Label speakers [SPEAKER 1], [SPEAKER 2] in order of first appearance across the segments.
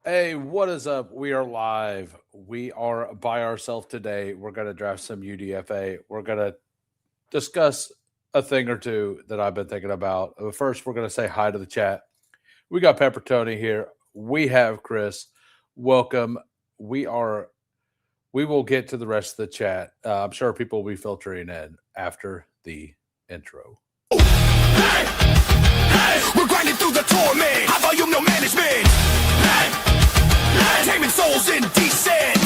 [SPEAKER 1] Hey, what is up? We are live. We are by ourselves today. We're going to draft some UDFA. We're going to discuss a thing or two that I've been thinking about. But first, we're going to say hi to the chat. We got Pepper Tony here. We have Chris. Welcome. We are. We will get to the rest of the chat. I'm sure people will be filtering in after the intro.
[SPEAKER 2] Hey, we're grinding through the torment. High volume, no management. Taming souls indecent.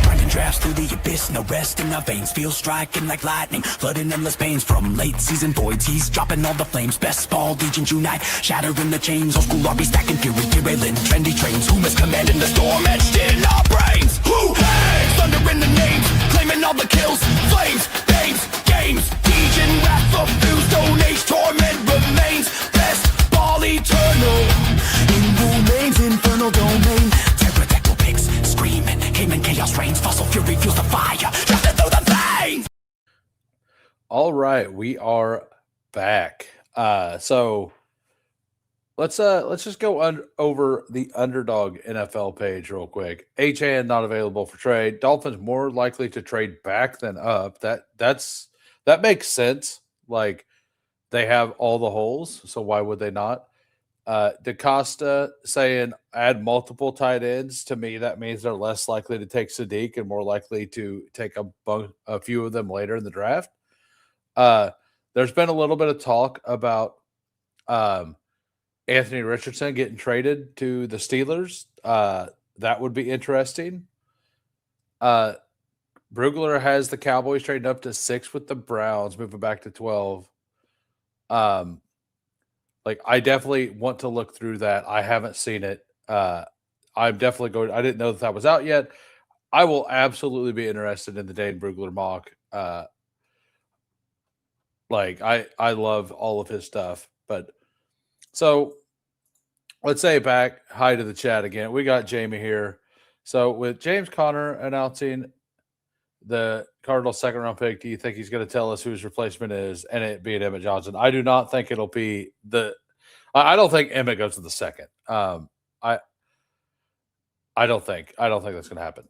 [SPEAKER 2] Grinding drafts through the abyss, no rest in our veins. Feel striking like lightning, flooding endless pains. From late season voids, he's dropping all the flames. Bestball Degens unite, shattering the chains. Old school RB stacking fury, derailing trendy trains. Who is commanding the storm etched in our brains? Who hangs? Thunder in the names, claiming all the kills. Flames, names, games. Degen wrath of fuse, stone age torment remains. Bestball eternal, in remains infernal domain. Pterodactyl pigs screaming, Cayman chaos reigns. Fossil fury fuels the fire, drafted through the veins.
[SPEAKER 1] All right, we are back. So let's just go over the underdog NFL page real quick. HN not available for trade. Dolphins more likely to trade back than up. That makes sense. Like they have all the holes, so why would they not? DaCosta saying add multiple tight ends. To me, that means they're less likely to take Sadiq and more likely to take a few of them later in the draft. There's been a little bit of talk about Anthony Richardson getting traded to the Steelers. That would be interesting. Brugler has the Cowboys trading up to 6 with the Browns, moving back to 12. Like I definitely want to look through that. I haven't seen it. I'm definitely going. I didn't know that was out yet. I will absolutely be interested in the Dane Brugler mock. Like I love all of his stuff. But so let's say back hi to the chat again. We got Jamie here. So with James Conner announcing the Cardinals' second round pick, do you think he's going to tell us who his replacement is and it being Emmett Johnson? I do not think it'll be I don't think Emmett goes to the second. I don't think that's going to happen.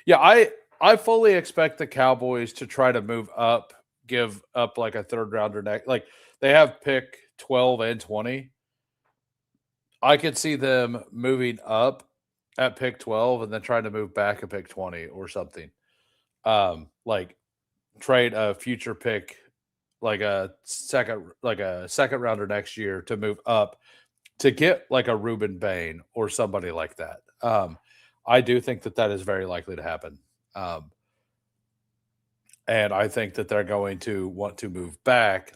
[SPEAKER 1] Yeah, I fully expect the Cowboys to try to move up, give up like a third rounder next. Like they have pick 12 and 20. I could see them moving up at pick 12 and then trying to move back at pick 20 or something. Like trade a future pick like a second rounder next year to move up to get like a Ruben Bain or somebody like that. I do think that is very likely to happen. And I think that they're going to want to move back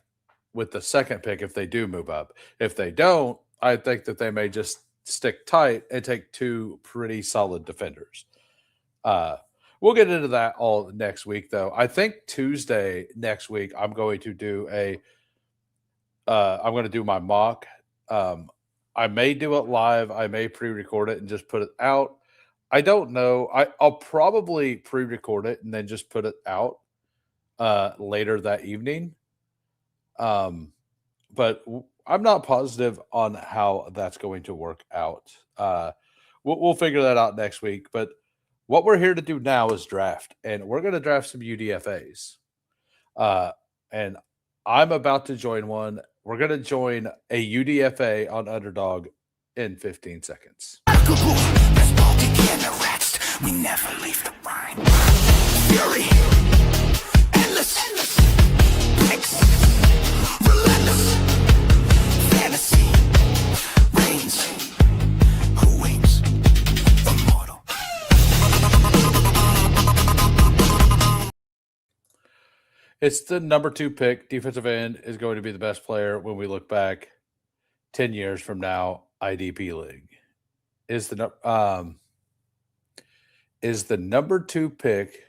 [SPEAKER 1] with the second pick if they do move up. If they don't, I think that they may just stick tight and take two pretty solid defenders. We'll get into that all next week, though. I think Tuesday next week I'm going to do I'm going to do my mock. I may do it live. I may pre-record it and just put it out. I don't know. I'll probably pre-record it and then just put it out later that evening. But I'm not positive on how that's going to work out. We'll figure that out next week. But what we're here to do now is draft, and we're going to draft some UDFAs. And I'm about to join one. We're going to join a UDFA on Underdog in 15 seconds.
[SPEAKER 2] Bestball Degens, we never leave the line. Fury, endless, picks, relentless, fantasy, reigns. Who wins? Immortal.
[SPEAKER 1] It's the number 2 pick. Defensive end is going to be the best player when we look back 10 years from now. IDP league is the number 2 pick.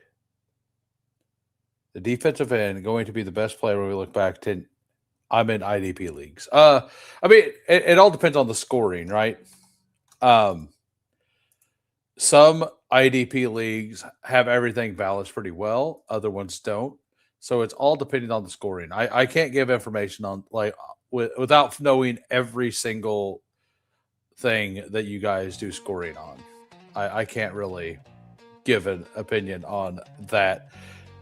[SPEAKER 1] The defensive end going to be the best player when we look back 10. I'm in IDP leagues. I mean, it all depends on the scoring, right? Some IDP leagues have everything balanced pretty well. Other ones don't. So it's all depending on the scoring. I can't give information on without knowing every single thing that you guys do scoring on. I can't really give an opinion on that.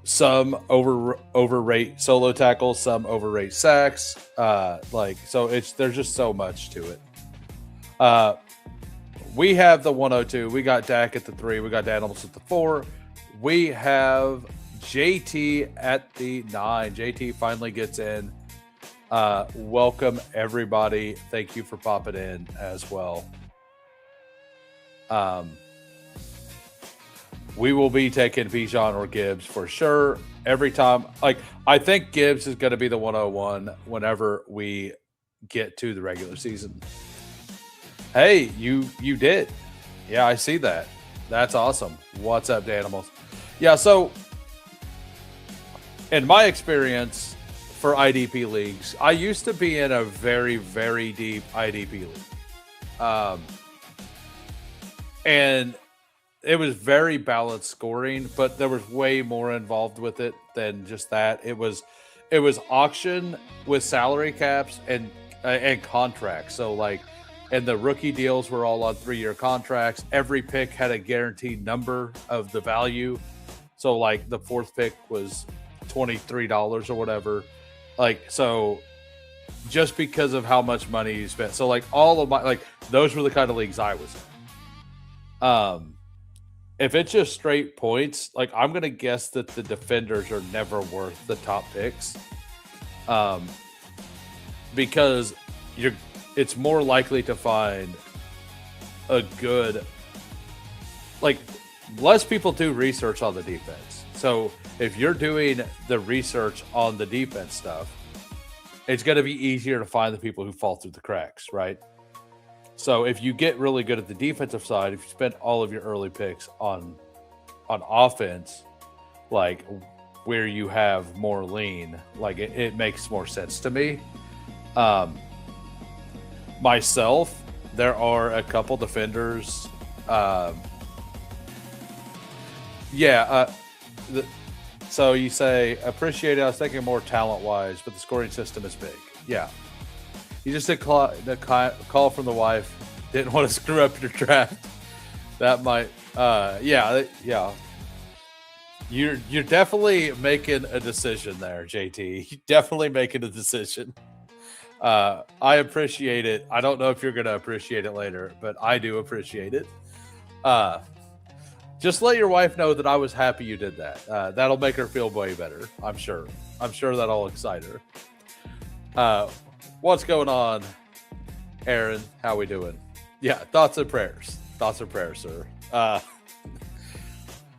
[SPEAKER 1] Some overrate solo tackles, some overrate sacks. So there's just so much to it. We have the 102. We got Dak at the 3. We got Danimals at the 4. We have JT at the 9. JT finally gets in. Welcome everybody. Thank you for popping in as well. We will be taking Bijan or Gibbs for sure every time. Like, I think Gibbs is going to be the 101 whenever we get to the regular season. Hey, you did. Yeah, I see that. That's awesome. What's up, Danimals? Yeah, so in my experience for IDP leagues, I used to be in a very, very deep IDP league. And it was very balanced scoring, but there was way more involved with it than just that. It was auction with salary caps and contracts. So like, and the rookie deals were all on 3-year contracts. Every pick had a guaranteed number of the value. So like the 4th pick was $23 or whatever. Like, so just because of how much money you spent. So like all of my, like, those were the kind of leagues I was in. If it's just straight points, like, I'm going to guess that the defenders are never worth the top picks. Because it's more likely to find a good, like, less people do research on the defense. So if you're doing the research on the defense stuff, it's going to be easier to find the people who fall through the cracks, right? So if you get really good at the defensive side, if you spend all of your early picks on offense, like where you have more lean, like it makes more sense to me. Myself, there are a couple defenders. So you say, appreciate it. I was thinking more talent-wise, but the scoring system is big. Yeah. You just did the call from the wife. Didn't want to screw up your draft. That might, yeah. You're definitely making a decision there, JT. You're definitely making a decision. I appreciate it. I don't know if you're going to appreciate it later, but I do appreciate it. Just let your wife know that I was happy you did that. That'll make her feel way better. I'm sure that'll excite her. What's going on, Aaron? How we doing? Yeah, thoughts and prayers. Thoughts and prayers, sir.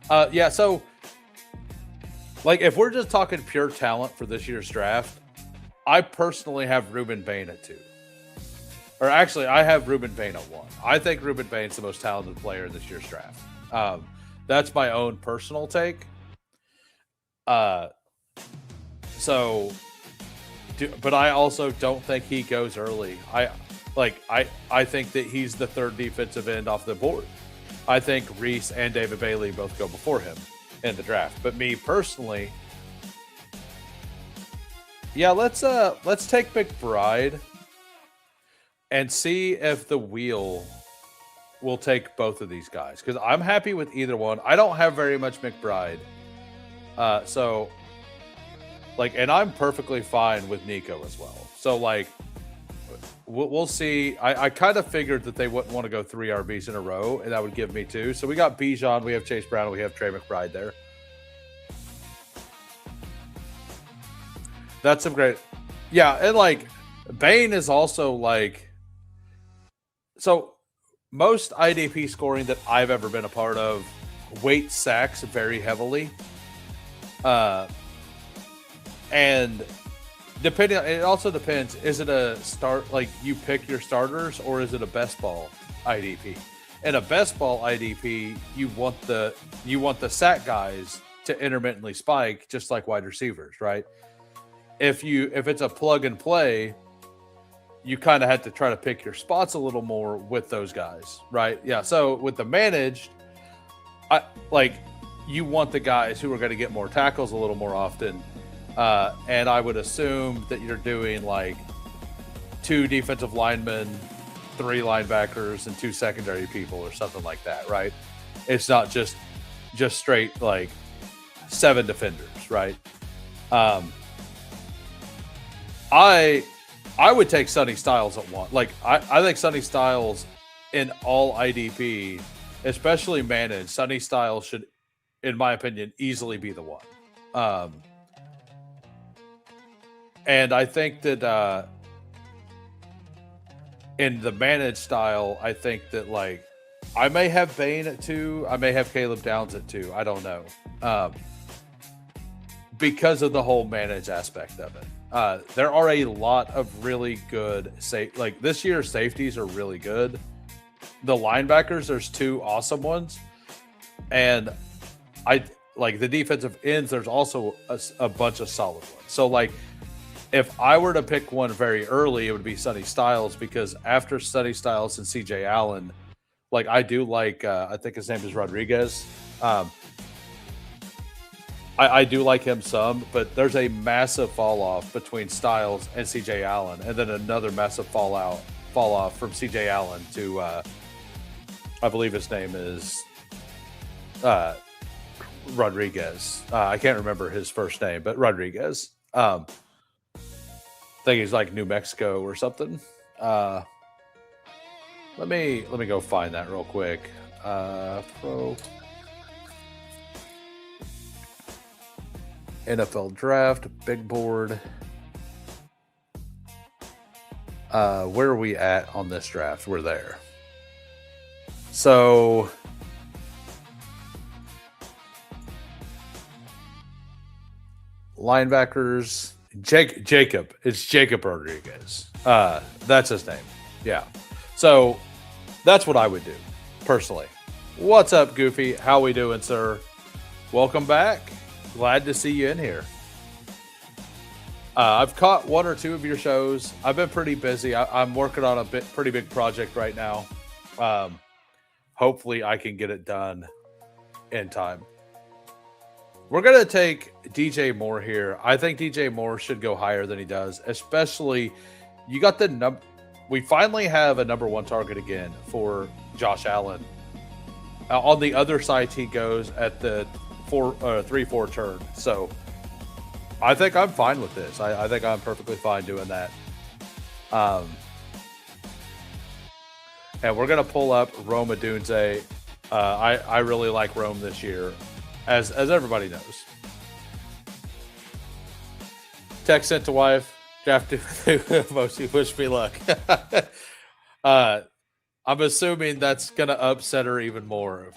[SPEAKER 1] Yeah, so, like, if we're just talking pure talent for this year's draft, I personally have Ruben Bain at 2. Or actually, I have Ruben Bain at 1. I think Ruben Bain's the most talented player in this year's draft. That's my own personal take. But I also don't think he goes early. I think that he's the 3rd defensive end off the board. I think Reese and David Bailey both go before him in the draft. But me personally, yeah, let's take McBride and see if the wheel will take both of these guys, because I'm happy with either one. I don't have very much McBride, so like, and I'm perfectly fine with Nico as well. So like, we'll see. I kind of figured that they wouldn't want to go 3 RBs in a row, and that would give me 2. So we got Bijan, we have Chase Brown, we have Trey McBride there. That's some great. Yeah, and like Bain is also like, so most IDP scoring that I've ever been a part of weight sacks very heavily. And depending, it also depends. Is it a start, like you pick your starters, or is it a best ball IDP? In a best ball IDP, you want the sack guys to intermittently spike, just like wide receivers, right? If it's a plug and play, you kind of have to try to pick your spots a little more with those guys, right? Yeah. So with the managed, you want the guys who are going to get more tackles a little more often. And I would assume that you're doing like 2 defensive linemen 3 linebackers and 2 secondary people or something like that, right? It's not just straight like 7 defenders, right? I would take Sonny Styles at 1. Like I think Sonny Styles in all IDP, especially managed, Sonny Styles should, in my opinion, easily be the one. And I think that in the managed style, I think that like I may have Bane at 2, I may have Caleb Downs at 2. I don't know, because of the whole managed aspect of it. There are a lot of really good like this year's safeties are really good. The linebackers, there's 2 awesome ones, and I like the defensive ends. There's also a bunch of solid ones. So like, if I were to pick one very early, it would be Sonny Styles, because after Sonny Styles and CJ Allen, like I do like, I think his name is Rodriguez. I do like him some, but there's a massive fall off between Styles and CJ Allen, and then another massive fall off from CJ Allen to, I believe his name is Rodriguez. I can't remember his first name, but Rodriguez. I think he's like New Mexico or something. Let me go find that real quick. Pro NFL draft, big board. Where are we at on this draft? We're there. So linebackers, Jacob. It's Jacob Rodriguez. That's his name. Yeah. So that's what I would do personally. What's up, Goofy? How we doing, sir? Welcome back. Glad to see you in here. I've caught 1 or 2 of your shows. I've been pretty busy. I'm working on a pretty big project right now. Hopefully I can get it done in time. We're going to take DJ Moore here. I think DJ Moore should go higher than he does, especially you got the we finally have a number 1 target again for Josh Allen. On the other side, he goes at the 3-4 turn. So I think I'm fine with this. I think I'm perfectly fine doing that. And we're going to pull up Rome Odunze. I really like Rome this year, as everybody knows. Text sent to wife. Draft mostly wish me luck. I'm assuming that's going to upset her even more.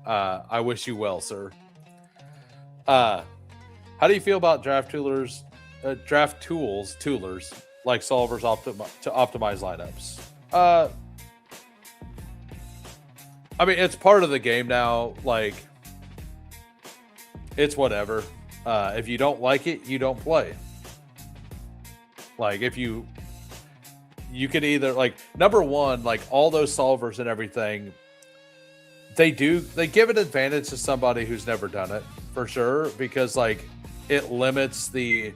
[SPEAKER 1] I wish you well, sir. How do you feel about draft tools like solvers to optimize lineups? I mean, it's part of the game now. Like, it's whatever. If you don't like it, you don't play. Like, if you could either, like, number 1, like all those solvers and everything, they give an advantage to somebody who's never done it, for sure, because like it limits the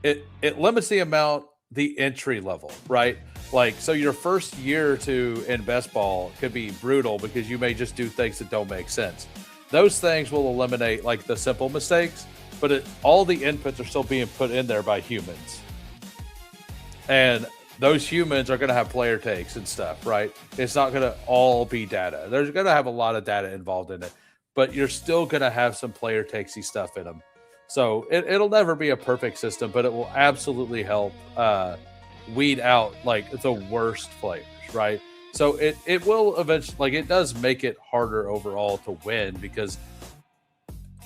[SPEAKER 1] amount, the entry level, right? Like, so your first year or 2 in best ball could be brutal because you may just do things that don't make sense. Those things will eliminate like the simple mistakes, but all the inputs are still being put in there by humans. And those humans are going to have player takes and stuff, right? It's not going to all be data. There's going to have a lot of data involved in it, but you're still going to have some player takesy stuff in them. So it'll never be a perfect system, but it will absolutely help weed out like the worst players, right? So it will eventually, like, it does make it harder overall to win, because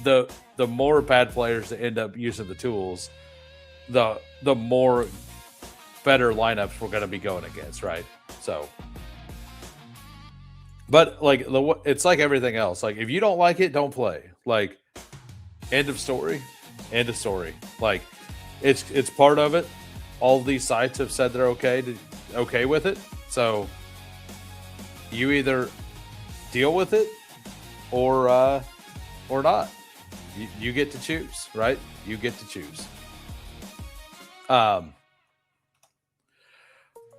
[SPEAKER 1] the more bad players that end up using the tools, the more better lineups we're going to be going against, right? So, but like it's like everything else. Like, if you don't like it, don't play. Like, end of story. End of story. Like, it's part of it. All of these sites have said they're okay with it. So you either deal with it or not. You get to choose, right? You get to choose.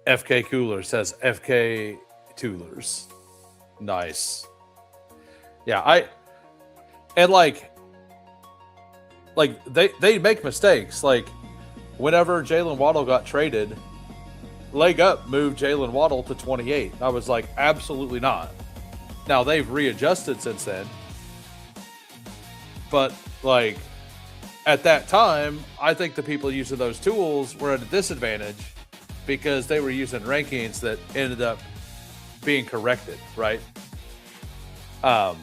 [SPEAKER 1] FK Cooler says FK Toolers. Nice. Yeah, and like they make mistakes. Like whenever Jalen Waddle got traded, Leg Up moved Jalen Waddle to 28. I was like, absolutely not. Now they've readjusted since then. But like at that time, I think the people using those tools were at a disadvantage because they were using rankings that ended up being corrected, right? But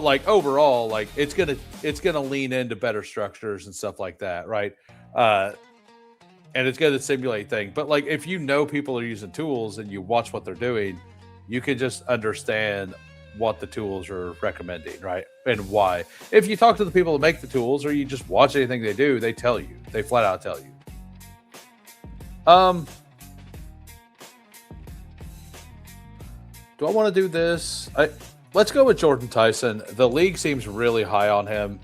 [SPEAKER 1] like overall, like it's gonna lean into better structures and stuff like that, right? And it's gonna simulate things. But like if you know people are using tools and you watch what they're doing, you can just understand what the tools are recommending, right? And why. If you talk to the people that make the tools or you just watch anything they do, they tell you. They flat out tell you. Do I want to do this? Let's go with Jordan Tyson. The league seems really high on him.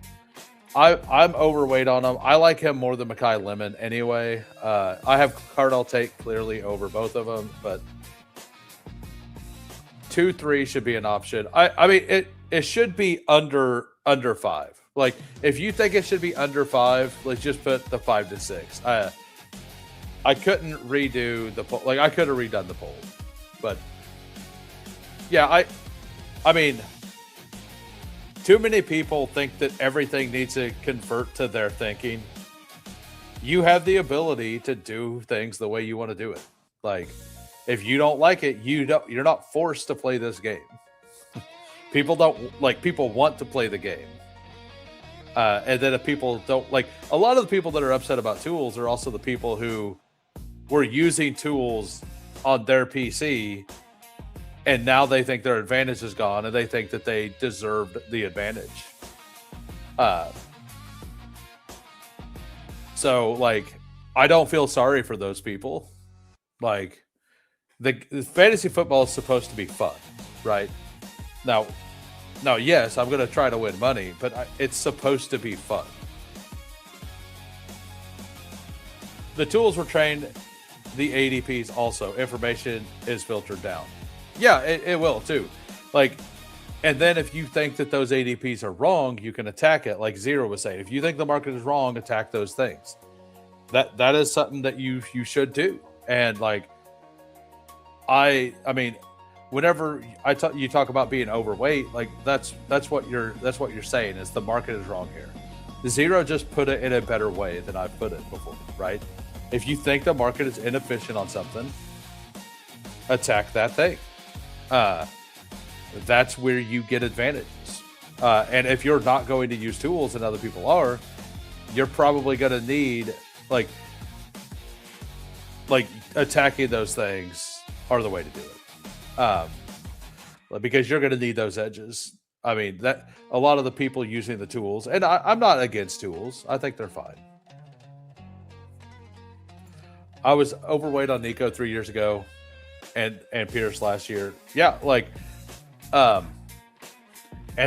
[SPEAKER 1] I'm overweight on him. I like him more than Mekhi Lemon anyway. I have Cardell Tate clearly over both of them, but 2-3 should be an option. I mean, it should be under 5. Like, if you think it should be under 5, let's just put the 5 to 6. I couldn't redo the poll. Like, I could have redone the poll, but yeah, I mean, too many people think that everything needs to convert to their thinking. You have the ability to do things the way you want to do it. Like, if you don't like it, you're not forced to play this game. People want to play the game. And then if people don't like, a lot of the people that are upset about tools are also the people who were using tools on their PC and now they think their advantage is gone and they think that they deserved the advantage. So like, I don't feel sorry for those people. Like, the fantasy football is supposed to be fun, right? Now, yes, I'm going to try to win money, but it's supposed to be fun. The tools were trained, the ADPs also. Information is filtered down. Yeah, it will too. Like, and then if you think that those ADPs are wrong, you can attack it. Like Zero was saying, if you think the market is wrong, attack those things. That is something that you should do. And like, I mean, whenever you talk about being overweight, like that's what you're saying is the market is wrong here. Zero just put it in a better way than I've put it before, right? If you think the market is inefficient on something, attack that thing. That's where you get advantages. And if you're not going to use tools and other people are, you're probably going to need like attacking those things are the way to do it. Because you're going to need those edges. I mean, that a lot of the people using the tools, and I'm not against tools. I think they're fine. I was overweight on Nico 3 years ago and Pierce last year. Yeah, like, and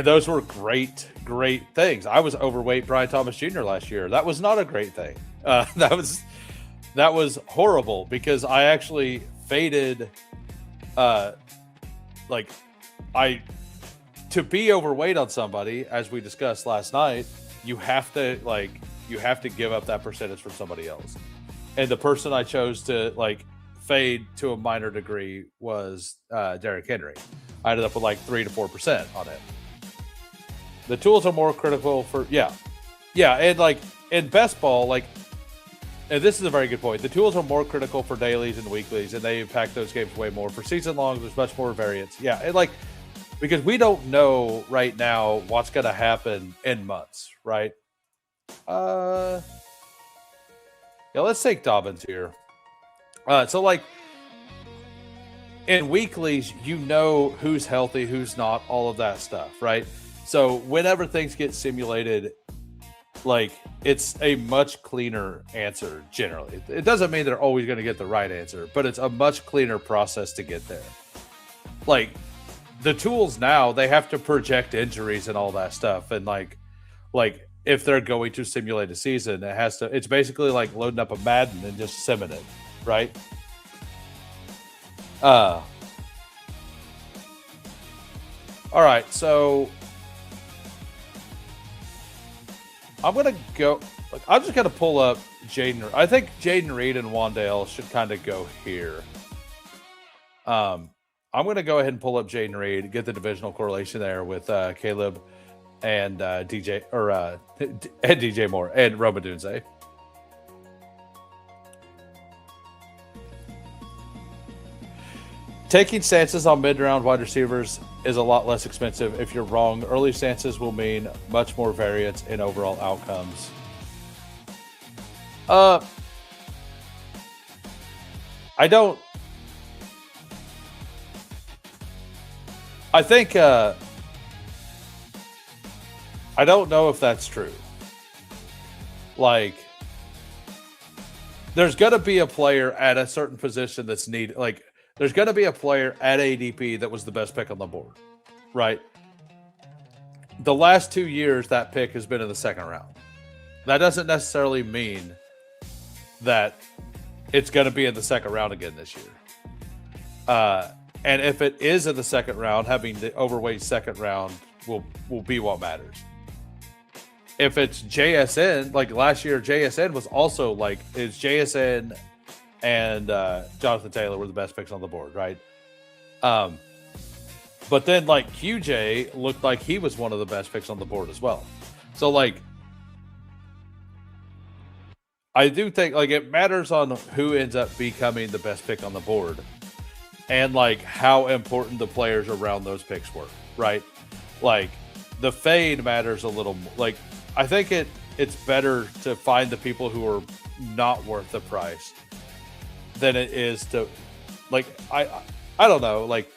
[SPEAKER 1] those were great things. I was overweight Brian Thomas Jr. last year. That was not a great thing. That was horrible because I actually faded. To be overweight on somebody, as we discussed last night, you have to give up that percentage from somebody else. And the person I chose to fade to a minor degree was Derrick Henry. I ended up with 3 to 4% on it. The tools are more critical for and in best ball, and this is a very good point. The tools are more critical for dailies and weeklies, and they impact those games way more. For season longs, there's much more variance. Yeah, and because we don't know right now what's going to happen in months, right? Let's take Dobbins here. In weeklies, you know who's healthy, who's not, all of that stuff, right? So whenever things get simulated, it's a much cleaner answer generally. It doesn't mean they're always going to get the right answer, but it's a much cleaner process to get there. The tools now, they have to project injuries and all that stuff. And if they're going to simulate a season, it's basically like loading up a Madden and just simming it. right? All right, so I'm gonna go. Like, I'm just gonna pull up Jaden. I think Jaden Reed and Wandale should kind of go here. I'm gonna go ahead and pull up Jaden Reed, get the divisional correlation there with Caleb and DJ and DJ Moore and Roma Dunze. Taking stances on mid-round wide receivers is a lot less expensive if you're wrong. Early stances will mean much more variance in overall outcomes. I think I don't know if that's true. Like, there's going to be a player at a certain position that's needed. Like, there's going to be a player at ADP that was the best pick on the board, right? The last 2 years, that pick has been in the second round. That doesn't necessarily mean that it's going to be in the second round again this year. And if it is in the second round, having the overweight second round will be what matters. If it's JSN, like last year, JSN was also like, is JSN and Jonathan Taylor were the best picks on the board, right? But then like QJ looked like he was one of the best picks on the board as well. So like, I do think like it matters on who ends up becoming the best pick on the board and like how important the players around those picks were, right? Like the fade matters a little more. Like I think it's better to find the people who are not worth the price than it is to, like, I don't know. Like,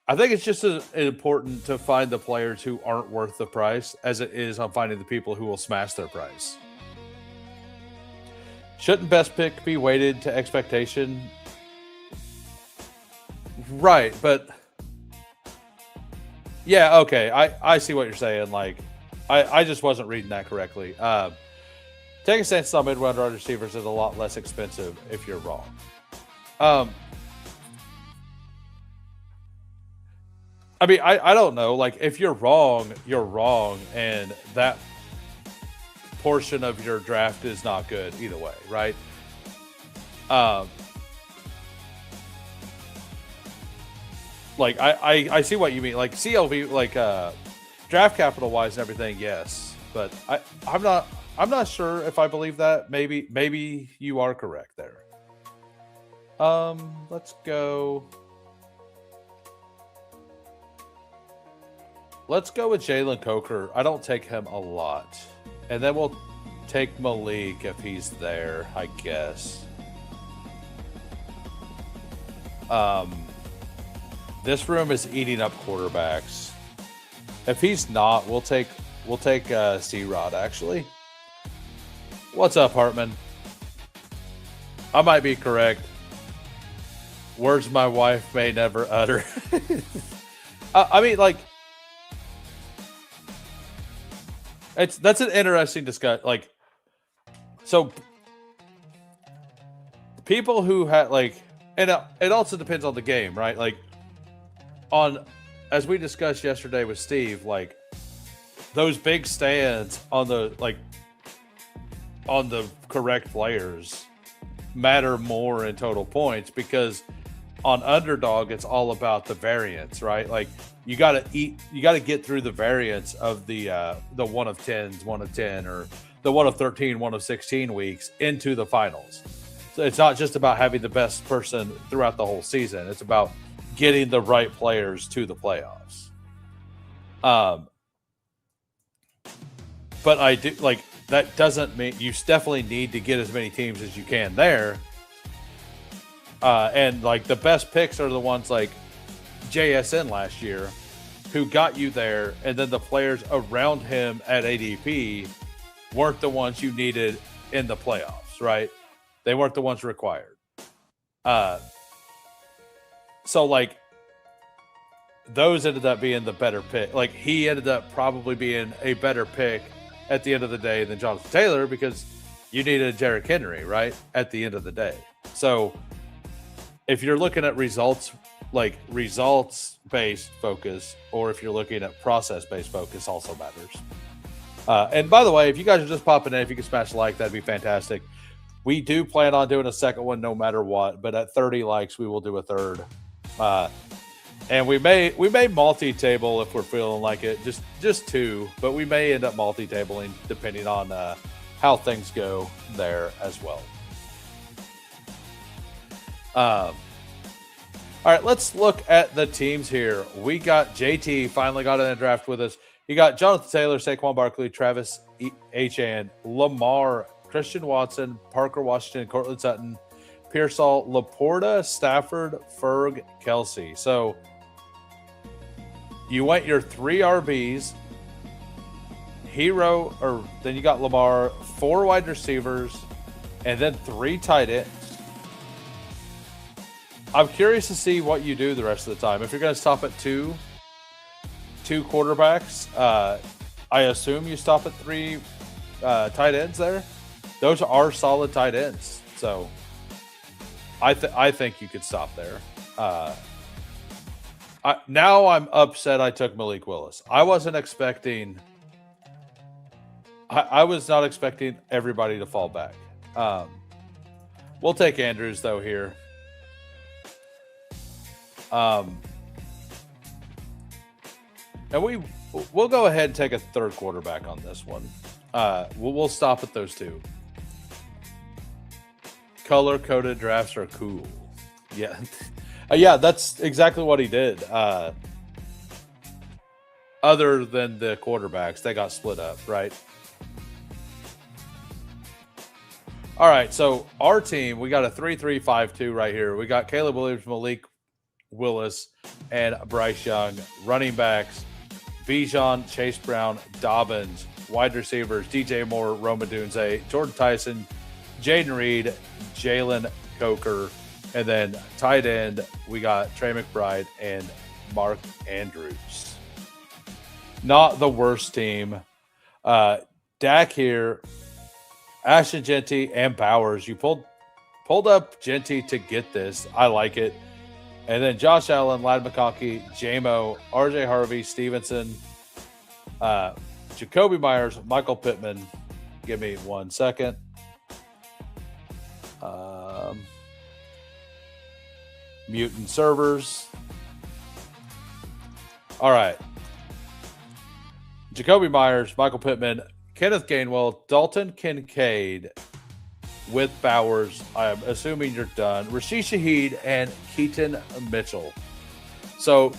[SPEAKER 1] I think it's just as important to find the players who aren't worth the price as it is on finding the people who will smash their price. Shouldn't best pick be weighted to expectation? Right, but yeah, okay. I see what you're saying. Like, I just wasn't reading that correctly. Taking stances on mid-round wide receivers is a lot less expensive if you're wrong. I mean, I don't know. Like, if you're wrong, and that portion of your draft is not good either way, right? Like, I see what you mean. Like, CLV, like, draft capital-wise and everything, yes. But I'm not sure if I believe that. Maybe you are correct there. Let's go. Let's go with Jalen Coker. I don't take him a lot. And then we'll take Malik if he's there, I guess. This room is eating up quarterbacks. If he's not, we'll take C-Rod, actually. What's up, Hartman? I might be correct. Words my wife may never utter. I mean, like, that's an interesting discussion. Like, so people who had like, and it also depends on the game, right? Like, as we discussed yesterday with Steve, like those big stands on the correct players matter more in total points, because on underdog it's all about the variance, right? Like you got to get through the variance of the 1 of 10s, 1 of 10, or the 1 of 13, 1 of 16 weeks into the finals. So it's not just about having the best person throughout the whole season. It's about getting the right players to the playoffs. But I do, like, that doesn't mean you definitely need to get as many teams as you can there. And like the best picks are the ones like JSN last year, who got you there, and then the players around him at ADP weren't the ones you needed in the playoffs, right? They weren't the ones required. So like those ended up being the better pick. Like he ended up probably being a better pick at the end of the day than Jonathan Taylor, because you needed Derrick Henry, right? At the end of the day. So if you're looking at results, like results-based focus, or if you're looking at process-based focus, also matters. And by the way, if you guys are just popping in, if you can smash a like, that'd be fantastic. We do plan on doing a second one no matter what, but at 30 likes, we will do a third. And we may multi-table if we're feeling like it, just two, but we may end up multi-tabling depending on how things go there as well. All right, let's look at the teams here. We got JT finally got in the draft with us. You got Jonathan Taylor, Saquon Barkley, Travis Etienne, Lamar, Christian Watson, Parker Washington, Cortland Sutton, Pearsall, Laporta, Stafford, Ferg, Kelsey. So you went your 3 RBs, then you got Lamar, 4 wide receivers, and then 3 tight ends. I'm curious to see what you do the rest of the time. If you're going to stop at two quarterbacks, I assume you stop at 3 tight ends there. Those are solid tight ends. So I think you could stop there. Now I'm upset I took Malik Willis. I wasn't expecting... I was not expecting everybody to fall back. We'll take Andrews, though, here. And we'll go ahead and take a third quarterback on this one. We'll stop at those 2. Color-coded drafts are cool. Yeah. Yeah, that's exactly what he did. Other than the quarterbacks, they got split up, right? All right, so our team, we got a 3-3-5-2 right here. We got Caleb Williams, Malik Willis, and Bryce Young. Running backs, Bijan, Chase Brown, Dobbins. Wide receivers, DJ Moore, Roma Dunze, Jordan Tyson, Jaden Reed, Jalen Coker. And then tight end, we got Trey McBride and Mark Andrews. Not the worst team. Dak here, Ashton Genty, and Bowers. You pulled up Genty to get this. I like it. And then Josh Allen, Ladd McConkey, J-Mo, RJ Harvey, Stevenson, Jacoby Myers, Michael Pittman. Give me 1 second. Mutant servers. All right. Jacoby Myers, Michael Pittman, Kenneth Gainwell, Dalton Kincaid with Bowers. I'm assuming you're done. Rashid Shaheed and Keaton Mitchell. So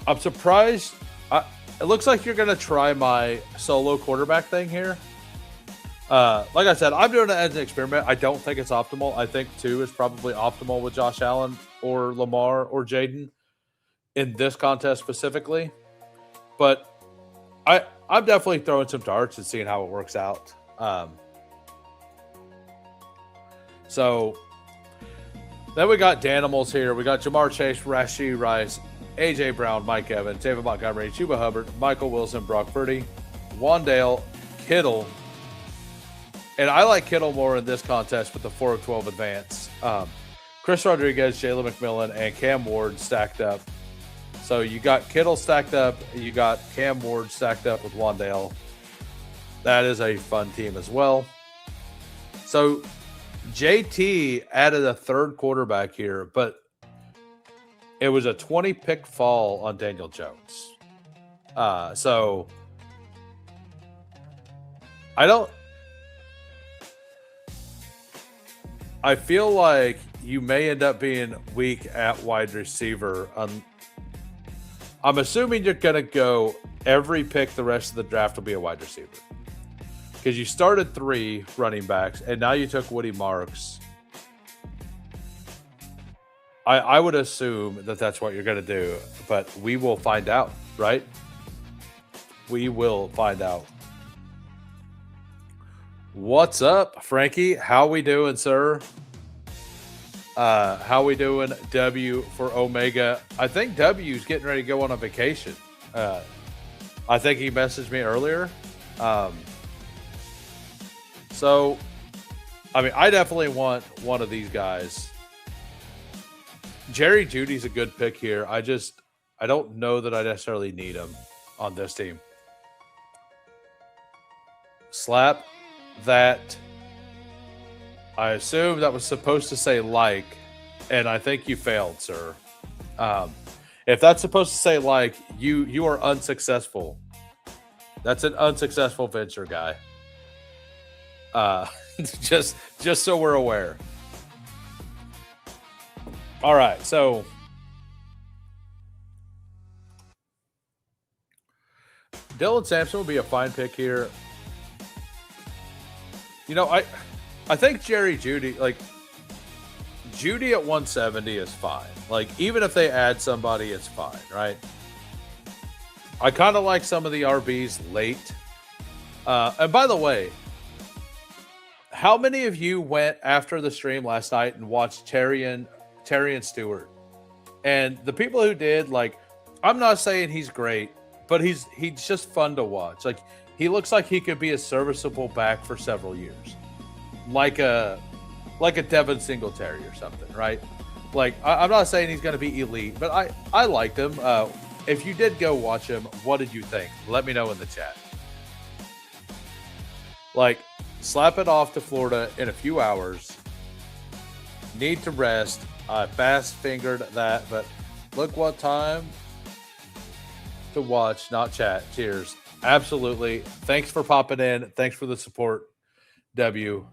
[SPEAKER 1] I'm surprised. It looks like you're going to try my solo quarterback thing here. Like I said, I'm doing it as an experiment. I don't think it's optimal. I think 2 is probably optimal with Josh Allen or Lamar or Jaden in this contest specifically. But I'm definitely throwing some darts and seeing how it works out. So then we got Danimals here. We got Jamar Chase, Rashee Rice, A.J. Brown, Mike Evans, David Montgomery, Chuba Hubbard, Michael Wilson, Brock Purdy, Wandale, Kittle. And I like Kittle more in this contest with the 4 of 12 advance. Chris Rodriguez, Jalen McMillan, and Cam Ward stacked up. So you got Kittle stacked up. You got Cam Ward stacked up with Wandale. That is a fun team as well. So JT added a third quarterback here, but it was a 20-pick fall on Daniel Jones. So I feel like you may end up being weak at wide receiver. I'm assuming you're going to go every pick the rest of the draft will be a wide receiver. Because you started 3 running backs, and now you took Woody Marks. I would assume that that's what you're going to do, but we will find out, right? We will find out. What's up, Frankie? How we doing, sir? How we doing? W for Omega. I think W's getting ready to go on a vacation. I think he messaged me earlier. So, I mean, I definitely want one of these guys Jerry Judy's a good pick here. I don't know that I necessarily need him on this team. Slap that. I assume that was supposed to say like, and I think you failed, sir. If that's supposed to say like, you are unsuccessful. That's an unsuccessful venture, guy. Just so we're aware. All right, so Dylan Sampson would be a fine pick here. You know, I think Jerry Judy, like Judy at 170 is fine. Like even if they add somebody, it's fine, right? I kind of like some of the RBs late. And by the way, how many of you went after the stream last night and watched Terry and Stewart? And the people who did, like, I'm not saying he's great, but he's just fun to watch. Like, he looks like he could be a serviceable back for several years, like a Devin Singletary or something, right? Like, I'm not saying he's going to be elite, but I liked him. If you did go watch him, what did you think? Let me know in the chat. Like, slap it off to Florida in a few hours. Need to rest. I fast-fingered that, but look what time to watch, not chat. Cheers. Absolutely. Thanks for popping in. Thanks for the support, W.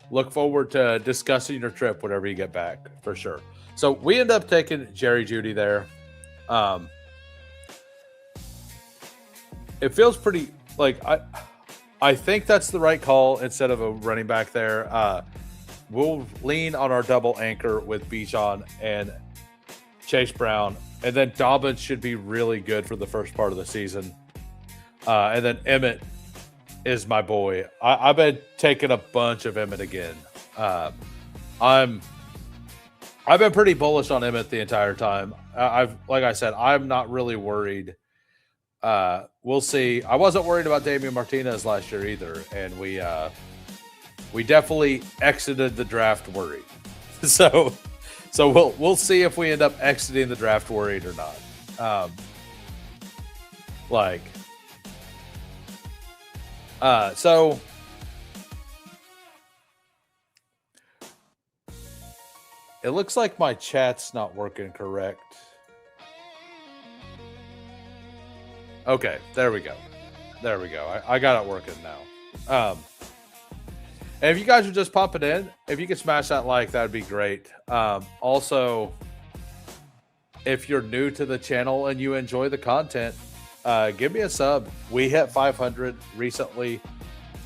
[SPEAKER 1] Look forward to discussing your trip whenever you get back, for sure. So we end up taking Jerry Judy there. It feels pretty like I think that's the right call instead of a running back there. We'll lean on our double anchor with Bijan and Chase Brown. And then Dobbins should be really good for the first part of the season. And then Emmett is my boy. I've been taking a bunch of Emmett again. I've been pretty bullish on Emmett the entire time. Like I said, I'm not really worried. We'll see. I wasn't worried about Damian Martinez last year either, and we definitely exited the draft worried. So we'll see if we end up exiting the draft worried or not. So it looks like my chat's not working correct. Okay, there we go. I got it working now. And if you guys are just popping in, if you could smash that like, that would be great. Also, if you're new to the channel and you enjoy the content, give me a sub. We hit 500 recently.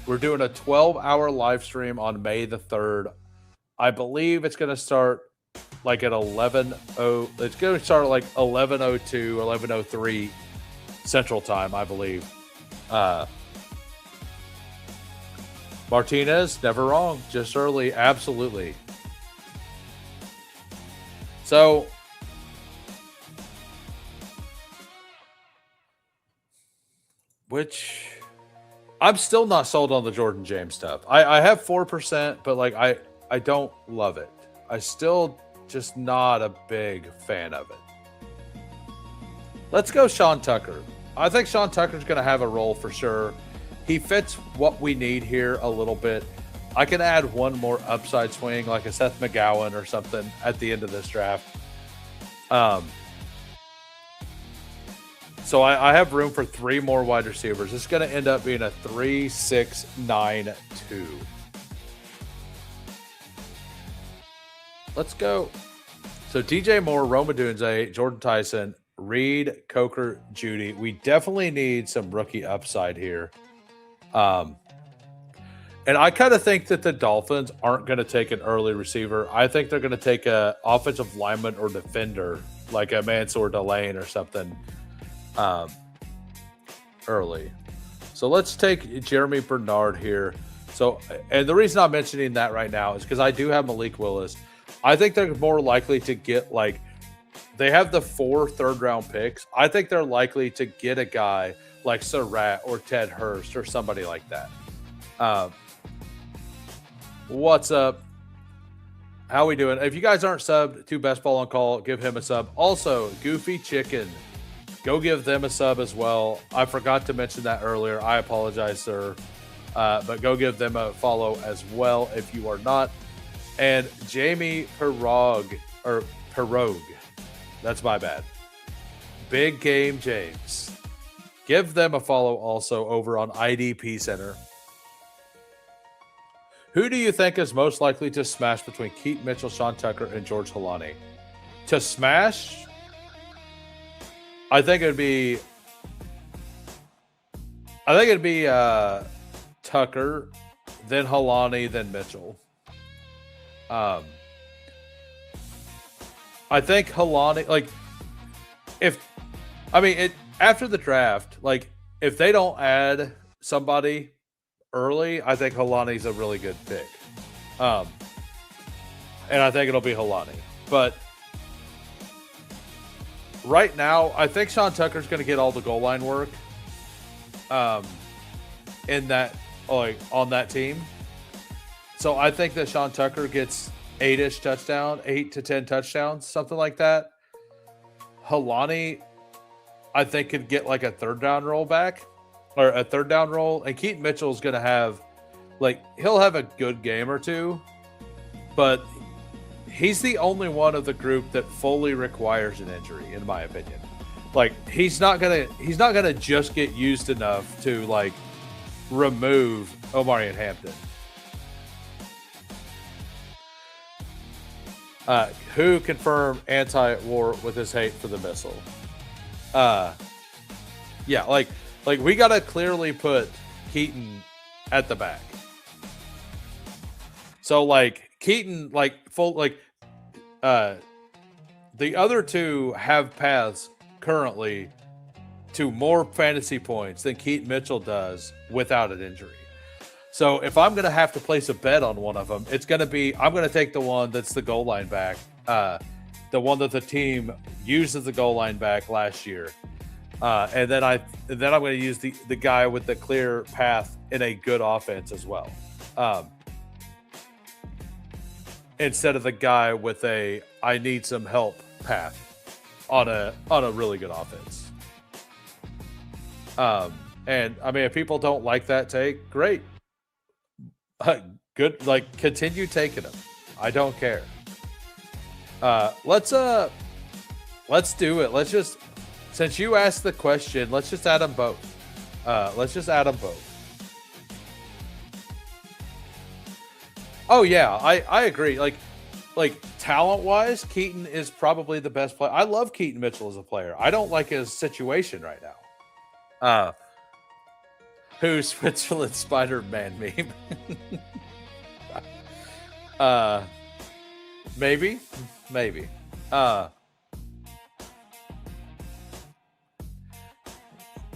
[SPEAKER 1] We're doing a 12-hour live stream on May the 3rd. I believe it's going to start like at 11:00. It's going to start at like 11:02, 11:03 Central Time, I believe. Martinez, never wrong, just early, absolutely. So, which I'm still not sold on the Jordan James stuff. I have 4%, but like I don't love it. I still just not a big fan of it. Let's go Sean Tucker. I think Sean Tucker's going to have a role for sure. He fits what we need here a little bit. I can add one more upside swing, like a Seth McGowan or something at the end of this draft. So I have room for 3 more wide receivers. It's going to end up being a 3-6-9-2. Let's go. So DJ Moore, Roma Dunze, Jordan Tyson, Reed, Coker, Judy. We definitely need some rookie upside here. And I kind of think that the Dolphins aren't going to take an early receiver. I think they're going to take a offensive lineman or defender, like a Mansour Delane or something, early. So let's take Jeremy Bernard here. So, and the reason I'm mentioning that right now is because I do have Malik Willis. I think they're more likely to get, like, they have the 4 third-round picks. I think they're likely to get a guy like Surratt or Ted Hurst or somebody like that. What's up? How we doing? If you guys aren't subbed to Best Ball on Call, give him a sub. Also, Goofy Chicken, go give them a sub as well. I forgot to mention that earlier. I apologize, sir. But go give them a follow as well if you are not. And Jamie Pirogue, that's my bad. Big Game James. Give them a follow also over on IDP Center. Who do you think is most likely to smash between Keaton Mitchell, Sean Tucker, and George Holani? To smash, I think it'd be Tucker, then Holani, then Mitchell. I think Holani, after the draft, if they don't add somebody early, I think Holani's a really good pick. And I think it'll be Holani. But right now, I think Sean Tucker's going to get all the goal line work in that, on that team. So I think that Sean Tucker gets 8 to 10 touchdowns, something like that. Holani, I think, could get like a third down role, and Keaton Mitchell is going to have, he'll have a good game or two, but he's the only one of the group that fully requires an injury, in my opinion. He's not gonna just get used enough to remove Omari and Hampton. Who confirmed anti-war with his hate for the missile? Yeah, we gotta clearly put Keaton at the back. So Keaton, the other two have paths currently to more fantasy points than Keaton Mitchell does without an injury. So if I'm going to have to place a bet on one of them, it's going to be, I'm going to take the one that's the goal line back, the one that the team used as the goal line back last year. And then I'm going to use the guy with the clear path in a good offense as well. Instead of the guy with a I need some help path on a really good offense. And if people don't like that take, great. Good, continue taking them. I don't care. Let's do it. Let's just, since you asked the question, let's just add them both. Oh yeah, I agree. Talent wise, Keaton is probably the best player. I love Keaton Mitchell as a player. I don't like his situation right now. Who's Switzerland Spider-Man meme? Maybe.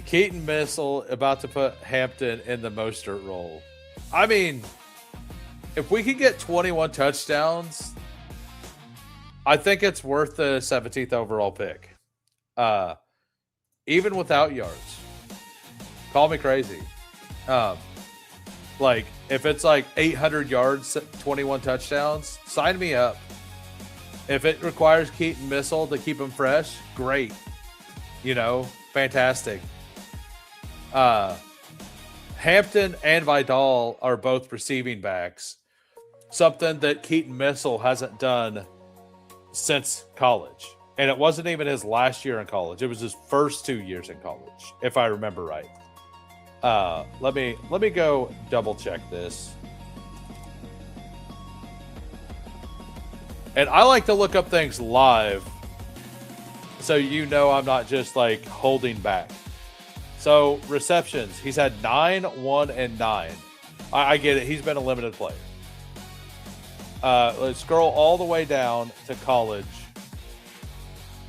[SPEAKER 1] Keaton Mitchell about to put Hampton in the Mostert role. If we could get 21 touchdowns, I think it's worth the 17th overall pick. Even without yards. Call me crazy. If it's 800 yards, 21 touchdowns, sign me up. If it requires Keaton Mitchell to keep him fresh, great. Fantastic. Hampton and Vidal are both receiving backs. Something that Keaton Mitchell hasn't done since college. And it wasn't even his last year in college. It was his first 2 years in college, if I remember right. Let me go double check this. And I like to look up things live so I'm not just holding back. So receptions, he's had 9, 1, and 9. I get it. He's been a limited player. Let's scroll all the way down to college.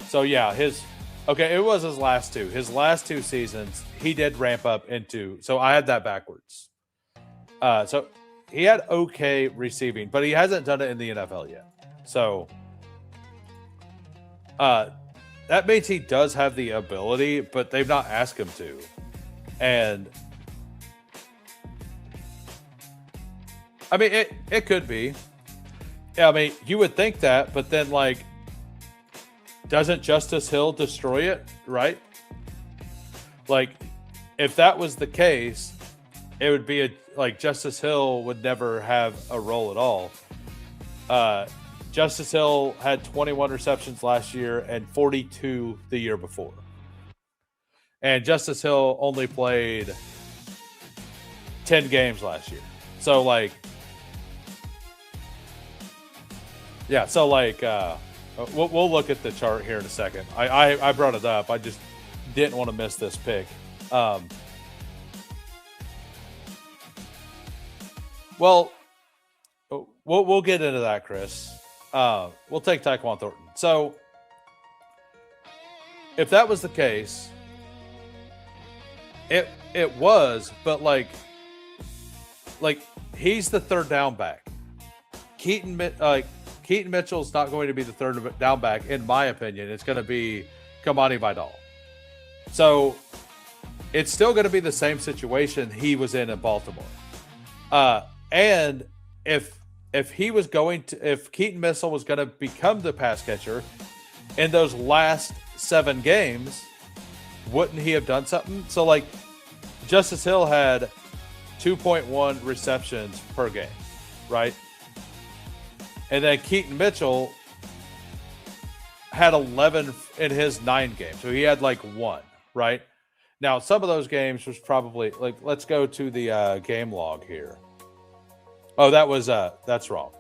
[SPEAKER 1] So yeah, it was his last two. His last 2 seasons, he did ramp up into. So I had that backwards. So he had okay receiving, but he hasn't done it in the NFL yet. So that means he does have the ability, but they've not asked him to. And it could be. I mean, you would think that, but then like, doesn't Justice Hill destroy it, right? Like, if that was the case, it would be like Justice Hill would never have a role at all. Justice Hill had 21 receptions last year and 42 the year before. And Justice Hill only played 10 games last year. So like, yeah, so like, we'll look at the chart here in a second. I brought it up. I just didn't want to miss this pick. Well, we'll get into that, Chris. We'll take Tyquan Thornton. So, if that was the case, it was, but like he's the third down back. Keaton Mitchell's not going to be the third down back, in my opinion. It's going to be Kamani Vidal. So, it's still going to be the same situation he was in Baltimore. And if Keaton Mitchell was going to become the pass catcher in those last 7 games, wouldn't he have done something? So like Justice Hill had 2.1 receptions per game, right? And then Keaton Mitchell had 11 in his 9 games. So he had like 1, right? Now, some of those games was probably like, let's go to the game log here. Oh, that's wrong.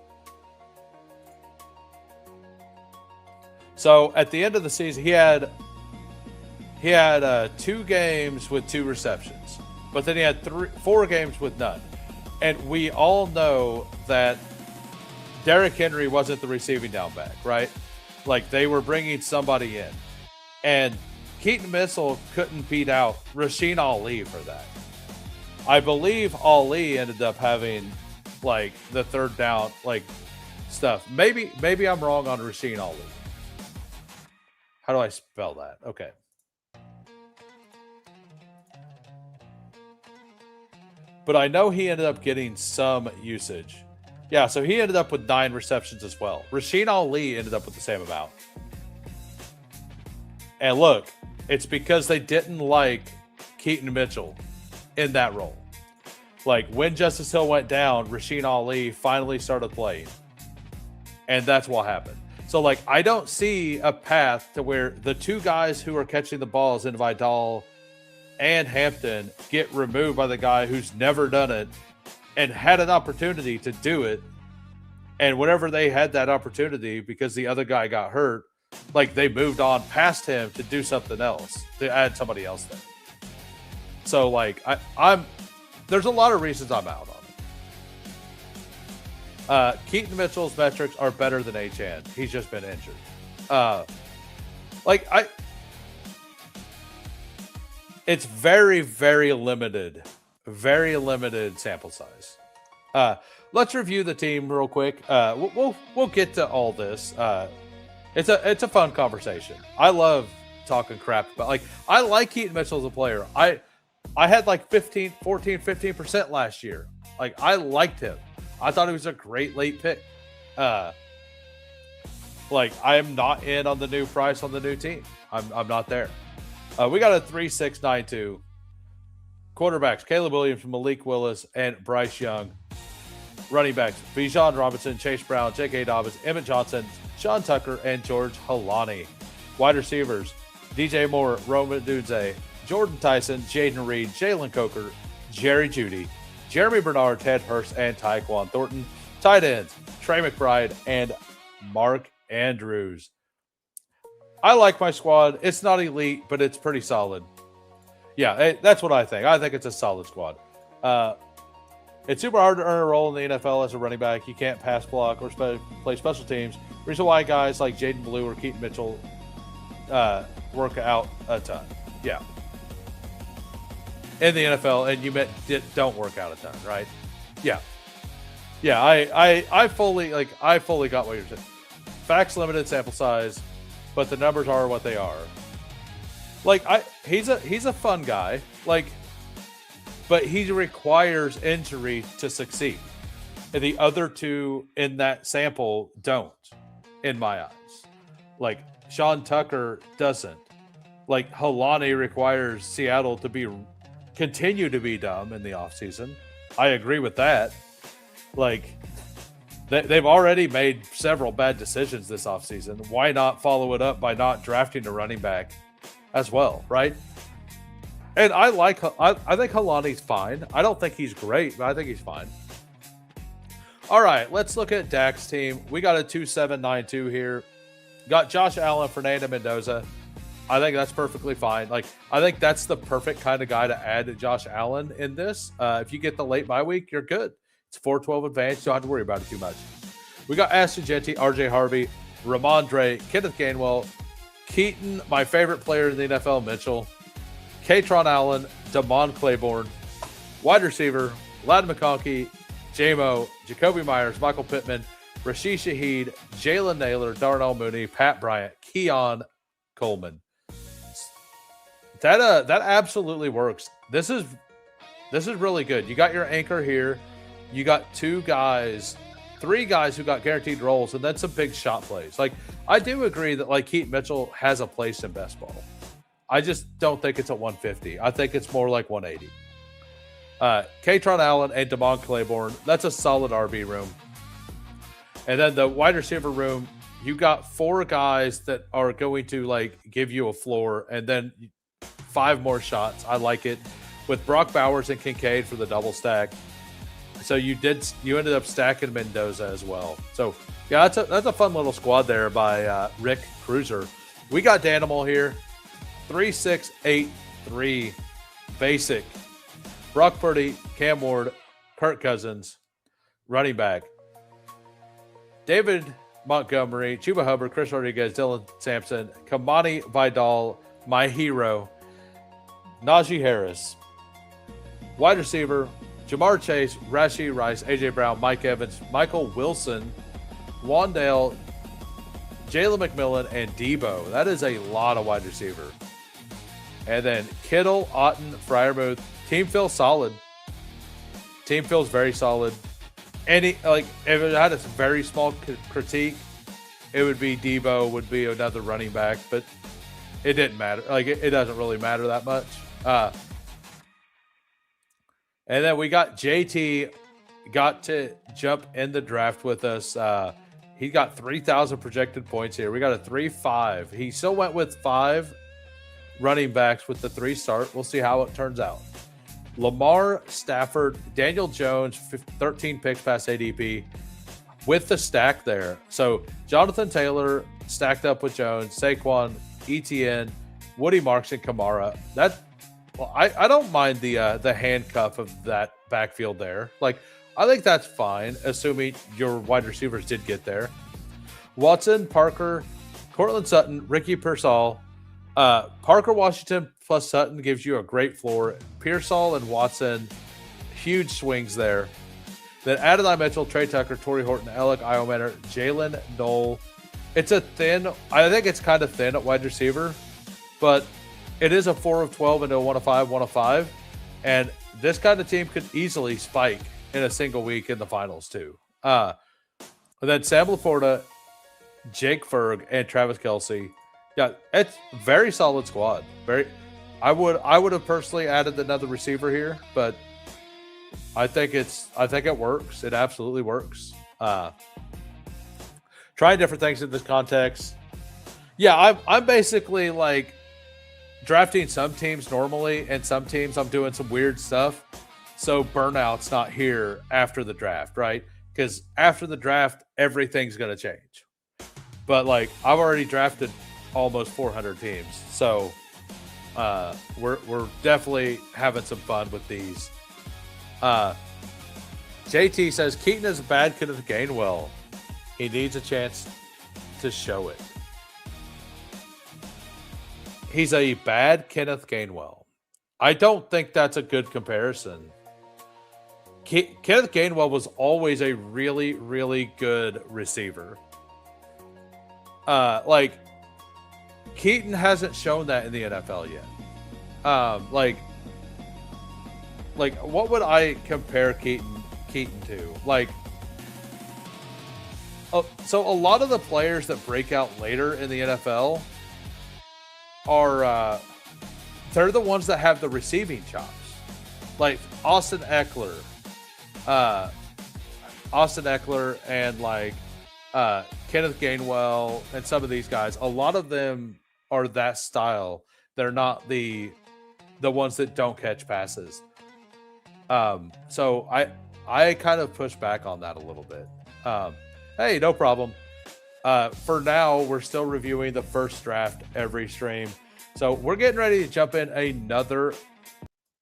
[SPEAKER 1] So at the end of the season, he had 2 games with 2 receptions, but then he had 4 games with none. And we all know that Derrick Henry wasn't the receiving down back, right? Like they were bringing somebody in, and Keaton Mitchell couldn't beat out Rasheen Ali for that. I believe Ali ended up having like the third down like stuff. Maybe I'm wrong on Rasheen Ali. How do I spell that? Okay. But I know he ended up getting some usage. Yeah, so he ended up with 9 receptions as well. Rasheen Ali ended up with the same amount. And look, it's because they didn't like Keaton Mitchell in that role. Like when Justice Hill went down, Rasheen Ali finally started playing. And that's what happened. So like I don't see a path to where the 2 guys who are catching the balls in Vidal and Hampton get removed by the guy who's never done it and had an opportunity to do it. And whenever they had that opportunity, because the other guy got hurt, like they moved on past him to do something else, to add somebody else there. So like there's a lot of reasons I'm out on it. Keaton Mitchell's metrics are better than Achane. He's just been injured. It's very, very limited sample size. Let's review the team real quick. We'll get to all this. It's a fun conversation. I love talking crap about, like, I like Keaton Mitchell as a player. I had like 15% last year. Like I liked him. I thought he was a great late pick. Like I am not in on the new price on the new team. I'm not there. We got a 3-6-9-2. Quarterbacks: Caleb Williams, Malik Willis, and Bryce Young. Running backs: Bijan Robinson, Chase Brown, J.K. Dobbins, Emmett Johnson, Sean Tucker, and George Halani. Wide receivers: DJ Moore, Roman Dunze, Jordan Tyson, Jaden Reed, Jalen Coker, Jerry Jeudy, Jeremy Bernard, Ted Hurst, and Tyquan Thornton. Tight ends: Trey McBride and Mark Andrews. I like my squad. It's not elite, but it's pretty solid. Yeah, that's what I think. I think it's a solid squad. It's super hard to earn a role in the NFL as a running back. You can't pass block or play special teams. Reason why guys like Jaden Blue or Keaton Mitchell work out a ton. Yeah. In the NFL, and you don't work out a ton, right? Yeah. Yeah, I fully got what you're saying. Facts, limited sample size, but the numbers are what they are. Like he's a fun guy, like, but he requires injury to succeed. and the other two in that sample don't, in my eyes. Like Sean Tucker doesn't. Like Halani requires Seattle to continue to be dumb in the offseason. I agree with that. Like they've already made several bad decisions this offseason. Why not follow it up by not drafting a running back as well, right? And I think Halani's fine. I don't think he's great, but I think he's fine. All right, let's look at Dak's team. We got a 2-7-9-2 here. Got Josh Allen, Fernando Mendoza. I think that's perfectly fine. Like, I think that's the perfect kind of guy to add to Josh Allen in this. If you get the late bye week, you're good. It's 4-12 advantage. You don't have to worry about it too much. We got Ashton Jeanty, RJ Harvey, Ramondre, Kenneth Gainwell, Keaton, my favorite player in the NFL, Mitchell, Katron Allen, Damon Claiborne, wide receiver, Ladd McConkey, J-Mo, Jacoby Myers, Michael Pittman, Rashid Shaheed, Jalen Naylor, Darnell Mooney, Pat Bryant, Keon Coleman. That absolutely works. This is really good. You got your anchor here. You got three guys who got guaranteed roles, and then some big shot plays. Like, I do agree that like Keaton Mitchell has a place in best ball. I just don't think it's at 150. I think it's more like 180. Katron Allen and Damon Claiborne, that's a solid RB room. And then the wide receiver room, you got 4 guys that are going to like give you a floor, and then 5 more shots. I like it with Brock Bowers and Kincaid for the double stack. So you ended up stacking Mendoza as well. So yeah, that's a fun little squad there by Rick Cruiser. We got Danimal here, 3-6-8-3 basic. Brock Purdy, Cam Ward, Kirk Cousins, running back. David Montgomery, Chuba Hubbard, Chris Rodriguez, Dylan Sampson, Kamani Vidal, my hero, Najee Harris. Wide receiver, Jamar Chase, Rashee Rice, AJ Brown, Mike Evans, Michael Wilson, Wandale, Jalen McMillan, and Debo. That is a lot of wide receiver. And then Kittle, Otten, Freiermuth. Team feels solid. Team feels very solid. If it had a very small critique, it would be Debo would be another running back, but it didn't matter. Like, it doesn't really matter that much. And then we got JT, got to jump in the draft with us. He got 3,000 projected points here. We got a 3-5. He still went with 5 running backs with the 3 start. We'll see how it turns out. Lamar, Stafford, Daniel Jones, 13 picks past ADP with the stack there. So Jonathan Taylor stacked up with Jones, Saquon, ETN, Woody Marks, and Kamara. I don't mind the handcuff of that backfield there. Like, I think that's fine, assuming your wide receivers did get there. Watson, Parker, Cortland Sutton, Ricky Pearsall. Parker Washington plus Sutton gives you a great floor. Pearsall and Watson, huge swings there. Then Adonai Mitchell, Trey Tucker, Torrey Horton, Alec Iomanner, Jalen Knoll. I think it's kind of thin at wide receiver, but it is a 4 of 12 into a 1 of 5, 1 of 5. And this kind of team could easily spike in a single week in the finals too. And then Sam Laporta, Jake Ferg, and Travis Kelce. Yeah, it's very solid squad. I would have personally added another receiver here, but I think it works. It absolutely works. Trying different things in this context. Yeah, I'm basically like drafting some teams normally, and some teams I'm doing some weird stuff. So burnout's not here after the draft, right? Because after the draft, everything's going to change. But like, I've already drafted almost 400 teams. So we're definitely having some fun with these. JT says, Keaton is bad Kenneth Gainwell. He needs a chance to show it. He's a bad Kenneth Gainwell. I don't think that's a good comparison. Kenneth Gainwell was always a really, really good receiver. Keaton hasn't shown that in the NFL yet. What would I compare Keaton to? Like, So a lot of the players that break out later in the NFL are they're the ones that have the receiving chops, like Austin Eckler, and like Kenneth Gainwell and some of these guys. A lot of them are that style. They're not the ones that don't catch passes. So I kind of push back on that a little bit. Hey, no problem. For now, we're still reviewing the first draft every stream. So we're getting ready to jump in another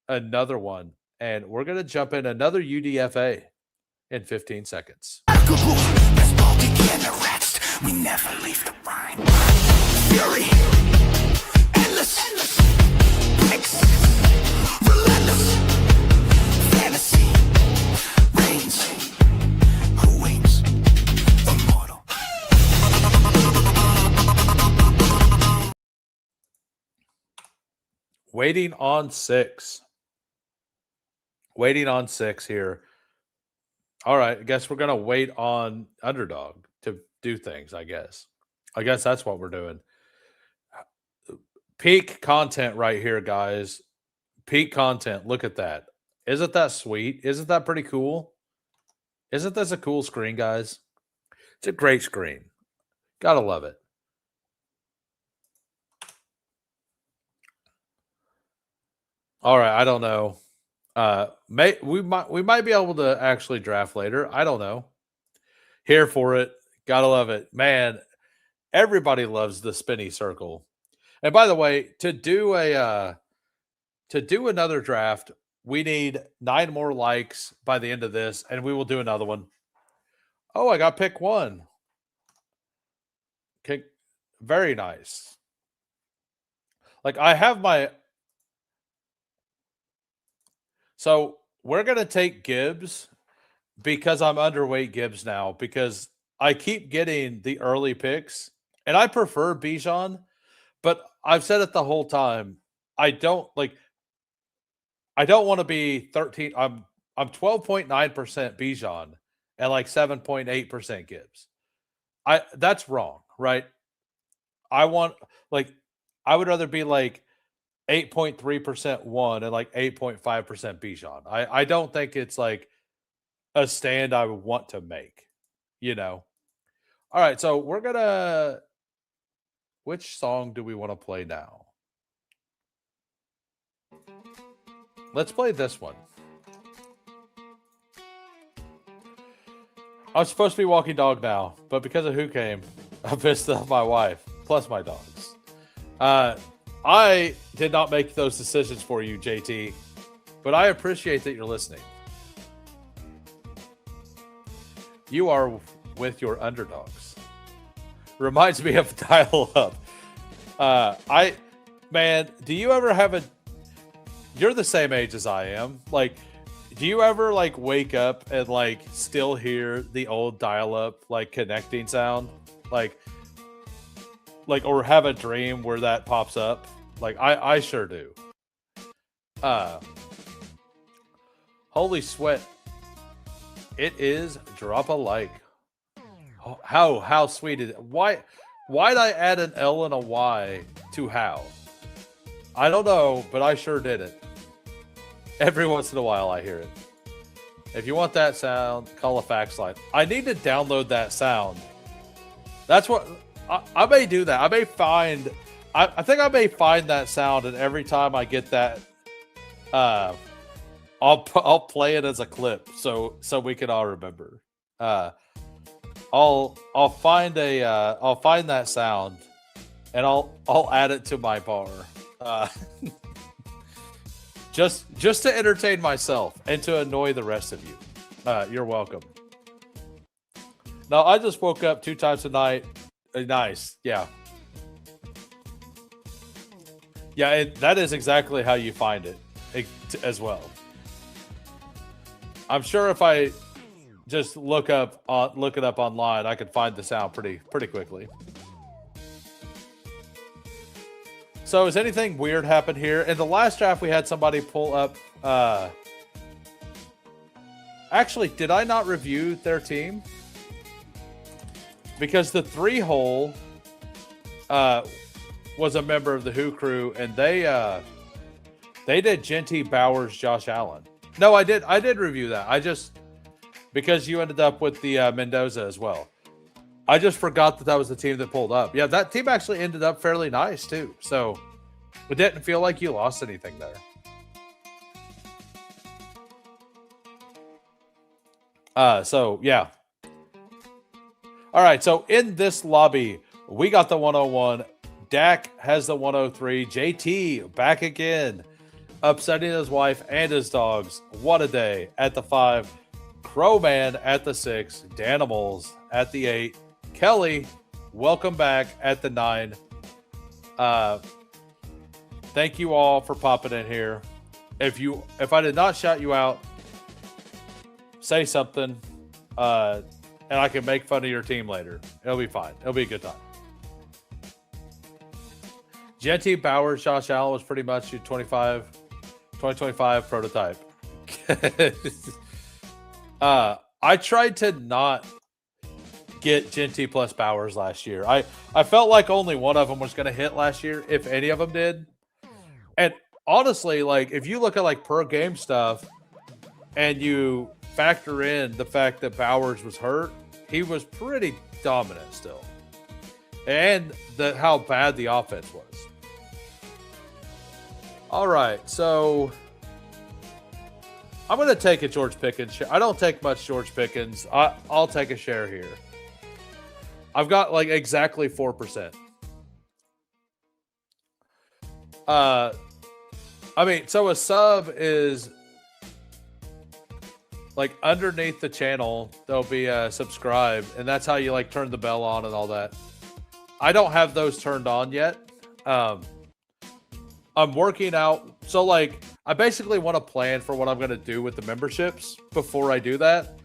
[SPEAKER 1] one. And we're going to jump in another UDFA in 15 seconds.
[SPEAKER 2] Bestball Degens, we never leave the line. Fury, endless, relentless, fantasy, reigns. Who waits? Immortal.
[SPEAKER 1] Waiting on six. Waiting on six here. All right, I guess we're going to wait on Underdog to do things, I guess. I guess that's what we're doing. Peak content right here, guys. Peak content. Look at that. Isn't that sweet? Isn't that pretty cool? Isn't this a cool screen, guys? It's a great screen. Gotta love it. All right, I don't know. We might be able to actually draft later. I don't know. Here for it. Gotta love it. Man, everybody loves the spinny circle. And by the way, to do another draft, we need 9 more likes by the end of this, and we will do another one. Oh, I got pick 1. Okay, very nice. Like I have my. So we're gonna take Gibbs because I'm underweight Gibbs now because I keep getting the early picks, and I prefer Bijan, but I've said it the whole time. I don't want to be 13. I'm 12.9% Bijan and like 7.8% Gibbs. That's wrong, right? I would rather be like 8.3% one and like 8.5% Bijan. I don't think it's like a stand I would want to make, you know. All right, so we're gonna. Which song do we want to play now? Let's play this one. I'm supposed to be walking dog now, but because of who came, I pissed off my wife, plus my dogs. I did not make those decisions for you, JT, but I appreciate that you're listening. You are with your underdogs. Reminds me of Dial Up. Man, do you ever have you're the same age as I am. Like, do you ever like wake up and like still hear the old Dial Up like connecting sound? Like, or have a dream where that pops up? Like I sure do. Holy sweat. It is drop a like. How sweet is it? Why'd I add an L and a Y to how? I don't know, but I sure did it. Every once in a while I hear it. If you want that sound, call a fax line. I need to download that sound. That's what I may do that. I may find I think I may find that sound, and every time I get that I'll play it as a clip so we can all remember. I'll find that sound and I'll add it to my bar. Just to entertain myself and to annoy the rest of you. You're welcome. Now I just woke up 2 times a night. Nice. Yeah. Yeah, that is exactly how you find it as well. I'm sure if I just look it up online, I could find the sound pretty quickly. So has anything weird happened here? In the last draft, we had somebody pull up. Actually, did I not review their team? because the 3-hole was a member of the Who crew, and they did Genty, Bowers, Josh Allen. No, I did review that. I just, because you ended up with the Mendoza as well. I just forgot that was the team that pulled up. Yeah, that team actually ended up fairly nice too. So it didn't feel like you lost anything there. So yeah. All right. So in this lobby, we got the 101. Dak has the 103. JT back again, upsetting his wife and his dogs. What a day at the 5. Crowman at the 6. Danimals at the 8. Kelly, welcome back at the 9. Thank you all for popping in here. If I did not shout you out, say something, and I can make fun of your team later. It'll be fine. It'll be a good time. Genty, Bowers, Josh Allen was pretty much your 2025 prototype. I tried to not get Genty plus Bowers last year. I felt like only one of them was going to hit last year, if any of them did. And honestly, like, if you look at like per game stuff and you factor in the fact that Bowers was hurt, he was pretty dominant still. And how bad the offense was. All right, so I'm going to take a George Pickens share. I don't take much George Pickens. I'll take a share here. I've got like exactly 4%. I mean, so a sub is like underneath the channel, there'll be a subscribe, and that's how you like turn the bell on and all that. I don't have those turned on yet. I'm working out. So like, I basically want to plan for what I'm going to do with the memberships before I do that.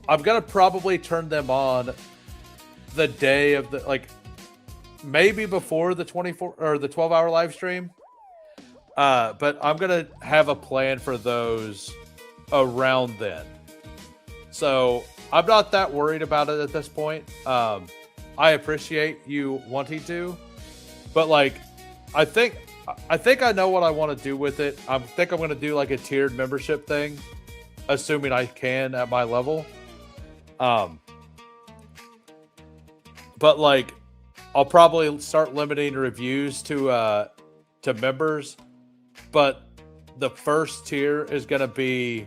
[SPEAKER 1] I'm going to probably turn them on the day of the, like, maybe before the 24 or the 12-hour live stream. But I'm going to have a plan for those around then. So I'm not that worried about it at this point. I appreciate you wanting to, but like, I think I know what I want to do with it. I think I'm going to do like a tiered membership thing, assuming I can at my level. But like, I'll probably start limiting reviews to members. But the first tier is going to be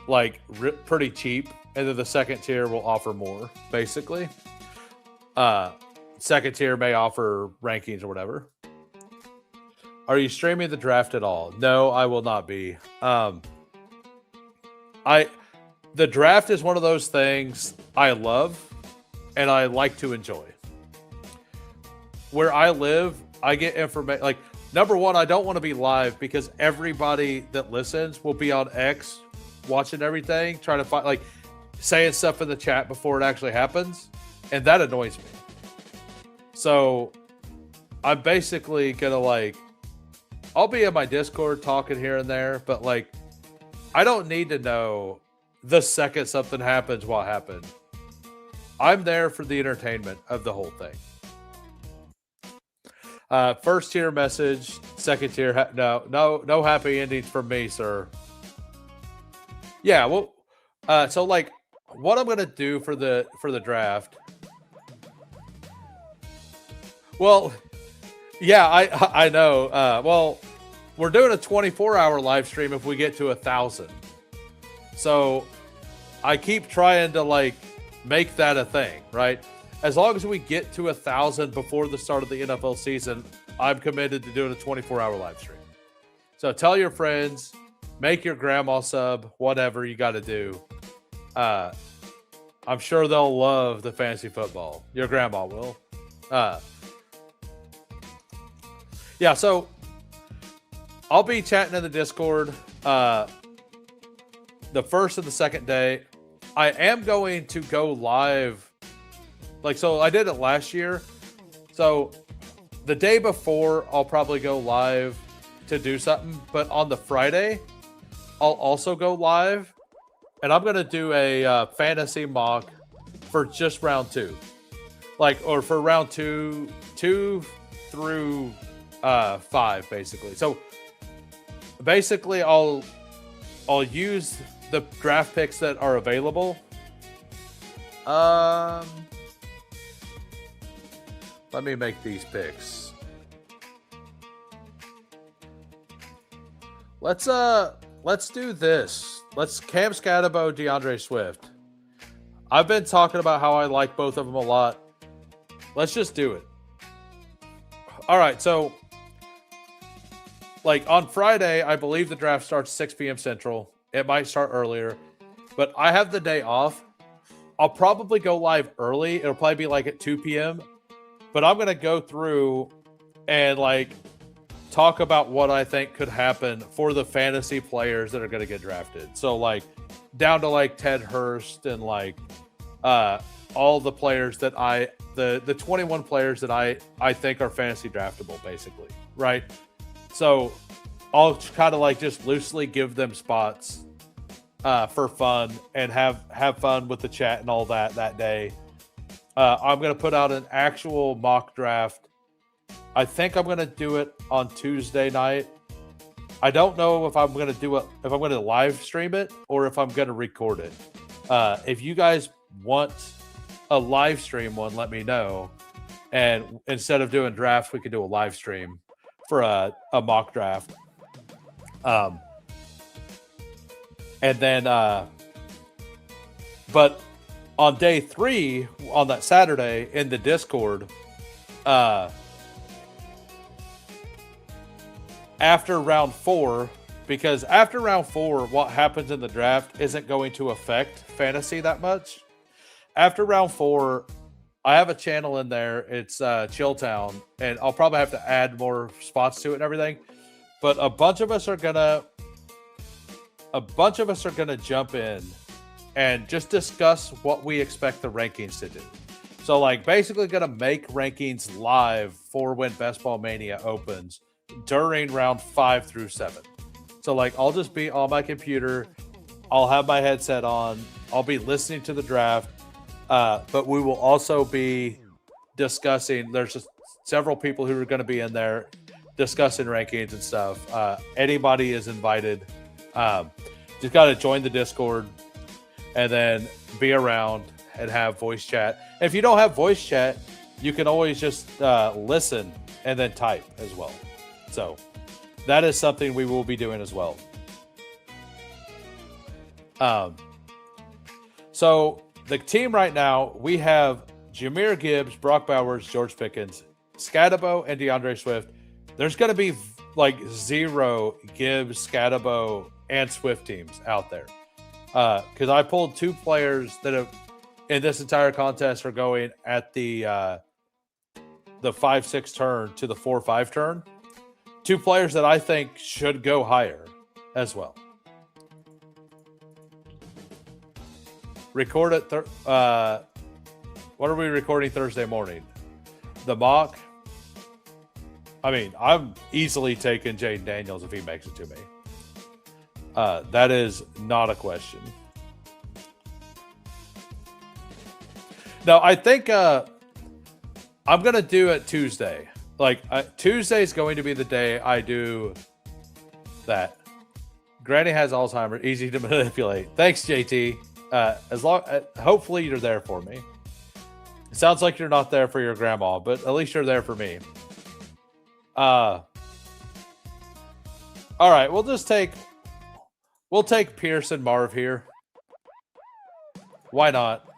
[SPEAKER 1] like pretty cheap, and then the second tier will offer more, basically. Second tier may offer rankings or whatever. Are you streaming the draft at all? No, I will not be. The draft is one of those things I love and I like to enjoy. Where I live, I get information. Like, number one, I don't want to be live because everybody that listens will be on X watching everything, trying to find, like, saying stuff in the chat before it actually happens. And that annoys me. So I'm basically going to, like, I'll be in my Discord talking here and there, but like, I don't need to know the second something happens what happened. I'm there for the entertainment of the whole thing. First tier message, second tier, no happy endings from me, sir. Yeah, well, so like, what I'm gonna do for the draft. Well, yeah, I know. Well, we're doing a 24-hour live stream if we get to 1,000. So I keep trying to like make that a thing, right? As long as we get to 1,000 before the start of the NFL season, I'm committed to doing a 24-hour live stream. So tell your friends, make your grandma sub, whatever you got to do. I'm sure they'll love the fantasy football. Your grandma will. Yeah, so I'll be chatting in the Discord the first and the second day. I am going to go live. Like, so I did it last year. So the day before, I'll probably go live to do something. But on the Friday, I'll also go live. And I'm going to do a fantasy mock for just round 2, like, or for round 2 through 5, basically. So basically, I'll use the draft picks that are available. Let me make these picks. Let's do this. Let's Cam Scatabo, DeAndre Swift. I've been talking about how I like both of them a lot. Let's just do it. All right, so like on Friday, I believe the draft starts 6 p.m. Central. It might start earlier, but I have the day off. I'll probably go live early. It'll probably be like at 2 p.m. But I'm going to go through and like talk about what I think could happen for the fantasy players that are going to get drafted. So like down to like Ted Hurst and like all the players that the 21 players that I think are fantasy draftable, basically, right? So I'll kind of like just loosely give them spots for fun and have fun with the chat and all that day. I'm going to put out an actual mock draft. I think I'm going to do it on Tuesday night. I don't know if I'm going to do it, if I'm going to live stream it or if I'm going to record it. If you guys want a live stream one, let me know. And instead of doing drafts, we could do a live stream for a mock draft. And then, but on day 3, on that Saturday in the Discord, after round 4, because after round 4, what happens in the draft isn't going to affect fantasy that much. After round 4, I have a channel in there. It's Chilltown, and I'll probably have to add more spots to it and everything. But a bunch of us are gonna jump in and just discuss what we expect the rankings to do. So, like, basically gonna make rankings live for when Bestball Mania opens during round 5 through 7. So, like, I'll just be on my computer. I'll have my headset on. I'll be listening to the draft. But we will also be discussing. There's just several people who are going to be in there discussing rankings and stuff. Anybody is invited. Just got to join the Discord and then be around and have voice chat. And if you don't have voice chat, you can always just listen and then type as well. So that is something we will be doing as well. So the team right now, we have Jahmyr Gibbs, Brock Bowers, George Pickens, Scatabo, and DeAndre Swift. There's going to be like 0 Gibbs, Scatabo, and Swift teams out there. Because I pulled 2 players that have in this entire contest are going at the 5-6 turn to the 4-5 turn. 2 players that I think should go higher as well. Record it. What are we recording Thursday morning? The mock. I mean, I'm easily taking Jaden Daniels if he makes it to me. That is not a question. No, I think I'm going to do it Tuesday. Like, Tuesday is going to be the day I do that. Granny has Alzheimer's. Easy to manipulate. Thanks, JT. Hopefully you're there for me. It sounds like you're not there for your grandma, but at least you're there for me. All right, we'll take Pierce and Marv here. Why not?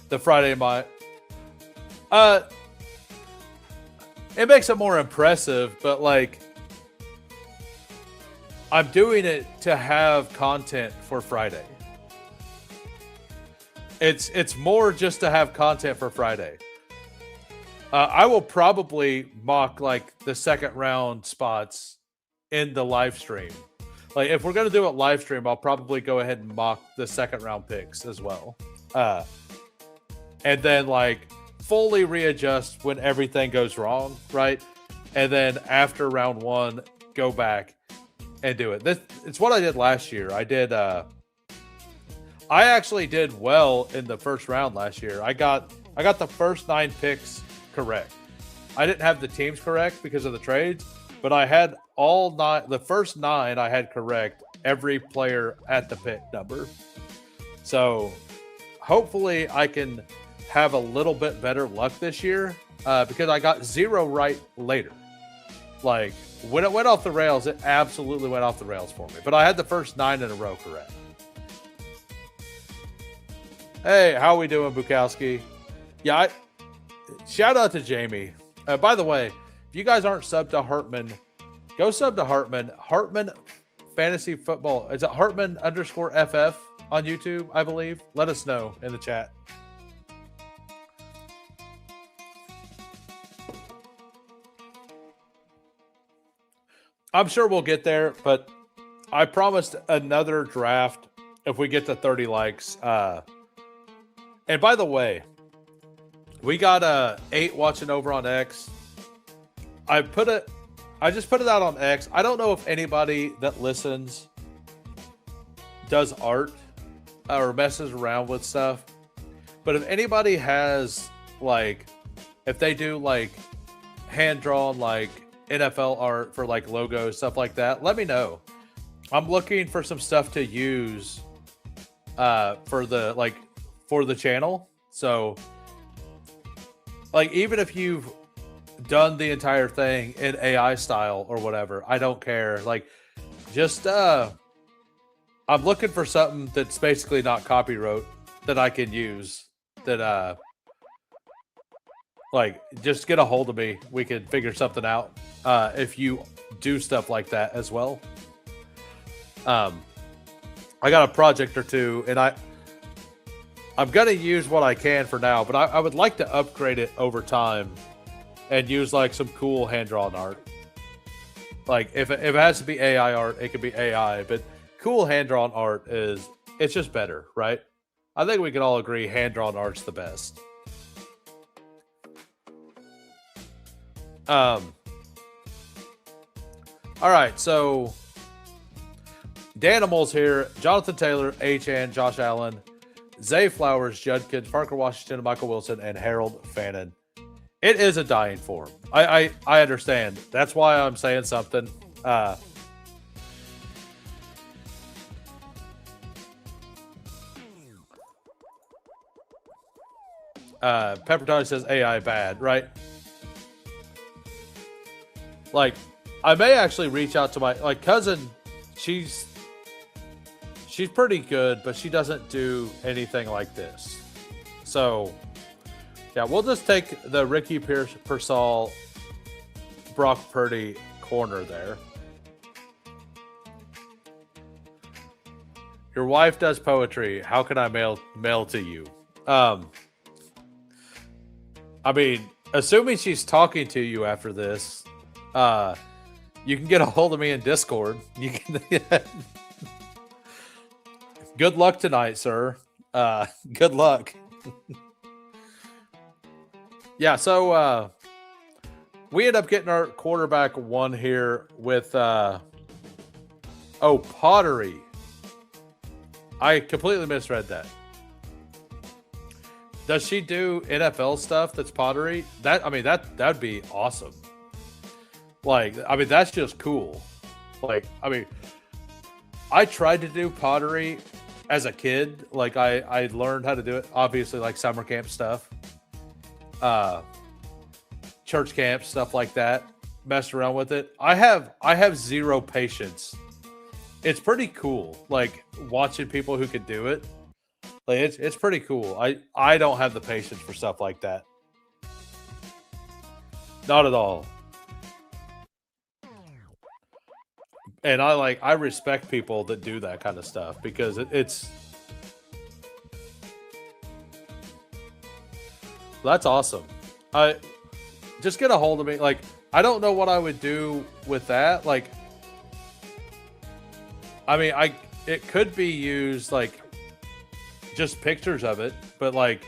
[SPEAKER 1] The Friday night. It makes it more impressive, but like, I'm doing it to have content for Friday. It's more just to have content for Friday. I will probably mock like the second round spots in the live stream. Like, if we're going to do it live stream, I'll probably go ahead and mock the second round picks as well. And then like fully readjust when everything goes wrong, right? And then after round 1, go back and do it. It's what I did last year. I I actually did well in the first round last year. I got the first 9 picks correct. I didn't have the teams correct because of the trades, but I had all 9. The first 9 I had correct every player at the pick number. So hopefully I can have a little bit better luck this year because I got 0 right later. Like when it went off the rails, it absolutely went off the rails for me. But I had the first 9 in a row correct. Hey, how we doing, Bukowski? Yeah, shout out to Jamie. By the way, if you guys aren't subbed to Hartman, go sub to Hartman. Hartman Fantasy Football. Is it Hartman_FF on YouTube, I believe? Let us know in the chat. I'm sure we'll get there, but I promised another draft if we get to 30 likes. And by the way, we got 8 watching over on X. I just put it out on X. I don't know if anybody that listens does art or messes around with stuff. But if anybody has like, if they do like hand drawn like NFL art for like logos, stuff like that, let me know. I'm looking for some stuff to use for the channel. So like even if you've done the entire thing in AI style or whatever, I don't care. Like just I'm looking for something that's basically not copyright that I can use. That like just get a hold of me. We can figure something out if you do stuff like that as well. I got a project or two, and I'm gonna use what I can for now, but I would like to upgrade it over time and use like some cool hand-drawn art. Like if it has to be AI art, it could be AI, but cool hand-drawn art it's just better, right? I think we can all agree hand-drawn art's the best. All right, so Danimals here, Jonathan Taylor, H.N., Josh Allen, Zay Flowers, Judkins, Parker Washington, Michael Wilson, and Harold Fannin. It is a dying form. I understand. That's why I'm saying something. Pepper Tony says AI bad, right? Like, I may actually reach out to my cousin. She's pretty good, but she doesn't do anything like this. So, yeah, we'll just take the Ricky Pearsall, Brock Purdy corner there. Your wife does poetry. How can I mail to you? I mean, assuming she's talking to you after this, you can get a hold of me in Discord. You can. Good luck tonight, sir. Good luck. Yeah, so we end up getting our quarterback 1 here with pottery. I completely misread that. Does she do NFL stuff that's pottery? That'd be awesome. Like, I mean, that's just cool. Like, I mean, I tried to do pottery as a kid. Like, I learned how to do it. Obviously, like summer camp stuff, church camp stuff like that. Messed around with it. I have zero patience. It's pretty cool. Like watching people who could do it. Like it's pretty cool. I don't have the patience for stuff like that. Not at all. And I respect people that do that kind of stuff because it's that's awesome. I just get a hold of me. Like, I don't know what I would do with that. Like, I mean, it could be used like just pictures of it, but like,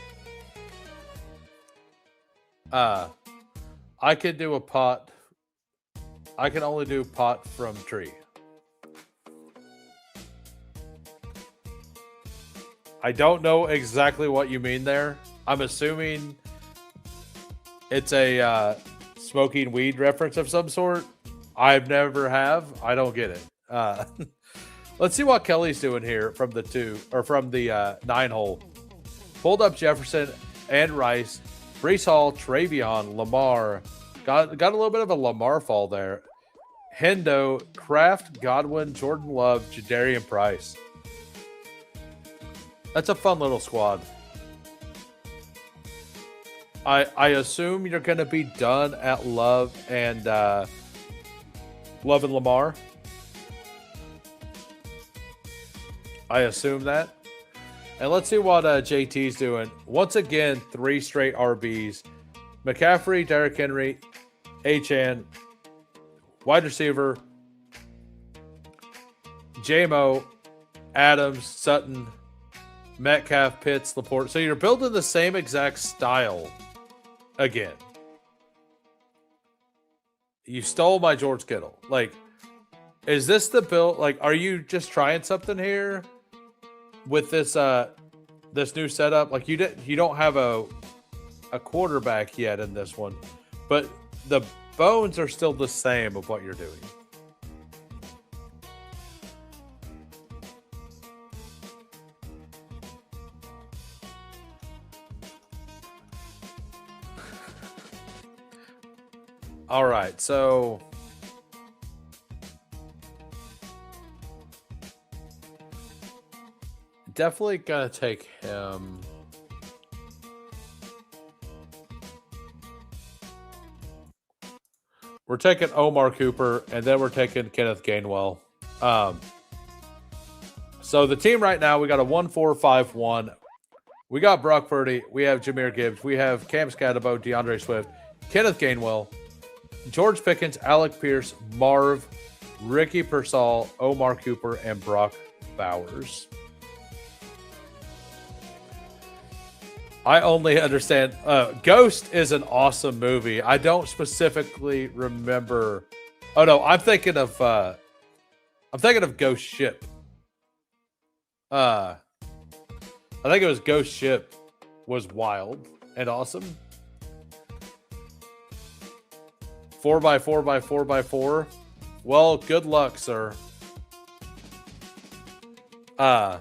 [SPEAKER 1] I could do a pot. I can only do pot from tree. I don't know exactly what you mean there. I'm assuming it's a smoking weed reference of some sort. I've never have. I don't get it. Let's see what Kelly's doing here from the 9 hole. Pulled up Jefferson and Rice, Brees Hall, Travion, Lamar. Got a little bit of a Lamar fall there. Hendo, Kraft, Godwin, Jordan Love, Jadarian Price. That's a fun little squad. I assume you're going to be done at Love and Lamar. I assume that. And let's see what JT's doing. Once again, 3 straight RBs. McCaffrey, Derrick Henry, Achane, wide receiver, JMO, Adams, Sutton, Metcalf, Pitts, Laporte. So you're building the same exact style again. You stole my George Kittle. Like, is this the build? Like, are you just trying something here with this this new setup? Like, you don't have a quarterback yet in this one, but the bones are still the same of what you're doing. All right, so definitely gonna take him. We're taking Omar Cooper, and then we're taking Kenneth Gainwell. So the team right now, we got a 1-4-5-1. We got Brock Purdy. We have Jahmyr Gibbs. We have Cam Scatterbo, DeAndre Swift, Kenneth Gainwell, George Pickens, Alec Pierce, Marv, Ricky Pearsall, Omar Cooper, and Brock Bowers. I only understand. Ghost is an awesome movie. I don't specifically remember. Oh no, I'm thinking of Ghost Ship. I think it was Ghost Ship. Was wild and awesome. 4x4x4x4. Well, good luck, sir. I'm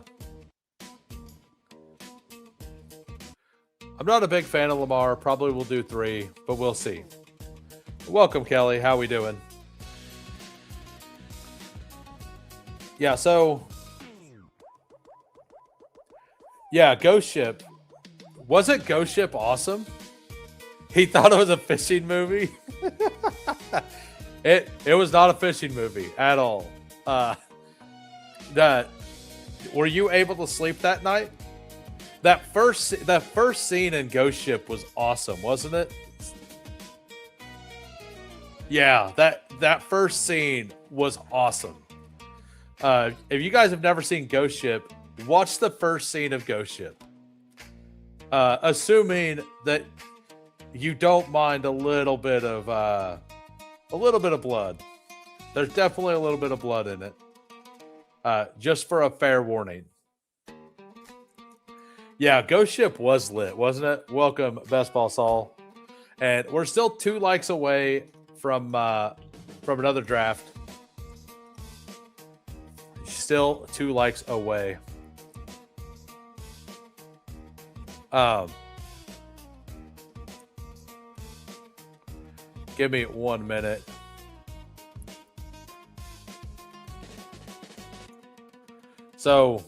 [SPEAKER 1] not a big fan of Lamar. Probably will do 3, but we'll see. Welcome, Kelly. How we doing? Yeah, so... yeah, Ghost Ship. Wasn't Ghost Ship awesome? He thought it was a fishing movie. It was not a fishing movie at all. Were you able to sleep that night? That first scene in Ghost Ship was awesome, wasn't it? Yeah, that first scene was awesome. If you guys have never seen Ghost Ship, watch the first scene of Ghost Ship. Assuming that you don't mind a little bit of blood. There's definitely a little bit of blood in it. Just for a fair warning. Yeah, Ghost Ship was lit, wasn't it? Welcome, Bestball Saul. And we're still 2 likes away from another draft. Still 2 likes away. Give me 1 minute. So,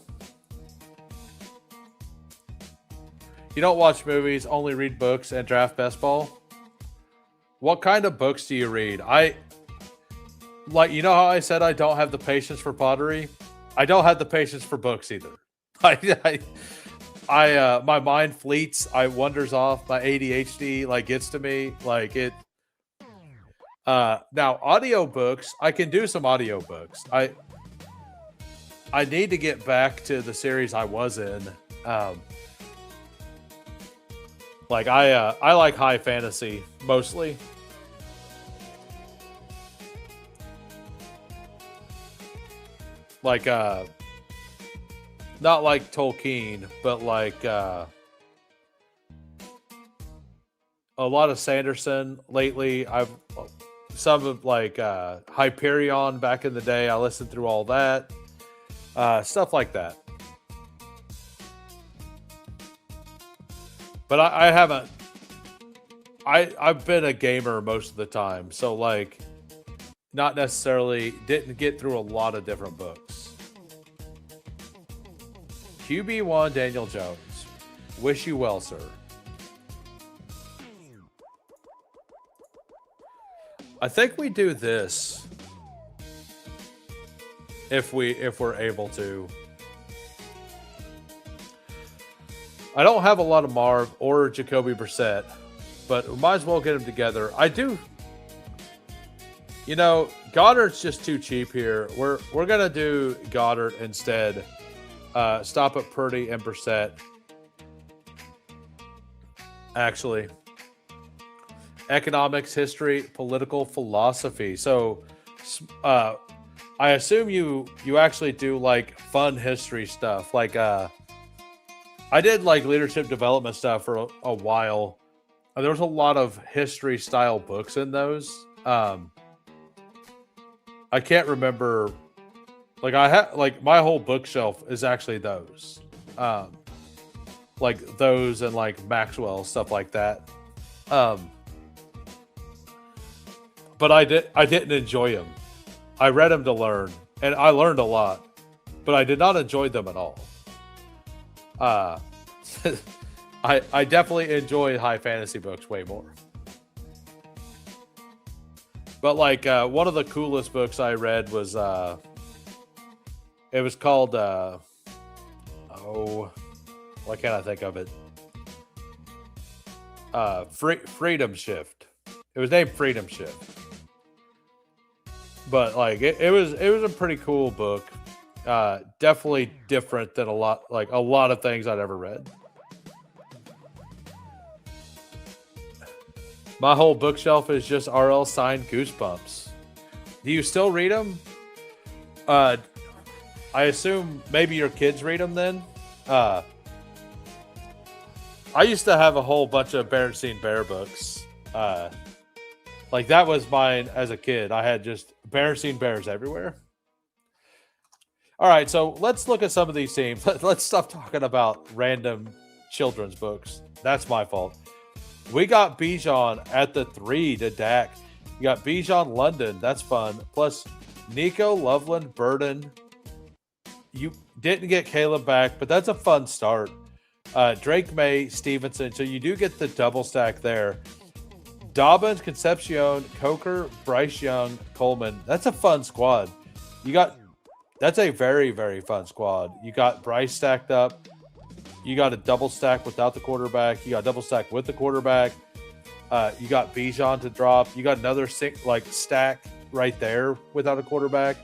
[SPEAKER 1] you don't watch movies, only read books and draft best ball? What kind of books do you read? You know how I said I don't have the patience for pottery? I don't have the patience for books either. My mind fleets. I wanders off. My ADHD gets to me. Now audiobooks, I can do some audiobooks. I need to get back to the series I was in. I like high fantasy mostly. not like Tolkien, but like a lot of Sanderson lately. I've some of like Hyperion back in the day. I listened through all that stuff like that. But I haven't. I've been a gamer most of the time, so like, not necessarily didn't get through a lot of different books. QB1 Daniel Jones, wish you well, sir. I think we do this if we're able to. I don't have a lot of Marv or Jacoby Brissett, but we might as well get them together. I do. You know, Goddard's just too cheap here. We're gonna do Goddard instead. Stop at Purdy and Brissett. Actually, economics, history, political philosophy. So, I assume you actually do like fun history stuff. Like, I did like leadership development stuff for a while. There was a lot of history style books in those. I can't remember. Like I have, like my whole bookshelf is actually those, like those and like Maxwell stuff like that. But I didn't enjoy them. I read them to learn, and I learned a lot, but I did not enjoy them at all. I definitely enjoy high fantasy books way more. But like one of the coolest books I read was it was called why can't I think of it? Freedom Shift. It was named Freedom Shift. But like it was a pretty cool book. Definitely different than a lot of things I'd ever read. My whole bookshelf is just RL signed Goosebumps. Do you still read them? I assume maybe your kids read them then. I used to have a whole bunch of Berenstain Bear books. Like that was mine as a kid. I had just Berenstain Bears everywhere. All right, so let's look at some of these teams. Let's stop talking about random children's books. That's my fault. We got Bijan at the 3 to Dak. You got Bijan London. That's fun. Plus Nico, Loveland, Burden. You didn't get Caleb back, but that's a fun start. Drake May, Stevenson. So you do get the double stack there. Dobbins, Concepcion, Coker, Bryce Young, Coleman. That's a fun squad. That's a very, very fun squad. You got Bryce stacked up. You got a double stack without the quarterback. You got a double stack with the quarterback. You got Bijan to drop. You got another stack right there without a quarterback.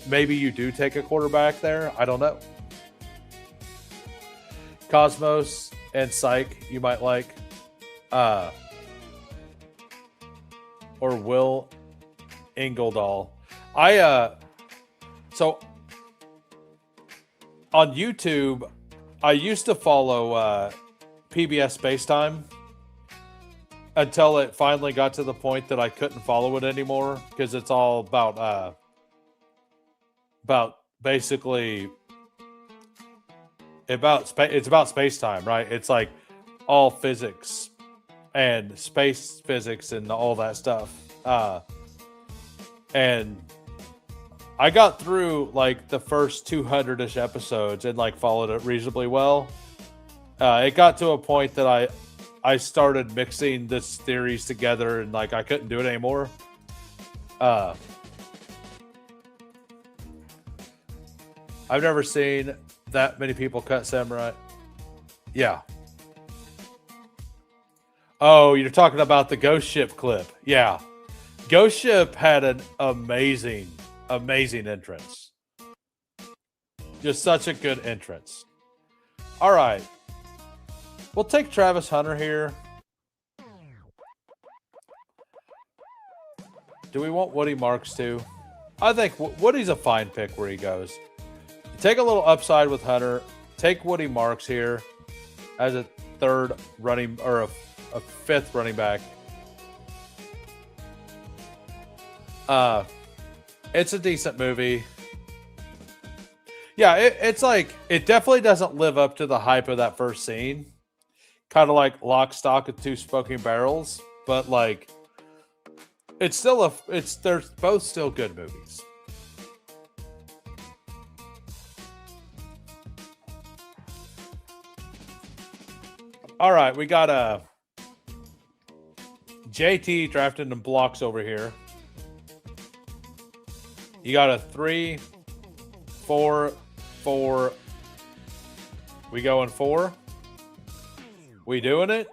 [SPEAKER 1] Maybe you do take a quarterback there. I don't know. Cosmos and Psych, you might like. Or Will Ingeldahl. So on YouTube, I used to follow PBS Spacetime until it finally got to the point that I couldn't follow it anymore because it's all about basically it's about space time, right? It's like all physics and space physics and all that stuff. And I got through like the first 200-ish episodes and like followed it reasonably well. It got to a point that I started mixing this theories together and like I couldn't do it anymore. I've never seen that many people cut Samurai. Yeah. Oh, you're talking about the Ghost Ship clip. Yeah. Ghost Ship had an amazing entrance. Just such a good entrance. All right. We'll take Travis Hunter here. Do we want Woody Marks too? I think Woody's a fine pick where he goes. take a little upside with Hunter. Take Woody Marks here as a third running or a fifth running back. It's a decent movie. Yeah, it's like it definitely doesn't live up to the hype of that first scene. Kind of like Lock, Stock, and Two Smoking Barrels, but like it's still they're both still good movies. All right, we got a JT drafted in blocks over here. You got a 3, 4, 4. We going 4? We doing it?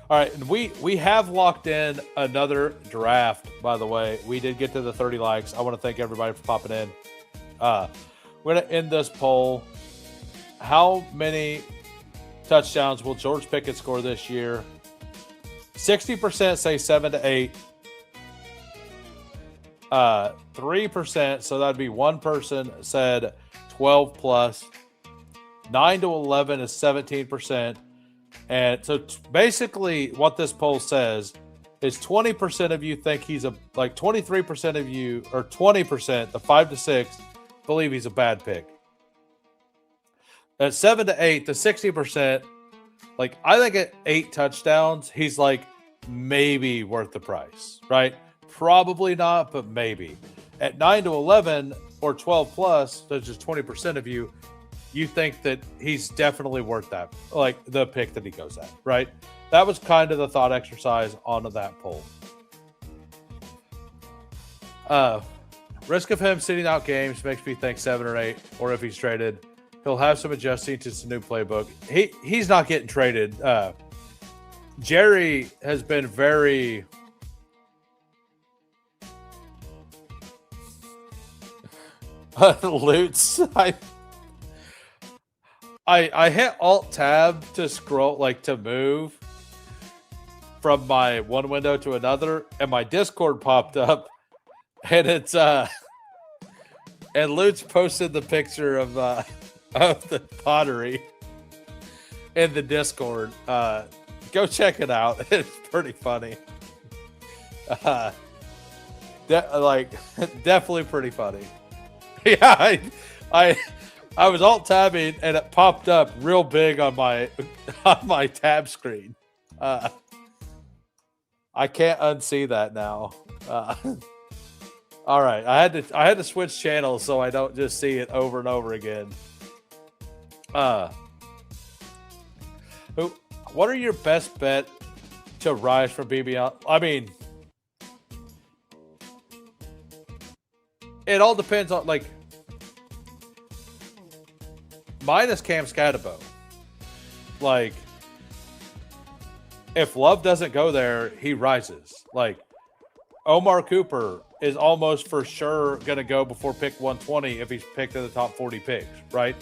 [SPEAKER 1] All right, and we have locked in another draft, by the way. We did get to the 30 likes. I want to thank everybody for popping in. We're going to end this poll. How many touchdowns will George Pickens score this year? 60% say 7 to 8. 3%, so that'd be one person said 12 plus. 9 to 11 is 17%. And so basically what this poll says is 20% of you think he's 23% of you, or 20%, the 5 to 6, believe he's a bad pick. At 7 to 8, the 60%, like I think at 8 touchdowns, he's like maybe worth the price, right? Probably not, but maybe. At 9 to 11 or 12 plus, that's just 20% of you, you think that he's definitely worth that, like the pick that he goes at, right? That was kind of the thought exercise onto that poll. Risk of him sitting out games makes me think 7 or 8, or if he's traded, he'll have some adjusting to his new playbook. He's not getting traded. Jerry has been very... Loots. I hit Alt Tab to scroll, like to move from my one window to another, and my Discord popped up, and it's and Lutz posted the picture of the pottery in the Discord. Go check it out. It's pretty funny. Definitely pretty funny. Yeah, I was alt tabbing and it popped up real big on my tab screen. I can't unsee that now. All right, I had to switch channels so I don't just see it over and over again. What are your best bet to rise from BBL? I mean, it all depends on, like, minus Cam Scatterbo. Like, if Love doesn't go there, he rises. Like, Omar Cooper is almost for sure going to go before pick 120 if he's picked in the top 40 picks, right?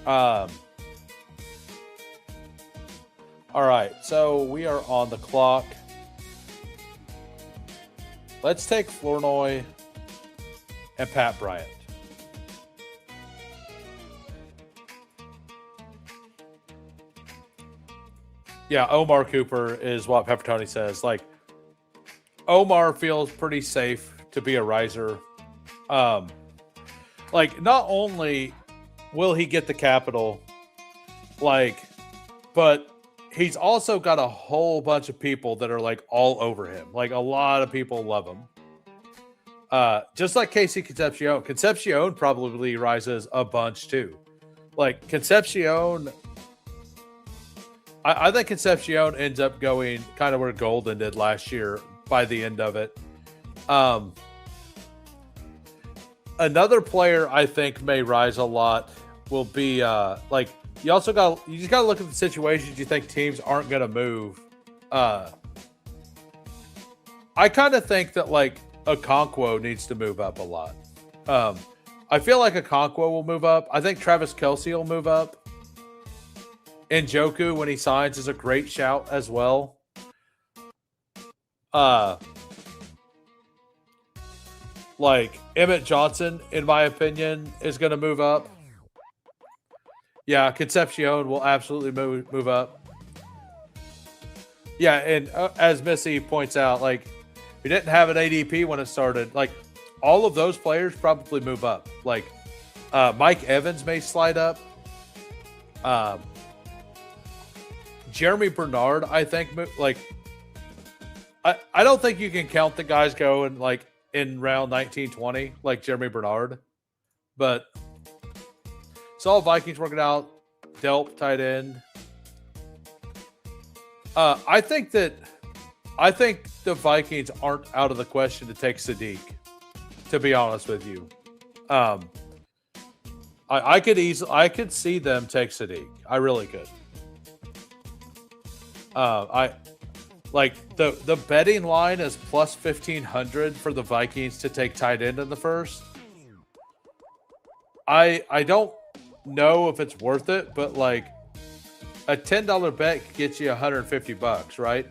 [SPEAKER 1] All right, so we are on the clock. Let's take Flournoy and Pat Bryant. Yeah, Omar Cooper is what Peppertoni says. Like, Omar feels pretty safe to be a riser. Like, not only will he get the capital, like, but he's also got a whole bunch of people that are like all over him. Like, a lot of people love him. Just like Casey Concepcion. Concepcion probably rises a bunch too. Like, Concepcion, I think Concepcion ends up going kind of where Golden did last year by the end of it. Another player I think may rise a lot will be like, you just got to look at the situations you think teams aren't going to move. I kind of think that, like, Okonkwo needs to move up a lot. I feel like Okonkwo will move up. I think Travis Kelce will move up. Njoku, when he signs, is a great shout as well. like Emmett Johnson, in my opinion, is going to move up. Yeah, Concepcion will absolutely move up. Yeah, and as Missy points out, like we didn't have an ADP when it started. Like all of those players probably move up. Like Mike Evans may slide up. Jeremy Bernard, I think, like I don't think you can count the guys going like in round 19-20 like Jeremy Bernard, but Saul Vikings working out. Delp tight end. I think the Vikings aren't out of the question to take Sadiq. To be honest with you, I could see them take Sadiq. I really could. I like the betting line is plus 1,500 for the Vikings to take tight end in the first. I don't know if it's worth it, but like a $10 bet gets you $150, right?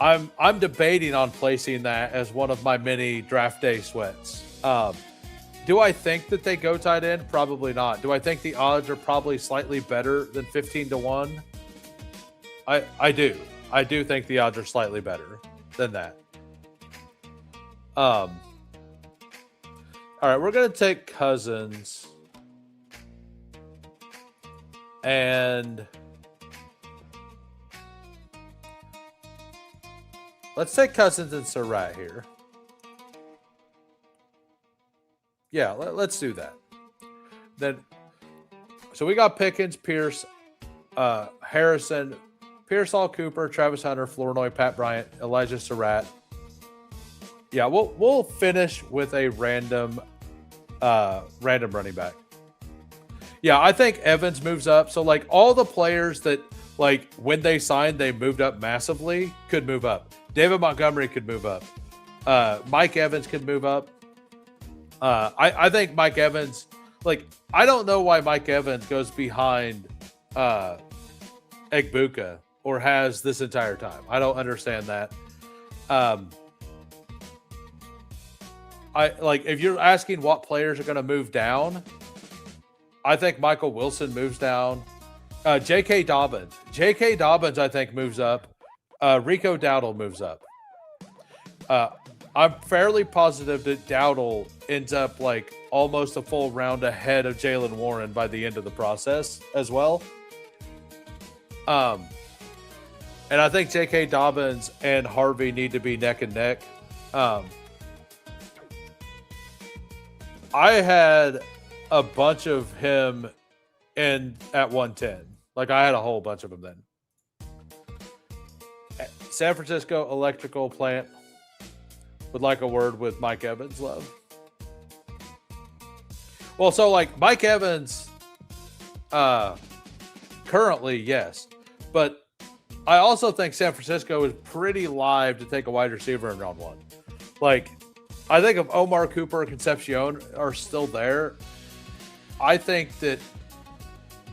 [SPEAKER 1] I'm debating on placing that as one of my many draft day sweats. Do I think that they go tight end? Probably not. Do I think the odds are probably slightly better than 15-1? I do. I do think the odds are slightly better than that. All right, we're gonna take Cousins. And let's take Cousins and Surratt here. Yeah, let's do that. Then, so we got Pickens, Pierce, Harrison, Pearsall, Cooper, Travis Hunter, Flournoy, Pat Bryant, Elijah Surratt. Yeah, we'll finish with a random running back. Yeah, I think Evans moves up. So, like, all the players that, like, when they signed, they moved up massively could move up. David Montgomery could move up. Mike Evans could move up. I think Mike Evans, like, I don't know why Mike Evans goes behind Egbuka or has this entire time. I don't understand that. If you're asking what players are going to move down, I think Michael Wilson moves down. J.K. Dobbins. J.K. Dobbins, I think, moves up. Rico Dowdle moves up. I'm fairly positive that Dowdle ends up like almost a full round ahead of Jaylen Warren by the end of the process as well. And I think J.K. Dobbins and Harvey need to be neck and neck. I had a bunch of him at 110. Like, I had a whole bunch of them then. San Francisco electrical plant would like a word with Mike Evans, love. Well, so like Mike Evans, currently, yes. But I also think San Francisco is pretty live to take a wide receiver in round one. Like, I think if Omar Cooper and Concepcion are still there, I think that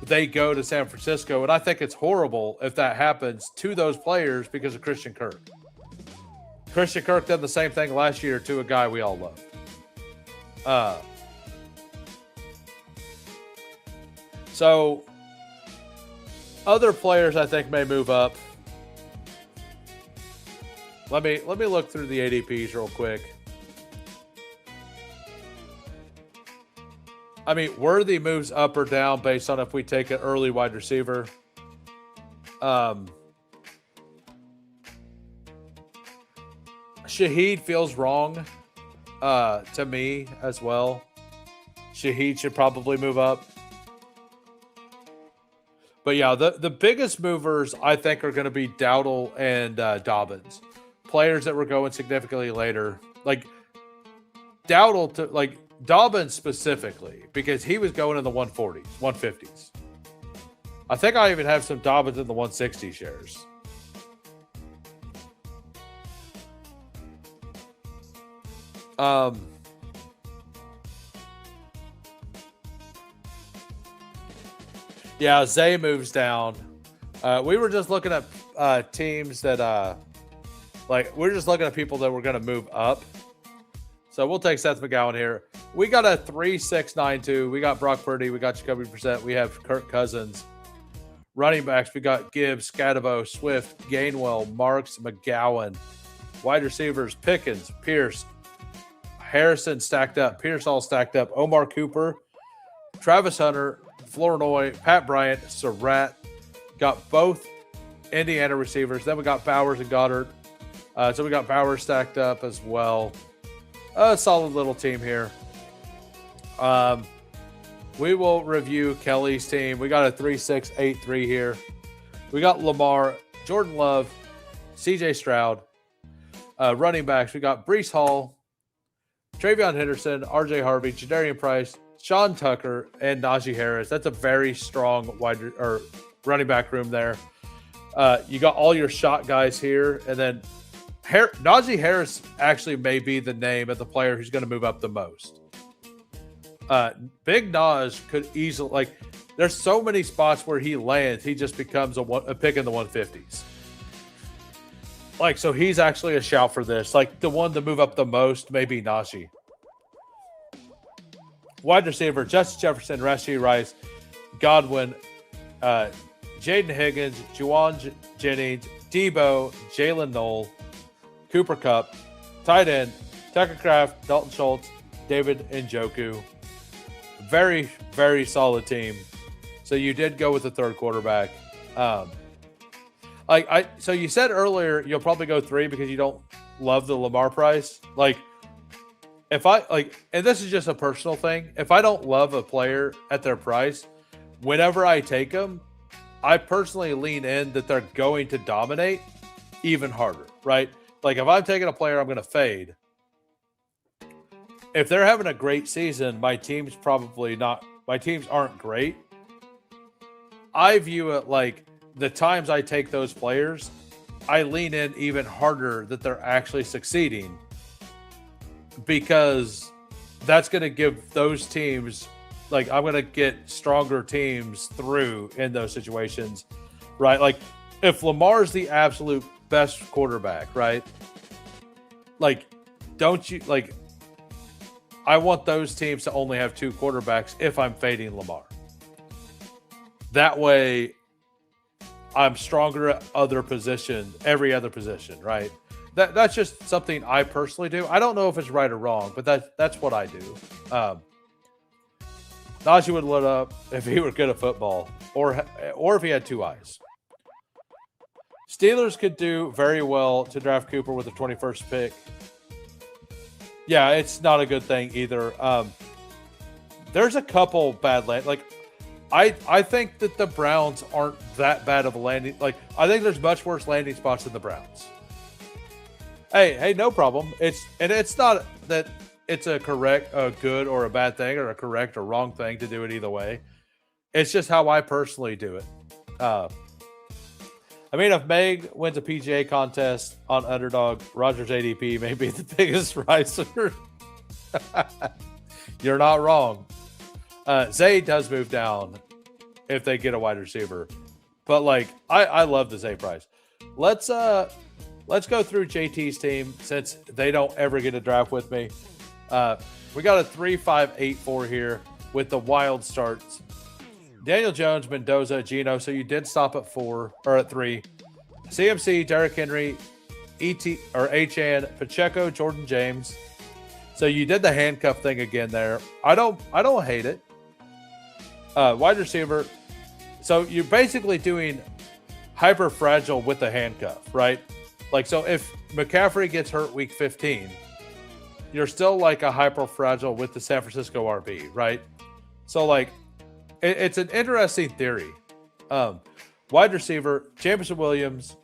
[SPEAKER 1] they go to San Francisco, and I think it's horrible if that happens to those players because of Christian Kirk. Christian Kirk did the same thing last year to a guy we all love. So other players I think may move up. Let me look through the ADPs real quick. I mean, Worthy moves up or down based on if we take an early wide receiver. Shaheed feels wrong to me as well. Shaheed should probably move up. But yeah, the biggest movers I think are going to be Dowdle and Dobbins. Players that were going significantly later. Like Dowdle to like Dobbins specifically, because he was going in the 140s, 150s. I think I even have some Dobbins in the 160 shares. Yeah, Zay moves down. We were just looking at teams that, we're just looking at people that were going to move up. So we'll take Seth McGowan here. We got a 3-6-9-2. We got Brock Purdy. We got Jacoby Brissett. We have Kirk Cousins. Running backs, we got Gibbs, Scadabo, Swift, Gainwell, Marks, McGowan. Wide receivers, Pickens, Pierce, Harrison stacked up, Pierce all stacked up, Omar Cooper, Travis Hunter, Flournoy, Pat Bryant, Surratt. Got both Indiana receivers. Then we got Bowers and Goddard. So we got Bowers stacked up as well. A solid little team here. We will review Kelly's team. We got a 3-6-8-3 here. We got Lamar, Jordan Love, CJ Stroud. Running backs, we got Breece Hall, Travion Henderson, RJ Harvey, Jadarian Price, Sean Tucker, and Najee Harris. That's a very strong running back room there. You got all your shot guys here, and then Najee Harris actually may be the name of the player who's going to move up the most. Big Naj could easily, there's so many spots where he lands, he just becomes a pick in the 150s. So he's actually a shout for this. The one to move up the most may be Najee. Wide receiver, Justin Jefferson, Rashee Rice, Godwin, Jaden Higgins, Juwan Jennings, Debo, Jalen Knoll, Cooper Kupp. Tight end, Tucker Kraft, Dalton Schultz, David Njoku. Very, very solid team. So you did go with the third quarterback. So you said earlier you'll probably go 3 because you don't love the Lamar price. If I and this is just a personal thing, if I don't love a player at their price, whenever I take them, I personally lean in that they're going to dominate even harder, right? If I'm taking a player I'm going to fade, if they're having a great season, my team's aren't great. I view it the times I take those players, I lean in even harder that they're actually succeeding, because that's going to give those teams, I'm going to get stronger teams through in those situations, right? If Lamar's the absolute best quarterback, right? Don't you, I want those teams to only have 2 quarterbacks if I'm fading Lamar. That way, I'm stronger at every other position, right? That's just something I personally do. I don't know if it's right or wrong, but that's what I do. Najee would lit up if he were good at football, or if he had 2 eyes. Steelers could do very well to draft Cooper with the 21st pick. Yeah, it's not a good thing either. There's a couple bad I think that the Browns aren't that bad of a landing. I think there's much worse landing spots than the Browns. Hey, no problem. It's not that it's a good or a bad thing, or a correct or wrong thing to do it either way. It's just how I personally do it. If Meg wins a PGA contest on Underdog, Rogers ADP may be the biggest riser. You're not wrong. Zay does move down if they get a wide receiver, but I love the Zay price. Let's go through JT's team, since they don't ever get a draft with me. We got a 3-5-8-4 here with the wild starts. Daniel Jones, Mendoza, Geno. So you did stop at 3. CMC, Derrick Henry, Achane, Pacheco, Jordan James. So you did the handcuff thing again there. I don't hate it. Wide receiver. So you're basically doing hyper fragile with the handcuff, right? So if McCaffrey gets hurt week 15, you're still a hyper fragile with the San Francisco RB, right? So it's an interesting theory. Wide receiver, Jameson Williams,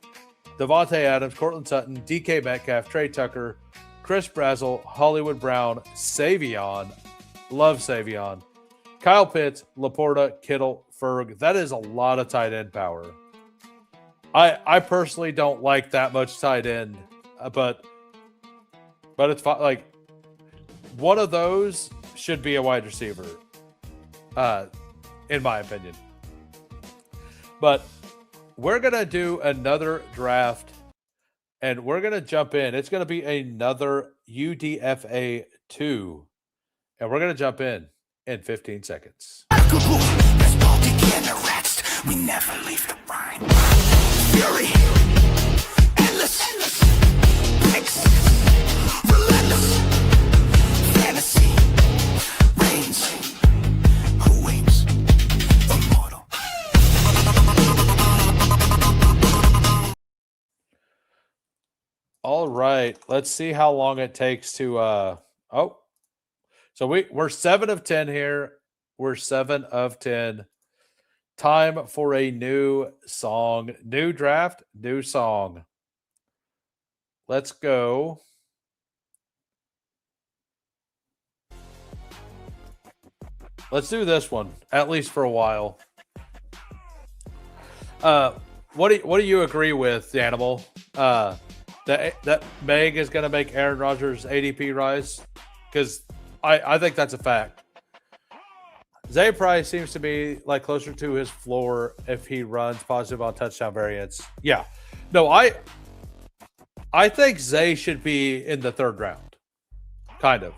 [SPEAKER 1] Devontae Adams, Cortland Sutton, DK Metcalf, Trey Tucker, Chris Brazzell, Hollywood Brown, Savion. Love Savion. Kyle Pitts, Laporta, Kittle, Ferg. That is a lot of tight end power. I personally don't like that much tight end, but it's fine. One of those should be a wide receiver, in my opinion. But we're going to do another draft, and we're going to jump in. It's going to be another UDFA 2, and we're going to jump in 15 seconds.
[SPEAKER 2] Bestball Degens, we never leave the grind. Fury, endless, picks, relentless, fantasy, reigns, who waits, immortal.
[SPEAKER 1] All right, let's see how long it takes to so we're 7 of 10 here. We're 7 of 10. Time for a new song. New draft, new song. Let's go. Let's do this one, at least for a while. What do you agree with, the Animal? That Meg is going to make Aaron Rodgers' ADP rise? Because I think that's a fact. Zay Price seems to be like closer to his floor if he runs positive on touchdown variance. Yeah. No, I think Zay should be in the 3rd round. Kind of.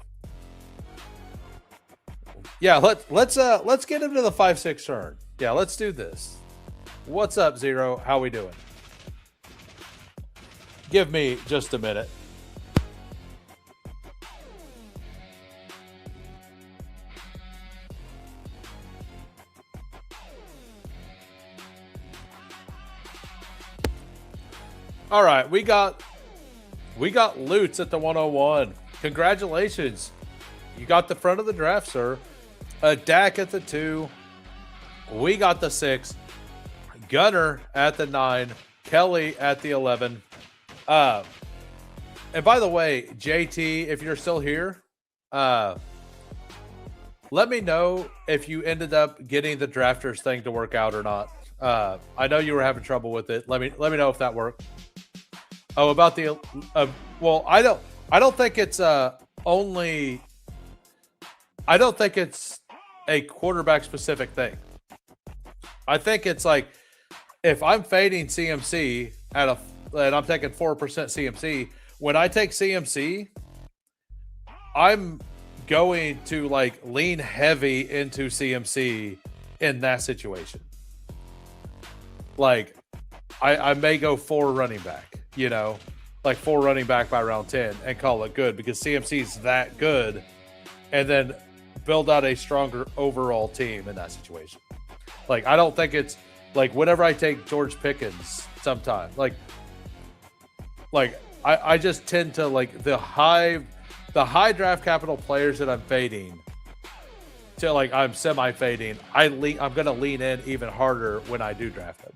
[SPEAKER 1] Yeah, let's get him to the 5-6 turn. Yeah, let's do this. What's up, Zero? How we doing? Give me just a minute. All right, we got Lutz at the 101. Congratulations. You got the front of the draft, sir. Dak at the 2. We got the 6. Gunner at the 9. Kelly at the 11. And by the way, JT, if you're still here, let me know if you ended up getting the drafters thing to work out or not. I know you were having trouble with it. Let me know if that worked. Oh, about the well, I don't think it's only. I don't think it's a quarterback specific thing. I think it's like if I'm fading CMC and I'm taking 4% CMC, when I take CMC, I'm going to like lean heavy into CMC in that situation. Like I may go 4 running back. You know, like 4 running back by round 10 and call it good because CMC is that good, and then build out a stronger overall team in that situation. Like, I don't think it's like whenever I take George Pickens sometime, like I just tend to like the high draft capital players that I'm fading to like I'm semi fading. I'm going to lean in even harder when I do draft them.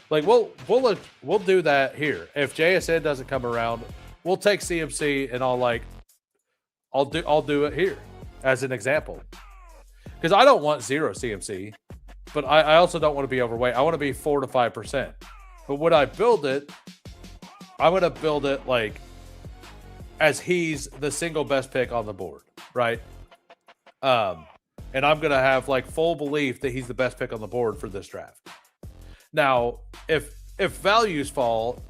[SPEAKER 1] Like we'll do that here. If JSN doesn't come around, we'll take CMC and I'll do it here as an example. Because I don't want 0 CMC, but I also don't want to be overweight. I want to be 4 to 5%. But when I build it, I'm going to build it like as he's the single best pick on the board, right? And I'm going to have like full belief that he's the best pick on the board for this draft. Now, if values fall,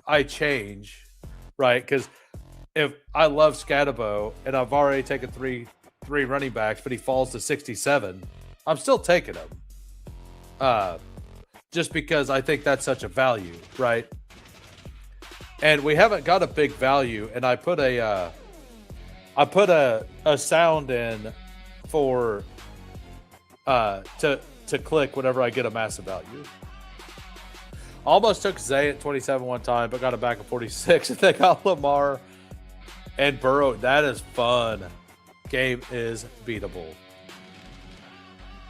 [SPEAKER 1] I change, right? Because if I love Scatabo and I've already taken three running backs, but he falls to 67, I'm still taking him. Just because I think that's such a value, right? And we haven't got a big value, and I put a sound in for to click whenever I get a massive value. Almost took Zay at 27 one time, but got him back at 46. And they got Lamar and Burrow. That is fun. Game is beatable.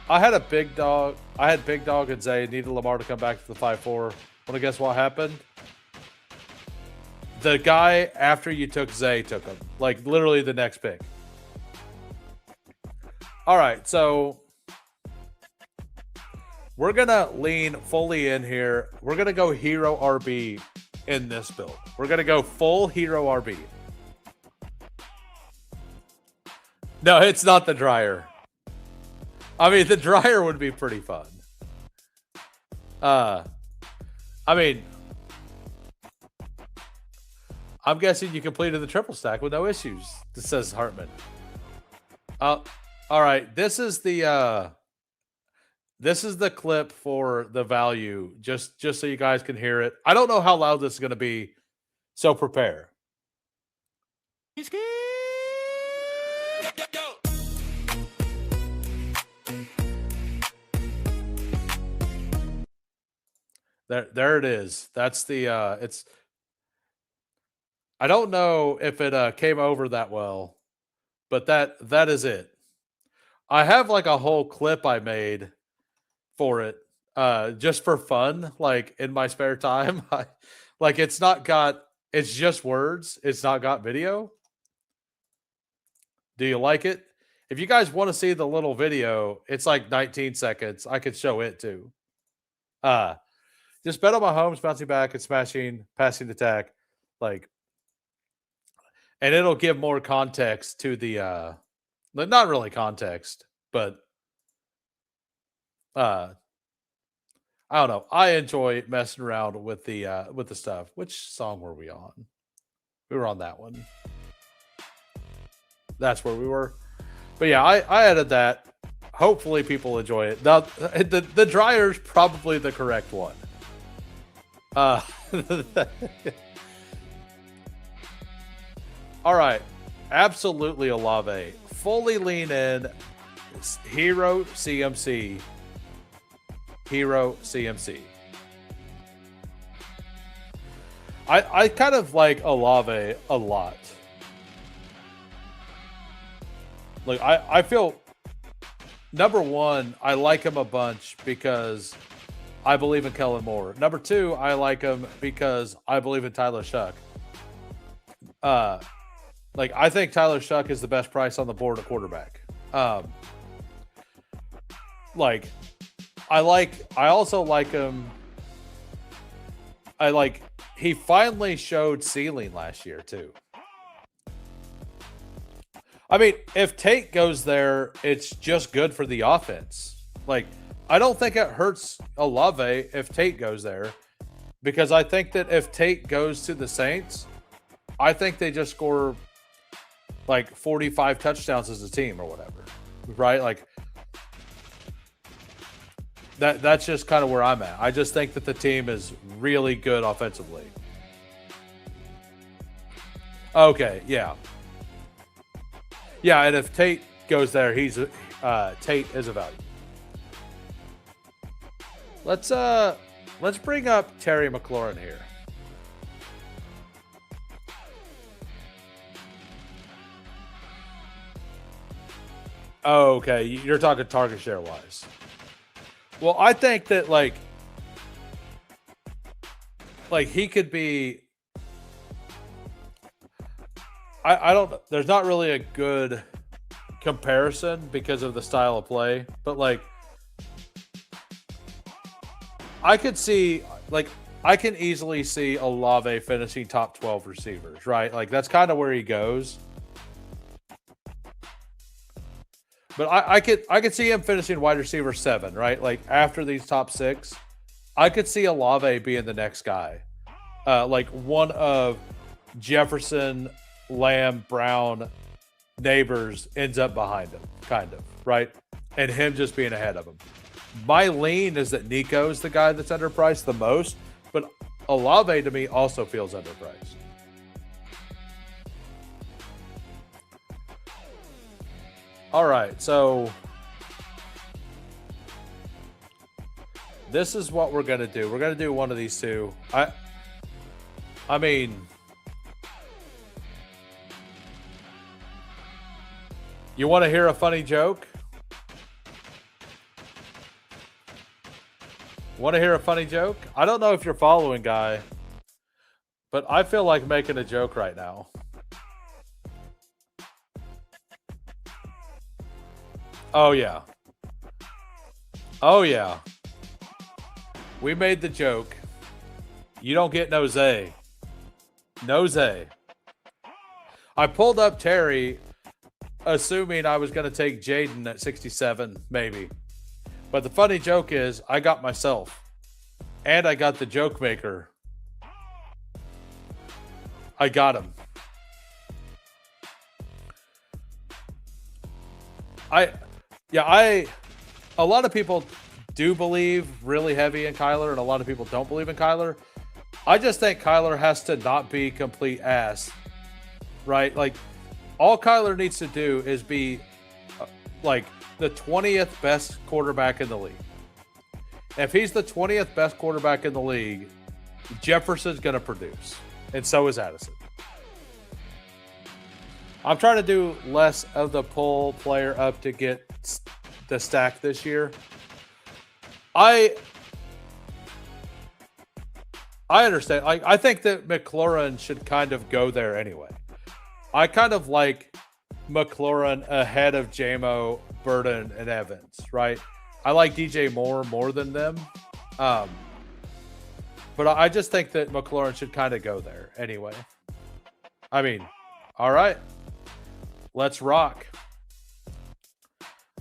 [SPEAKER 1] I had Big Dog and Zay. Needed Lamar to come back to the 5-4. Want to guess what happened? The guy after you took Zay took him. Like literally the next pick. All right, so we're going to lean fully in here. We're going to go hero RB in this build. We're going to go full hero RB. No, it's not the dryer. I mean, the dryer would be pretty fun. I mean, I'm guessing you completed the triple stack with no issues. This says Hartman. All right. This is the clip for the value, just so you guys can hear it. I don't know how loud this is going to be, so prepare. There it is. That's the it's. I don't know if it came over that well, but that is it. I have like a whole clip I made for it, just for fun, like in my spare time. Like it's just words. It's not got video. Do you like it? If you guys want to see the little video, it's like 19 seconds. I could show it too. Just bet on Mahomes bouncing back and smashing, passing attack, like, and it'll give more context to the not really context, but I don't know. I enjoy messing around with the stuff. Which song were we on? We were on that one. That's where we were. But yeah, I added that. Hopefully people enjoy it. Now the dryer's probably the correct one. All right. Absolutely Olave. Fully lean in. Hero CMC. Hero CMC. I kind of like Olave a lot. Like I feel, number one, I like him a bunch because I believe in Kellen Moore. Number two, I like him because I believe in Tyler Shuck. Like I think Tyler Shuck is the best price on the board at quarterback. Like I also like him. He finally showed ceiling last year too. I mean, if Tate goes there, it's just good for the offense. Like, I don't think it hurts Olave if Tate goes there, because I think that if Tate goes to the Saints, I think they just score like 45 touchdowns as a team or whatever, right? Like, that's just kind of where I'm at. I just think that the team is really good offensively. Okay, yeah. Yeah, and if Tate goes there, Tate is a value. Let's bring up Terry McLaurin here. Oh, okay, you're talking target share wise. Well, I think that like he could be. I don't. There's not really a good comparison because of the style of play, but like I could see, like I can easily see Olave finishing top 12 receivers, right? Like that's kind of where he goes. But I could see him finishing wide receiver 7, right? Like after these top 6, I could see Olave being the next guy, like one of Jefferson, Lamb, Brown, Neighbors ends up behind him, kind of, right? And him just being ahead of him. My lean is that Nico is the guy that's underpriced the most, but Olave to me also feels underpriced. All right, so this is what we're going to do. We're going to do one of these two. I mean, you want to hear a funny joke? Want to hear a funny joke? I don't know if you're following, guy, but I feel like making a joke right now. Oh, yeah. Oh, yeah. We made the joke. You don't get no Zay. No Zay. I pulled up Terry, assuming I was going to take Jaden at 67, maybe. But the funny joke is I got myself. And I got the joke maker. I got him. A lot of people do believe really heavy in Kyler, and a lot of people don't believe in Kyler. I just think Kyler has to not be complete ass, right? Like, all Kyler needs to do is be like the 20th best quarterback in the league. If he's the 20th best quarterback in the league, Jefferson's going to produce, and so is Addison. I'm trying to do less of the pull player up to get the stack this year. I understand. I think that McLaurin should kind of go there anyway. I kind of like McLaurin ahead of JMO, Burden, and Evans, right? I like DJ more than them. But I just think that McLaurin should kind of go there anyway. I mean, all right. Let's rock.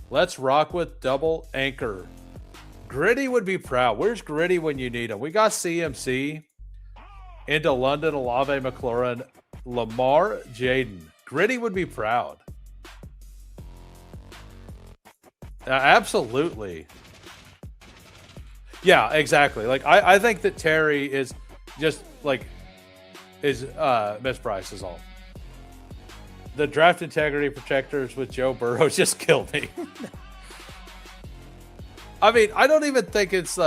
[SPEAKER 1] Let's rock with double anchor. Gritty would be proud. Where's Gritty when you need him? We got CMC into London, Olave, McLaurin, Lamar, Jaden. Gritty would be proud. Absolutely. Yeah, exactly. Like, I think that Terry is just like mispriced is all. The draft integrity protectors with Joe Burrow just killed me. I mean, I don't even think it's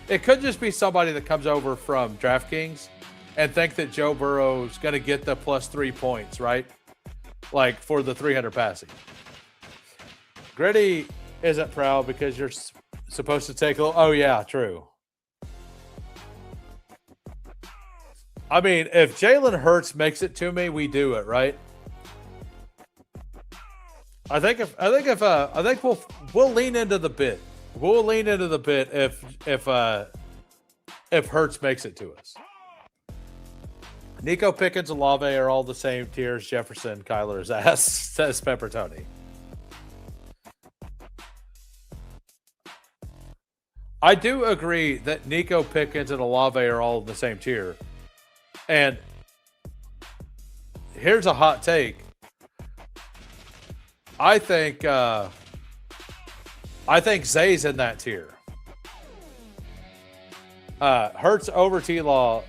[SPEAKER 1] it could just be somebody that comes over from DraftKings and think that Joe Burrow's going to get the +3 points, right? Like, for the 300 passing. Gritty isn't proud because you're supposed to take a little. Oh, yeah, true. I mean, if Jalen Hurts makes it to me, we do it, right? I think we'll lean into the bit. We'll lean into the bit if Hurts makes it to us. Nico Pickens and Olave are all the same tiers. Jefferson, Kyler's ass, says Pepper Tony. I do agree that Nico Pickens and Olave are all in the same tier. And here's a hot take. I think Zay's in that tier. Hurts over T-Law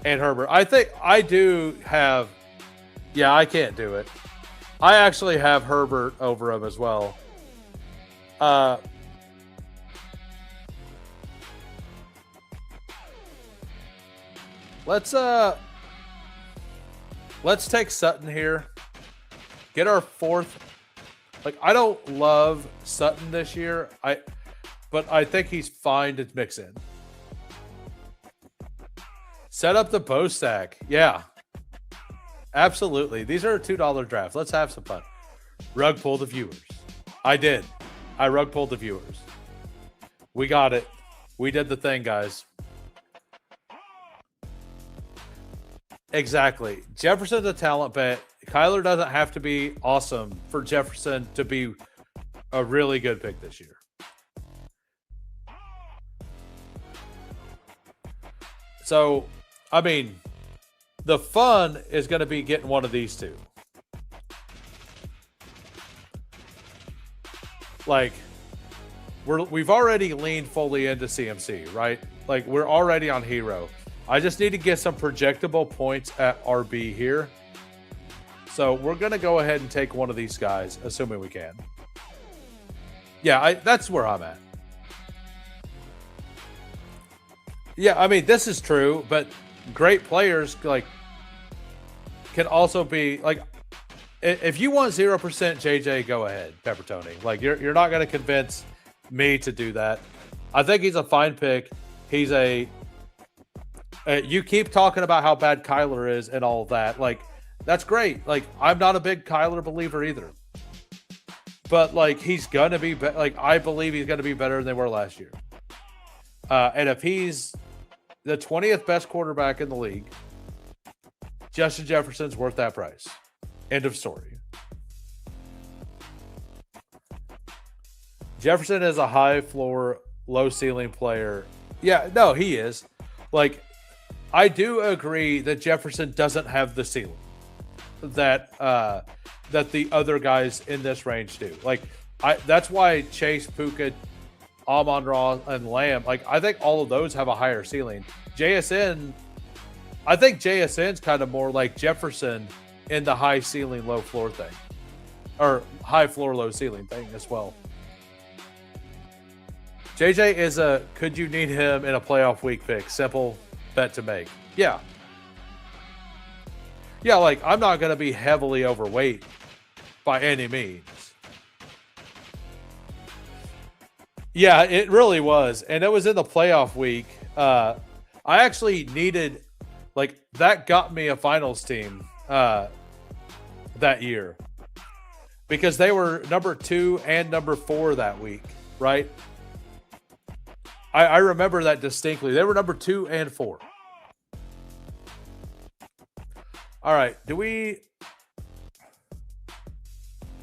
[SPEAKER 1] and Herbert. I think I do have. Yeah, I can't do it. I actually have Herbert over him as well. Let's take Sutton here. Get our fourth. Like, I don't love Sutton this year. But I think he's fine to mix in. Set up the bow stack. Yeah. Absolutely. These are a $2 draft. Let's have some fun. Rug pull the viewers. I did. I rug pulled the viewers. We got it. We did the thing, guys. Exactly. Jefferson's a talent bet. Kyler doesn't have to be awesome for Jefferson to be a really good pick this year. So, I mean, the fun is going to be getting one of these two. Like, we've already leaned fully into CMC, right? Like, we're already on Hero. I just need to get some projectable points at RB here. So we're going to go ahead and take one of these guys, assuming we can. Yeah, that's where I'm at. Yeah, I mean, this is true, but great players like can also be like, if you want 0% JJ, go ahead, Pepper Tony. Like, you're not going to convince me to do that. I think he's a fine pick. He's a you keep talking about how bad Kyler is and all of that. Like, that's great. Like, I'm not a big Kyler believer either. But, like, he's going to be like, I believe he's going to be better than they were last year. And if he's the 20th best quarterback in the league, Justin Jefferson's worth that price. End of story. Jefferson is a high floor, low ceiling player Yeah, no, he is. Like, I do agree that Jefferson doesn't have the ceiling that the other guys in this range do. Like, that's why Chase, Puka, Amon-Ra, and Lamb, like, I think all of those have a higher ceiling. JSN, I think JSN's kind of more like Jefferson in the high ceiling, low floor thing. Or high floor, low ceiling thing as well. JJ is a could you need him in a playoff week pick? Simple bet to make. Yeah. Yeah, like, I'm not going to be heavily overweight by any means. Yeah, it really was. And it was in the playoff week. I actually needed, like, that got me a finals team that year. Because they were number 2 and number 4 that week, right? I remember that distinctly. They were number 2 and 4. All right, I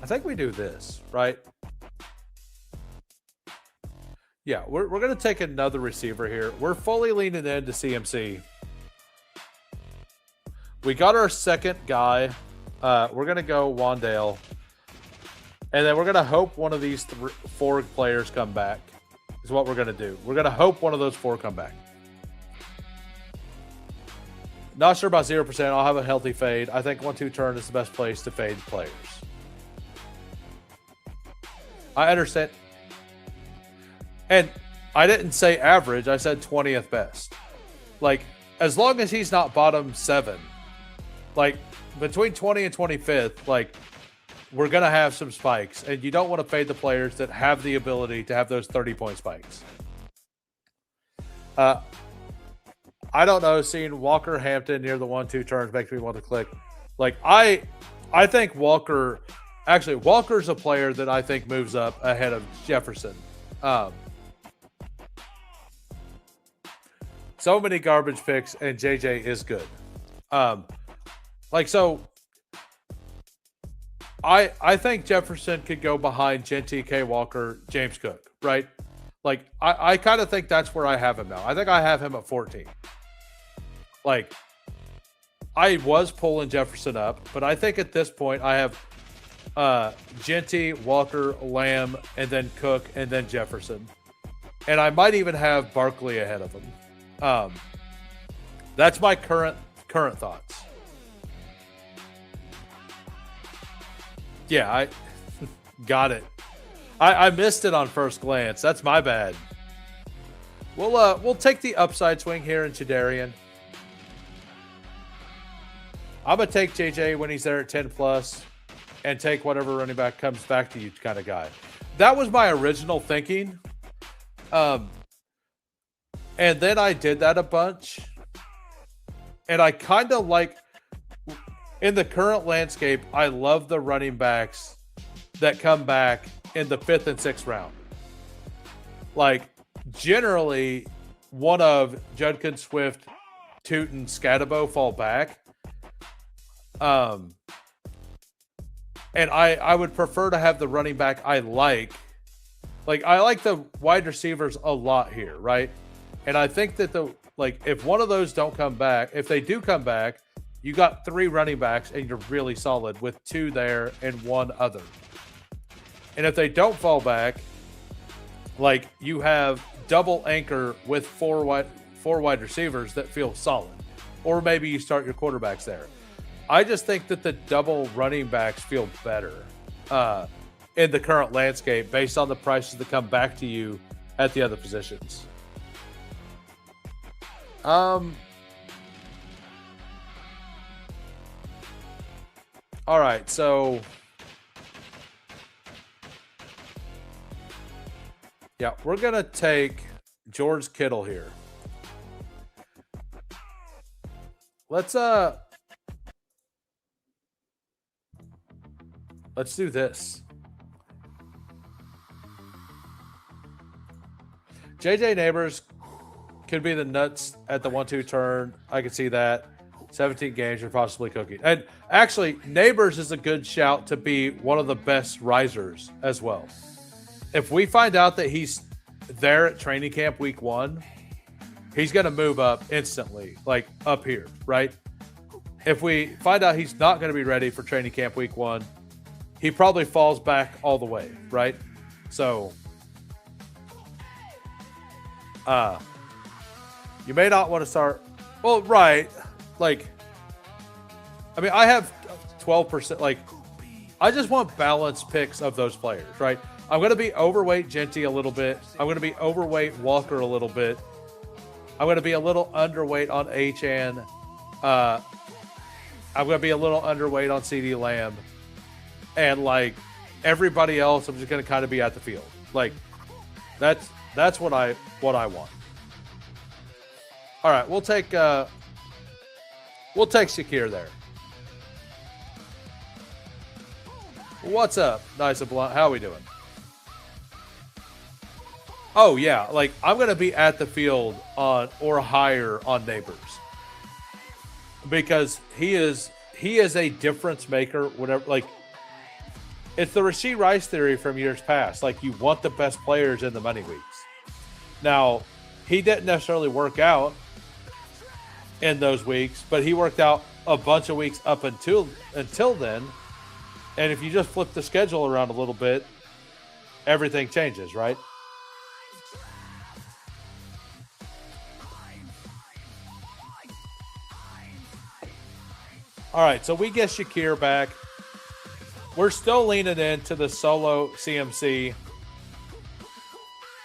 [SPEAKER 1] think we do this, right? Yeah, we're going to take another receiver here. We're fully leaning into CMC. We got our second guy. We're going to go Wandale. And then we're going to hope one of these 4 players come back is what we're going to do. We're going to hope one of those 4 come back. Not sure about 0%. I'll have a healthy fade. I think 1-2 turn is the best place to fade players. I understand. And I didn't say average. I said 20th best. Like, as long as he's not bottom 7, like, between 20 and 25th, like, we're going to have some spikes. And you don't want to fade the players that have the ability to have those 30-point spikes. I don't know. Seeing Walker Hampton near the 1-2 turns makes me want to click. Like, I think Walker... Actually, Walker's a player that I think moves up ahead of Jefferson. So many garbage picks, and JJ is good. So I think Jefferson could go behind Genty, K. Walker, James Cook, right? Like, I kind of think that's where I have him now. I think I have him at 14. Like, I was pulling Jefferson up, but I think at this point I have Genty, Walker, Lamb, and then Cook, and then Jefferson. And I might even have Barkley ahead of him. That's my current thoughts. Yeah, I got it. I missed it on first glance. That's my bad. We'll take the upside swing here in Chidarian. I'm gonna take JJ when he's there at 10+, and take whatever running back comes back to you kind of guy. That was my original thinking. And then I did that a bunch. And I kind of like, in the current landscape, I love the running backs that come back in the 5th and 6th round. Like, generally, one of Judkins, Swift, Tootin, Scatabo fall back. And I would prefer to have the running back I like. Like, I like the wide receivers a lot here, right? And I think that if one of those don't come back, if they do come back, you got 3 running backs and you're really solid with 2 there and 1 other. And if they don't fall back, like, you have double anchor with 4 wide receivers that feel solid. Or maybe you start your quarterbacks there. I just think that the double running backs feel better in the current landscape based on the prices that come back to you at the other positions. All right, so yeah, we're going to take George Kittle here. Let's do this. JJ Neighbors could be the nuts at the 1-2 turn. I could see that. 17 games are possibly cooking. And actually, Neighbors is a good shout to be one of the best risers as well. If we find out that he's there at training camp week 1, he's going to move up instantly, like up here, right? If we find out he's not going to be ready for training camp week 1, he probably falls back all the way, right? So, you may not want to start. Well, right. Like, I mean, I have 12%. Like, I just want balanced picks of those players, right? I'm going to be overweight Genty a little bit. I'm going to be overweight Walker a little bit. I'm going to be a little underweight on HN. I'm going to be a little underweight on CeeDee Lamb. And, like, everybody else, I'm just going to kind of be at the field. Like, that's what I want. All right, we'll take Shakir there. What's up, Nice and Blunt? How are we doing? Oh yeah, like I'm gonna be at the field on or higher on Neighbors because he is a difference maker. Whatever, like it's the Rashee Rice theory from years past. Like you want the best players in the money weeks. Now he didn't necessarily work out in those weeks, but he worked out a bunch of weeks up until then. And if you just flip the schedule around a little bit, everything changes, right? All right, so we get Shakir back. We're still leaning into the solo CMC.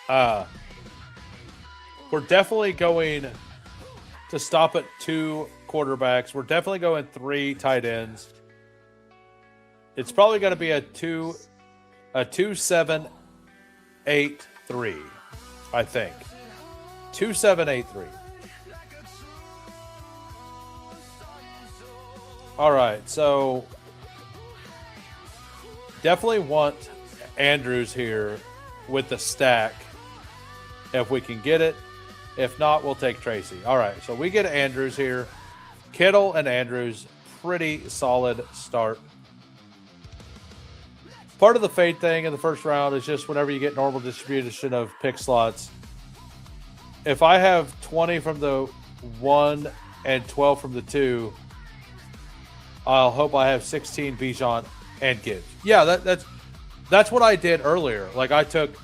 [SPEAKER 1] We're definitely going to stop at 2 quarterbacks. We're definitely going 3 tight ends. It's probably going to be a 2-7-8-3, I think. 2-7-8-3. All right, so definitely want Andrews here with the stack if we can get it. If not, we'll take Tracy. All right, so we get Andrews here. Kittle and Andrews, pretty solid start. Part of the fade thing in the first round is just whenever you get normal distribution of pick slots. If I have 20 from the 1 and 12 from the 2, I'll hope I have 16 Bijan and Gibbs. Yeah, that's what I did earlier. Like I took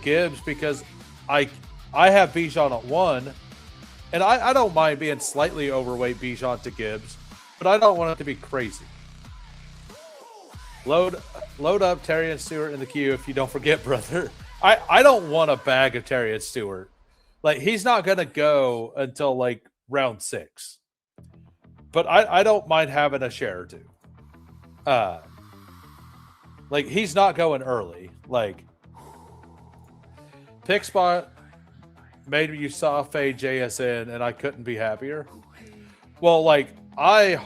[SPEAKER 1] Gibbs because I have Bijan at 1, and I don't mind being slightly overweight Bijan to Gibbs, but I don't want it to be crazy. Load up Terry and Stewart in the queue if you don't forget, brother. I don't want a bag of Terry and Stewart. Like, he's not going to go until, like, round 6. But I don't mind having a share or 2. Like, he's not going early. Like, pick spot made you saw fade JSN, and I couldn't be happier. Well, like, I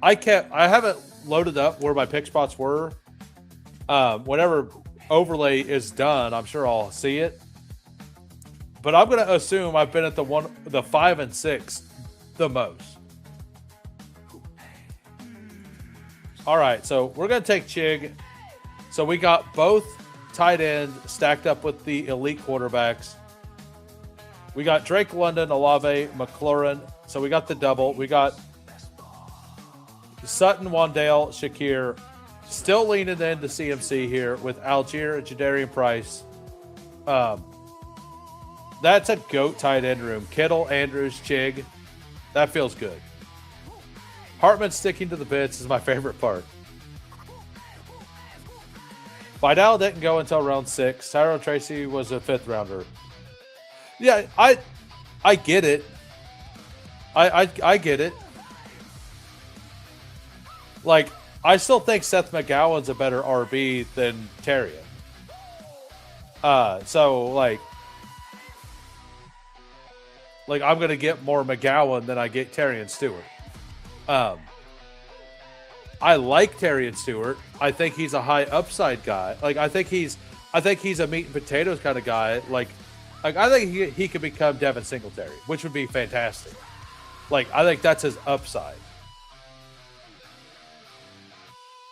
[SPEAKER 1] haven't loaded up where my pick spots were. Whenever overlay is done, I'm sure I'll see it. But I'm going to assume I've been at the 5 and 6 the most. All right, so we're going to take Chig. So we got both tight ends stacked up with the elite quarterbacks. We got Drake London, Olave, McLaurin. So we got the double. We got Sutton, Wandale, Shakir. Still leaning into CMC here with Algier and Jadarian Price. That's a GOAT tight end room. Kittle, Andrews, Chig. That feels good. Hartman sticking to the bits is my favorite part. Vidal didn't go until round 6. Tyrone Tracy was a 5th rounder. Yeah, I get it. I get it. Like, I still think Seth McGowan's a better RB than Terrian. So, like I'm going to get more McGowan than I get Terrian Stewart. I like Terrian Stewart. I think he's a high upside guy. Like, I think he's a meat and potatoes kind of guy. Like I think he could become Devin Singletary, which would be fantastic. Like, I think that's his upside.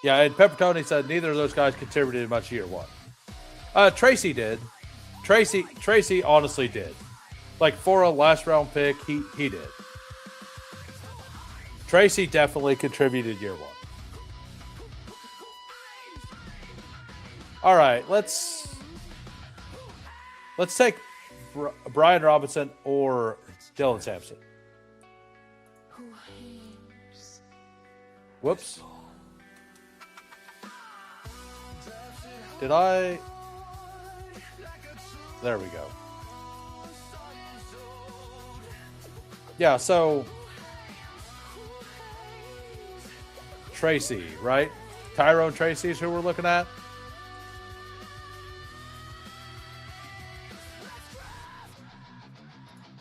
[SPEAKER 1] Yeah, and Peppertoni said neither of those guys contributed much year 1. Tracy did. Tracy honestly did. like for a last round pick, he did. Tracy definitely contributed year one. All right, let's take Brian Robinson or Dylan Sampson. Whoops. Did I? There we go. Yeah, so Tracy, right? Tyrone Tracy is who we're looking at.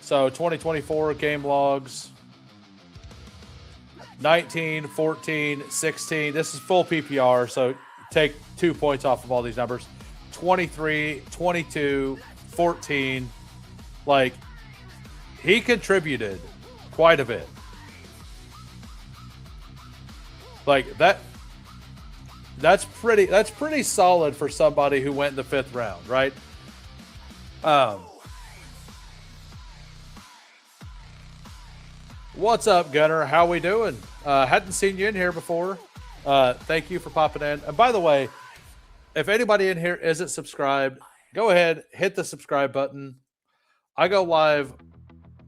[SPEAKER 1] So 2024 game logs. 19, 14, 16. This is full PPR, so take 2 points off of all these numbers. 23, 22, 14. Like, he contributed quite a bit. Like, that's pretty solid for somebody who went in the 5th round, right? What's up, Gunner? How we doing? Hadn't seen you in here before. Thank you for popping in. And by the way, if anybody in here isn't subscribed, go ahead, hit the subscribe button. I go live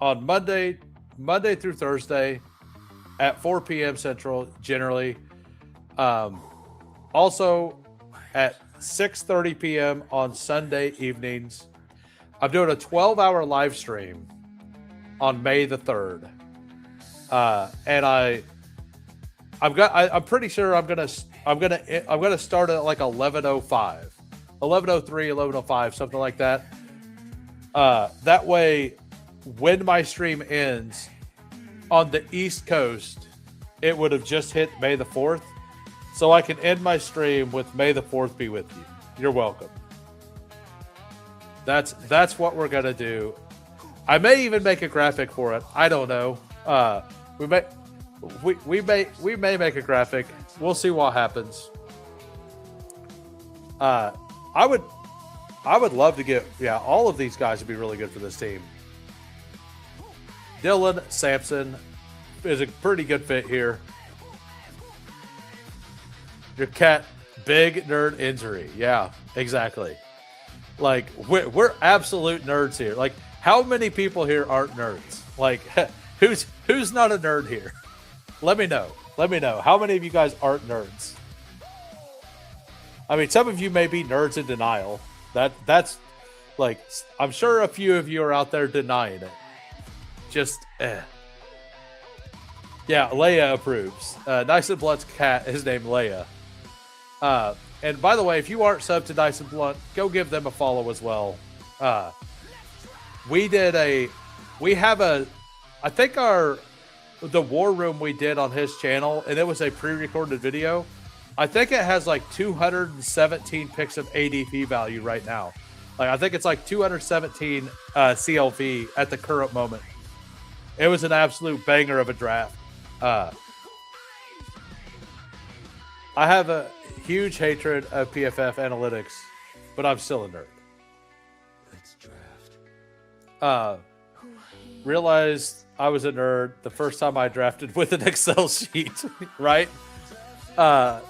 [SPEAKER 1] on Monday through Thursday at 4 p.m. Central, generally. Also at 6:30 p.m. on Sunday evenings. I'm doing a 12-hour live stream on May the 3rd. And I'm pretty sure I'm gonna start at like 11:05, 11:03, 11:05, something like that. That way, when my stream ends on the East Coast, it would have just hit May the 4th, so I can end my stream with May the 4th be with you. You're welcome. That's what we're gonna do. I may even make a graphic for it. I don't know. We may make a graphic. We'll see what happens. I would love to get, all of these guys would be really good for this team. Dylan Sampson is a pretty good fit here. Your cat, big nerd injury. Yeah, exactly. Like, we're absolute nerds here. Like, how many people here aren't nerds? Like, who's not a nerd here? Let me know. Let me know. How many of you guys aren't nerds? I mean, some of you may be nerds in denial. That's like, I'm sure a few of you are out there denying it. Just, Yeah, Leia approves. Nice and Blunt's cat is named Leia. And by the way, if you aren't subbed to Nice and Blunt, go give them a follow as well. I think the war room we did on his channel, and it was a pre-recorded video. I think it has like 217 picks of ADP value right now. Like, I think it's like 217 CLV at the current moment. It was an absolute banger of a draft. I have a huge hatred of PFF analytics, but I'm still a nerd. Let's draft. Realized I was a nerd the first time I drafted with an Excel sheet, right? I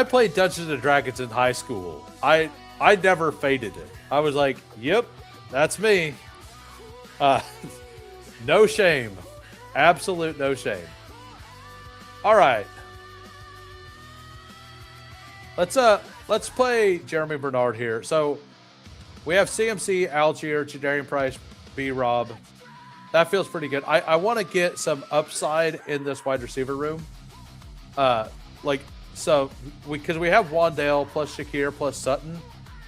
[SPEAKER 1] played Dungeons and Dragons in high school. I never faded it. I was like, yep, that's me. No shame. Absolute no shame. All right. Let's play Jeremy Bernard here. So we have CMC, Algier, Jadarian Price, B-Rob. That feels pretty good. I want to get some upside in this wide receiver room. Because we have Wandale plus Shakir plus Sutton.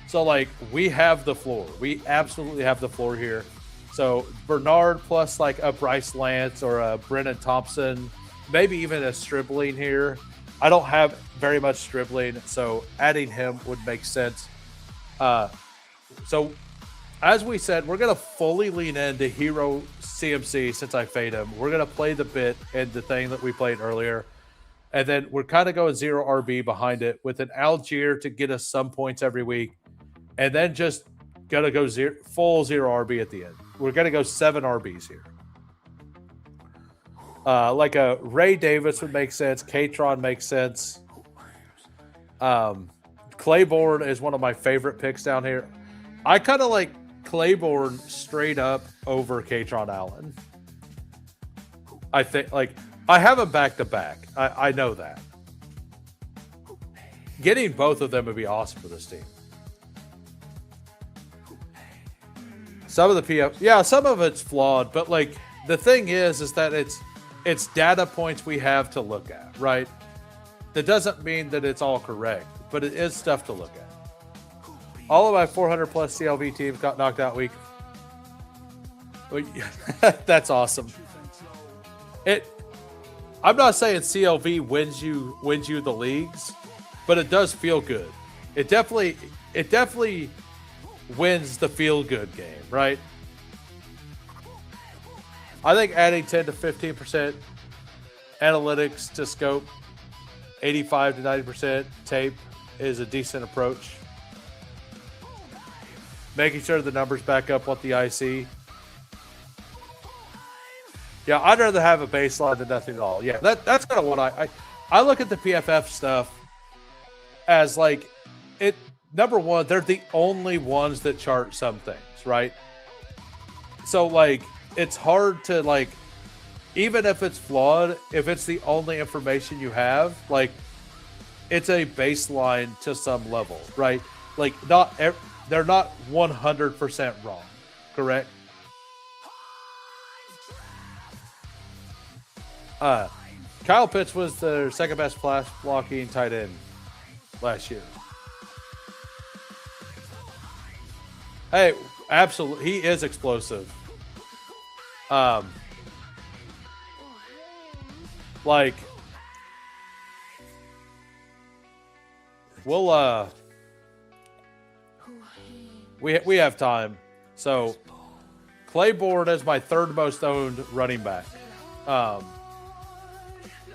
[SPEAKER 1] So, like, we have the floor. We absolutely have the floor here. So, Bernard plus, like, a Bryce Lance or a Brennan Thompson, maybe even a Stribling here. I don't have very much Stribling, so adding him would make sense. So, as we said, we're going to fully lean into Hero CMC since I fade him. We're going to play the bit and the thing that we played earlier. And then we're kind of going 0 RB behind it with an Algier to get us some points every week. And then just gonna go full zero RB at the end. We're gonna go 7 RBs here. Like a Ray Davis would make sense. Katron makes sense. Claiborne is one of my favorite picks down here. I kind of like Claiborne straight up over Katron Allen. I think, like, I have him back to back. I know that. Getting both of them would be awesome for this team. Some of the PF, yeah, some of it's flawed, but like the thing is that it's data points we have to look at, right? That doesn't mean that it's all correct, but it is stuff to look at. All of my 400 plus CLV teams got knocked out week. That's awesome. I'm not saying CLV wins you the leagues, but it does feel good. It definitely wins the feel good game, right? I think adding 10 to 15% analytics to scope, 85 to 90% tape is a decent approach. Making sure the numbers back up what the IC. Yeah, I'd rather have a baseline than nothing at all. Yeah, that's kind of what I look at the PFF stuff as like it. Number one, they're the only ones that chart some things, right? So like it's hard to like, even if it's flawed, if it's the only information you have, like it's a baseline to some level, right? Like they're not 100% wrong, correct? Kyle Pitts was their second best pass blocking tight end last year. Hey, absolutely, he is explosive. Like we'll we have time. So Claiborne is my third most owned running back.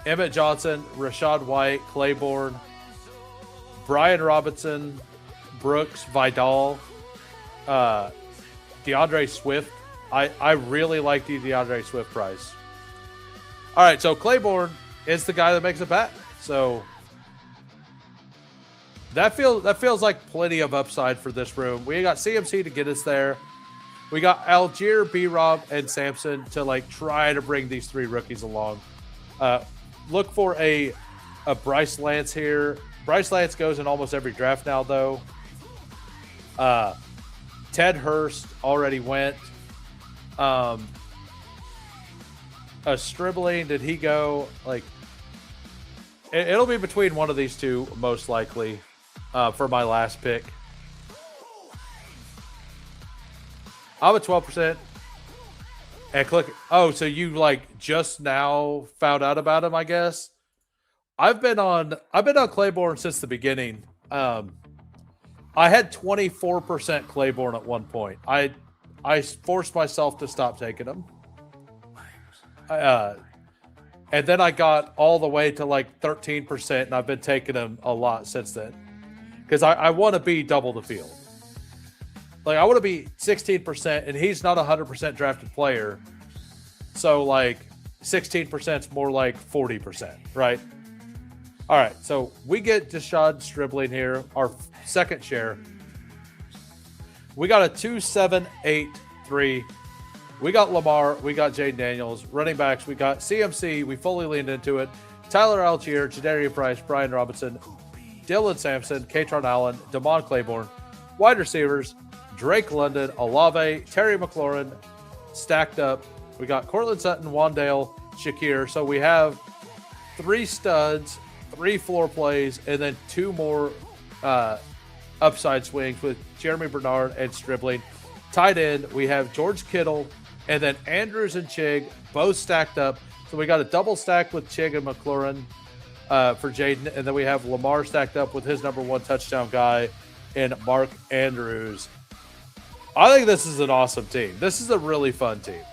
[SPEAKER 1] Emmett Johnson, Rashad White, Claiborne, Brian Robinson, Brooks, Vidal, DeAndre Swift. I really like the DeAndre Swift price. All right, so Claiborne is the guy that makes it back. So that feels like plenty of upside for this room. We got CMC to get us there. We got Algier, B-Rob, and Sampson to like try to bring these 3 rookies along. Look for a Bryce Lance here. Bryce Lance goes in almost every draft now, though. Ted Hurst already went. Stribling, did he go? Like, it'll be between one of these two, most likely, for my last pick. I'm at 12%. And click. Oh, so you like just now found out about him, I guess. I've been on Claiborne since the beginning. I had 24% Claiborne at one point. I forced myself to stop taking him. And then I got all the way to like 13%, and I've been taking him a lot since then. Because I want to be double the field. Like, I want to be 16%, and he's not a 100% drafted player. So, like, 16% is more like 40%, right? All right, so we get Deshaun Stribling here, our second share. We got a 2-7-8-3. We got Lamar. We got Jaden Daniels. Running backs, we got CMC. We fully leaned into it. Tyler Algier, Jadarian Price, Brian Robinson, Dylan Sampson, Katron Allen, Damon Claiborne. Wide receivers, Drake London, Olave, Terry McLaurin, stacked up. We got Cortland Sutton, Wandale, Shakir. So we have 3 studs, 3 floor plays, and then 2 more upside swings with Jeremy Bernard and Stribling. Tight end, we have George Kittle, and then Andrews and Chig, both stacked up. So we got a double stack with Chig and McLaurin for Jaden, and then we have Lamar stacked up with his number 1 touchdown guy in Mark Andrews. I think this is an awesome team. This is a really fun team.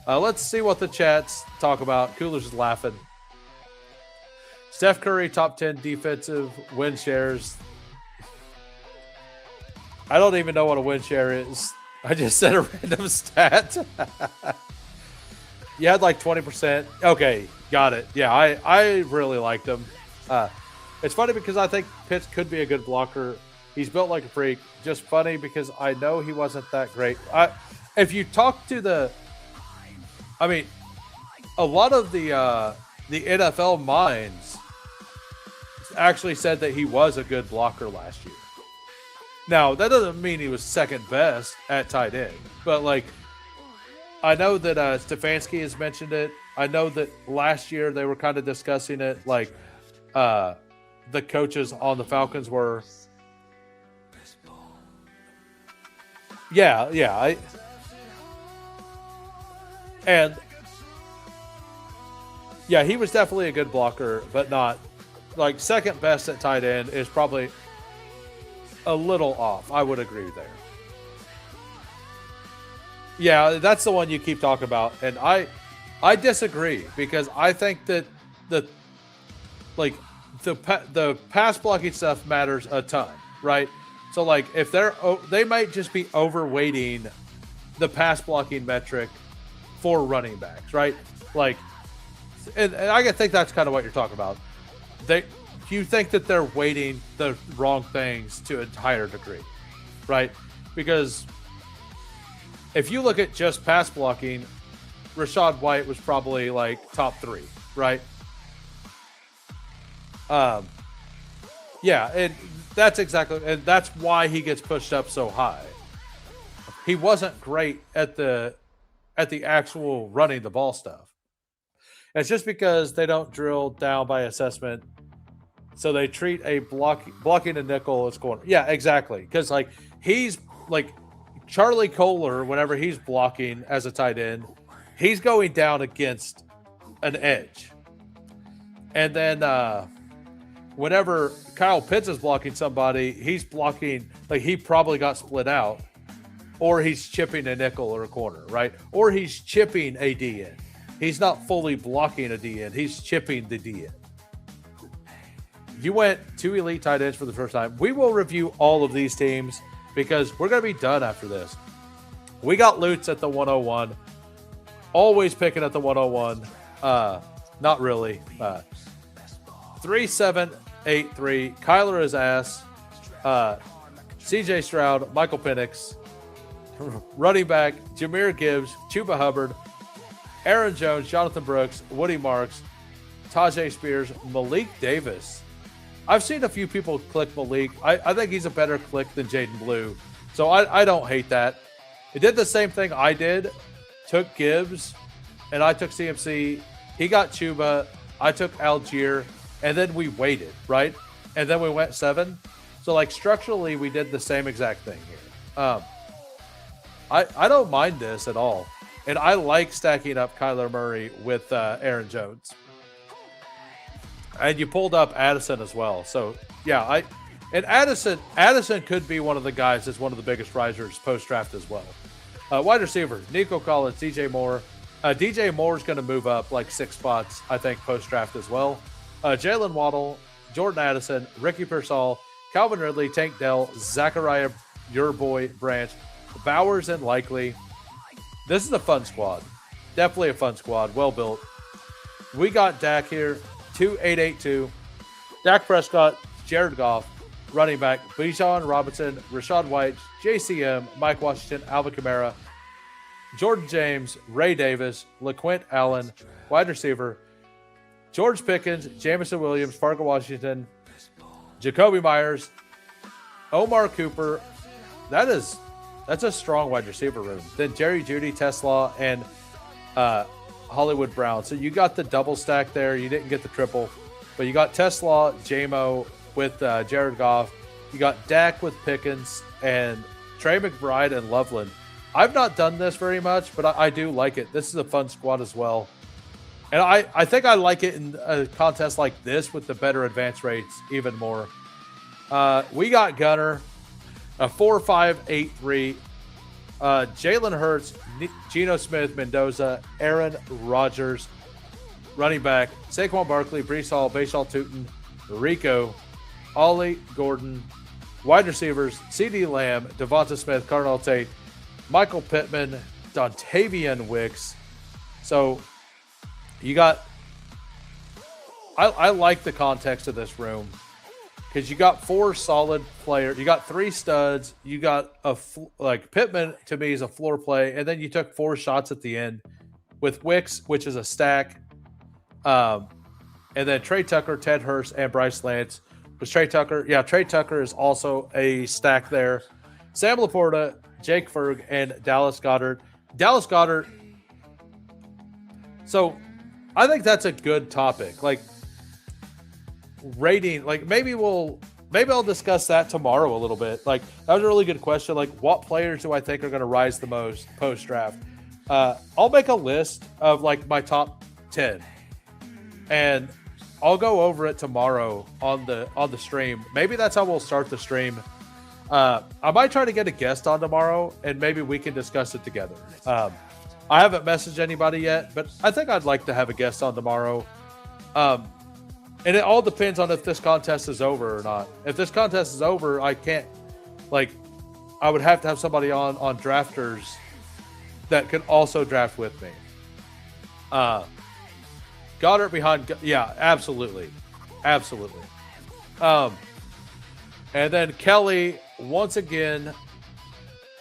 [SPEAKER 1] Let's see what the chats talk about. Cooler's is laughing. Steph Curry, top 10 defensive win shares. I don't even know what a win share is. I just said a random stat. You had like 20%. Okay, got it. Yeah, I really liked him. It's funny because I think Pitts could be a good blocker. He's built like a freak. Just funny because I know he wasn't that great. If you talk to a lot of the NFL minds actually said that he was a good blocker last year. Now, that doesn't mean he was second best at tight end, but like, I know that Stefanski has mentioned it. I know that last year they were kind of discussing it, like the coaches on the Falcons were. Yeah. He was definitely a good blocker, but not like second best at tight end is probably a little off. I would agree there. Yeah, that's the one you keep talking about, and I disagree because I think that the pass blocking stuff matters a ton, right? So like if they might just be overweighting the pass blocking metric for running backs, right? Like, and I think that's kind of what you're talking about. You think that they're weighting the wrong things to a higher degree, right? Because if you look at just pass blocking, Rachaad White was probably like top 3, right? Yeah, and that's why he gets pushed up so high. He wasn't great at the actual running the ball stuff. It's just because they don't drill down by assessment, so they treat a blocking a nickel as corner. Yeah, exactly. Because like he's like Charlie Kohler, whenever he's blocking as a tight end, he's going down against an edge, and then whenever Kyle Pitts is blocking somebody, he's blocking like he probably got split out, or he's chipping a nickel or a corner, right? Or he's chipping a DN. He's not fully blocking a DN. He's chipping the DN. You went 2 elite tight ends for the first time. We will review all of these teams because we're going to be done after this. We got Lutz at the 101. Always picking at the 101. Not really. 3783. Kyler is ass. CJ Stroud. Michael Penix. Running back. Jahmyr Gibbs. Chuba Hubbard. Aaron Jones, Jonathan Brooks, Woody Marks, Tajay Spears, Malik Davis. I've seen a few people click Malik. I think he's a better click than Jaden Blue. So I don't hate that. It did the same thing I did. Took Gibbs, and I took CMC. He got Chuba. I took Algier, and then we waited, right? And then we went 7. So, like, structurally, we did the same exact thing here. I don't mind this at all. And I like stacking up Kyler Murray with Aaron Jones. And you pulled up Addison as well. So, yeah, and Addison could be one of the guys that's one of the biggest risers post-draft as well. Wide receiver, Nico Collins, DJ Moore. DJ Moore is going to move up like 6 spots, I think, post-draft as well. Jalen Waddle, Jordan Addison, Ricky Pearsall, Calvin Ridley, Tank Dell, Zachariah, your boy Branch, Bowers, and Likely. This is a fun squad. Definitely a fun squad. Well built. We got Dak here, 2882. Dak Prescott, Jared Goff, running back, Bijan Robinson, Rachaad White, JCM, Mike Washington, Alvin Kamara, Jordan James, Ray Davis, LaQuint Allen, wide receiver, George Pickens, Jamison Williams, Fargo Washington, Jacoby Myers, Omar Cooper. That's a strong wide receiver room. Then Jerry Jeudy, Tesla, and Hollywood Brown. So you got the double stack there. You didn't get the triple, but you got Tesla, JMO with Jared Goff. You got Dak with Pickens and Trey McBride and Loveland. I've not done this very much, but I do like it. This is a fun squad as well. And I think I like it in a contest like this with the better advance rates even more. We got Gunner, a 4.583. Jalen Hurts, Geno Smith, Mendoza, Aaron Rodgers, running back, Saquon Barkley, Breece Hall, Bashal Tootin, Rico, Ollie Gordon, Wide receivers, C.D. Lamb, Devonta Smith, Cardinal Tate, Michael Pittman, Dontavian Wicks. So you got – I like the context of this room because you got 4 solid players. You got 3 studs. You got Pittman to me is a floor play, and then you took 4 shots at the end with Wicks, which is a stack. And then Trey Tucker, Ted Hurst, and Bryce Lance. Was Trey Tucker? Yeah, Trey Tucker is also a stack there. Sam Laporta, Jake Ferg, and Dallas Goedert. Dallas Goedert. So I think that's a good topic. Like rating, like maybe I'll discuss that tomorrow a little bit. Like that was a really good question. Like what players do I think are going to rise the most post draft? I'll make a list of like my top 10 and I'll go over it tomorrow on the stream. Maybe that's how we'll start the stream. I might try to get a guest on tomorrow and maybe we can discuss it together. I haven't messaged anybody yet, but I think I'd like to have a guest on tomorrow. And it all depends on if this contest is over or not. If this contest is over, I can't, like, I would have to have somebody on drafters that can also draft with me. Goddard behind, yeah, absolutely. Absolutely. And then Kelly, once again,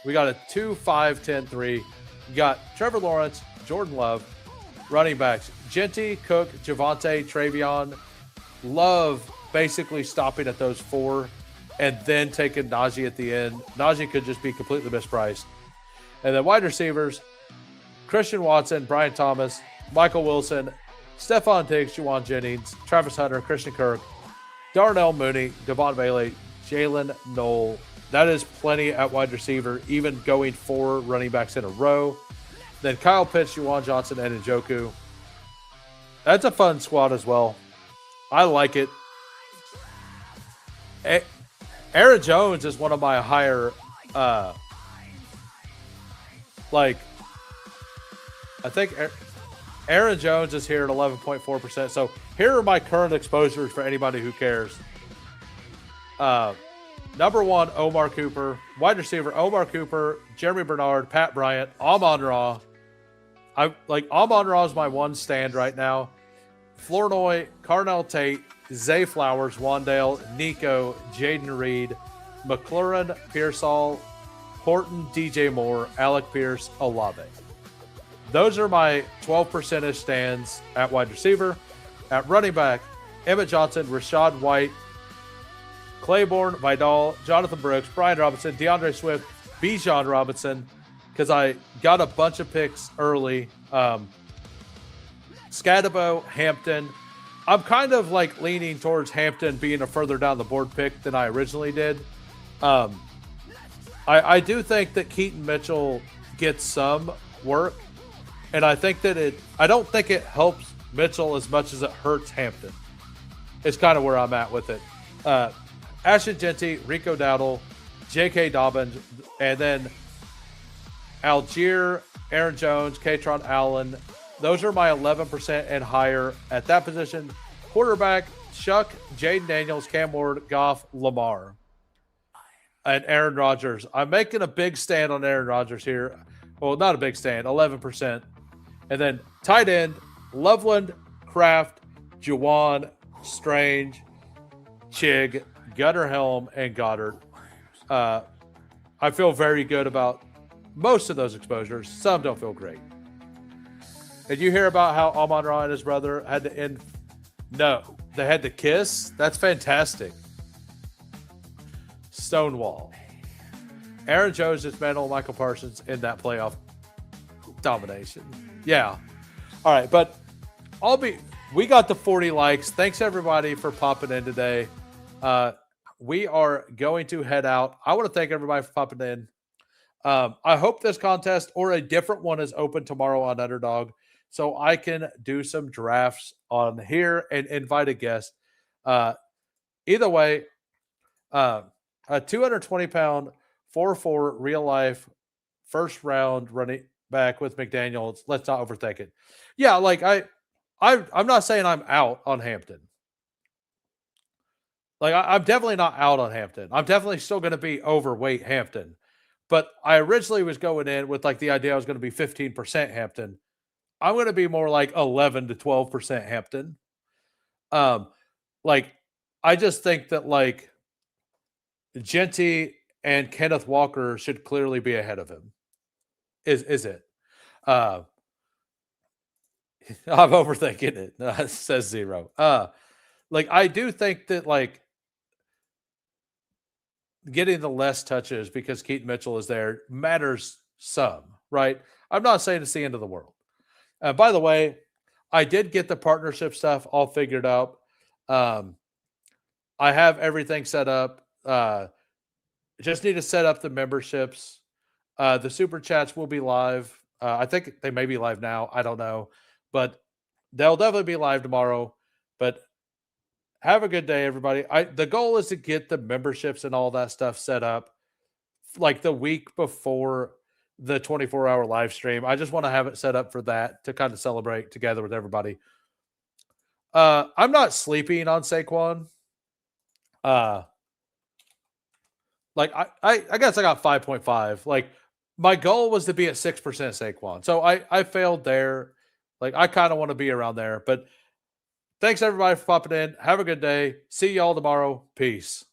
[SPEAKER 1] we got a 2, 5, 10, 3. You got Trevor Lawrence, Jordan Love, running backs, Genty, Cook, Javonte, Travion. Love basically stopping at those 4 and then taking Najee at the end. Najee could just be completely mispriced. And then wide receivers, Christian Watson, Brian Thomas, Michael Wilson, Stephon Diggs, Juwan Jennings, Travis Hunter, Christian Kirk, Darnell Mooney, Devon Bailey, Jalen Knoll. That is plenty at wide receiver, even going 4 running backs in a row. Then Kyle Pitts, Juwan Johnson, and Njoku. That's a fun squad as well. I like it. Aaron Jones is one of my higher, I think Aaron Jones is here at 11.4%. So here are my current exposures for anybody who cares. Number 1, Omar Cooper. Wide receiver, Omar Cooper, Jeremy Bernard, Pat Bryant, Amon-Ra. Amon-Ra is my one stand right now. Flournoy, Carnell Tate, Zay Flowers, Wandale, Nico, Jaden Reed, McLaurin, Pearsall, Horton, DJ Moore, Alec Pierce, Olave. Those are my 12% stands at wide receiver. At running back, Emmett Johnson, Rashad White, Claiborne, Vidal, Jonathan Brooks, Brian Robinson, DeAndre Swift, Bijan Robinson, because I got a bunch of picks early. Scadabo, Hampton. I'm kind of like leaning towards Hampton being a further down the board pick than I originally did. I do think that Keaton Mitchell gets some work, and I think that I don't think it helps Mitchell as much as it hurts Hampton. It's kind of where I'm at with it. Ashton Genty, Rico Dowdle, J.K. Dobbins, and then Algier, Aaron Jones, Katron Allen. Those are my 11% and higher at that position. Quarterback, Chuck, Jaden Daniels, Cam Ward, Goff, Lamar, and Aaron Rodgers. I'm making a big stand on Aaron Rodgers here. Well, not a big stand, 11%. And then tight end, Loveland, Kraft, Juwan, Strange, Chig, Gunnar Helm, and Goddard. I feel very good about most of those exposures. Some don't feel great. Did you hear about how Amon-Ra and his brother had to end? No, they had to kiss? That's fantastic. Stonewall. Aaron Jones dismantled Michael Parsons in that playoff domination. Yeah. All right, but we got the 40 likes. Thanks everybody for popping in today. We are going to head out. I want to thank everybody for popping in. I hope this contest or a different one is open tomorrow on Underdog, so I can do some drafts on here and invite a guest. Either way, a 220-pound, 4'4", real-life, first-round running back with McDaniels. Let's not overthink it. Yeah, like I'm not saying I'm out on Hampton. Like I'm definitely not out on Hampton. I'm definitely still going to be overweight Hampton. But I originally was going in with like the idea I was going to be 15% Hampton. I'm going to be more like 11 to 12% Hampton. Um, like I just think that like Genty and Kenneth Walker should clearly be ahead of him. Is it? Uh, I'm overthinking it. Says zero. Like I do think that like getting the less touches because Keaton Mitchell is there matters some, right? I'm not saying it's the end of the world. By the way, I did get the partnership stuff all figured out. I have everything set up. Just need to set up the memberships. The super chats will be live. I think they may be live now. I don't know, but they'll definitely be live tomorrow. But have a good day, everybody. The goal is to get the memberships and all that stuff set up like the week before the 24-hour live stream. I just want to have it set up for that to kind of celebrate together with everybody. I'm not sleeping on Saquon. Like I guess I got 5.5. Like my goal was to be at 6% Saquon. So I failed there. Like I kind of want to be around there. But thanks everybody for popping in. Have a good day. See y'all tomorrow. Peace.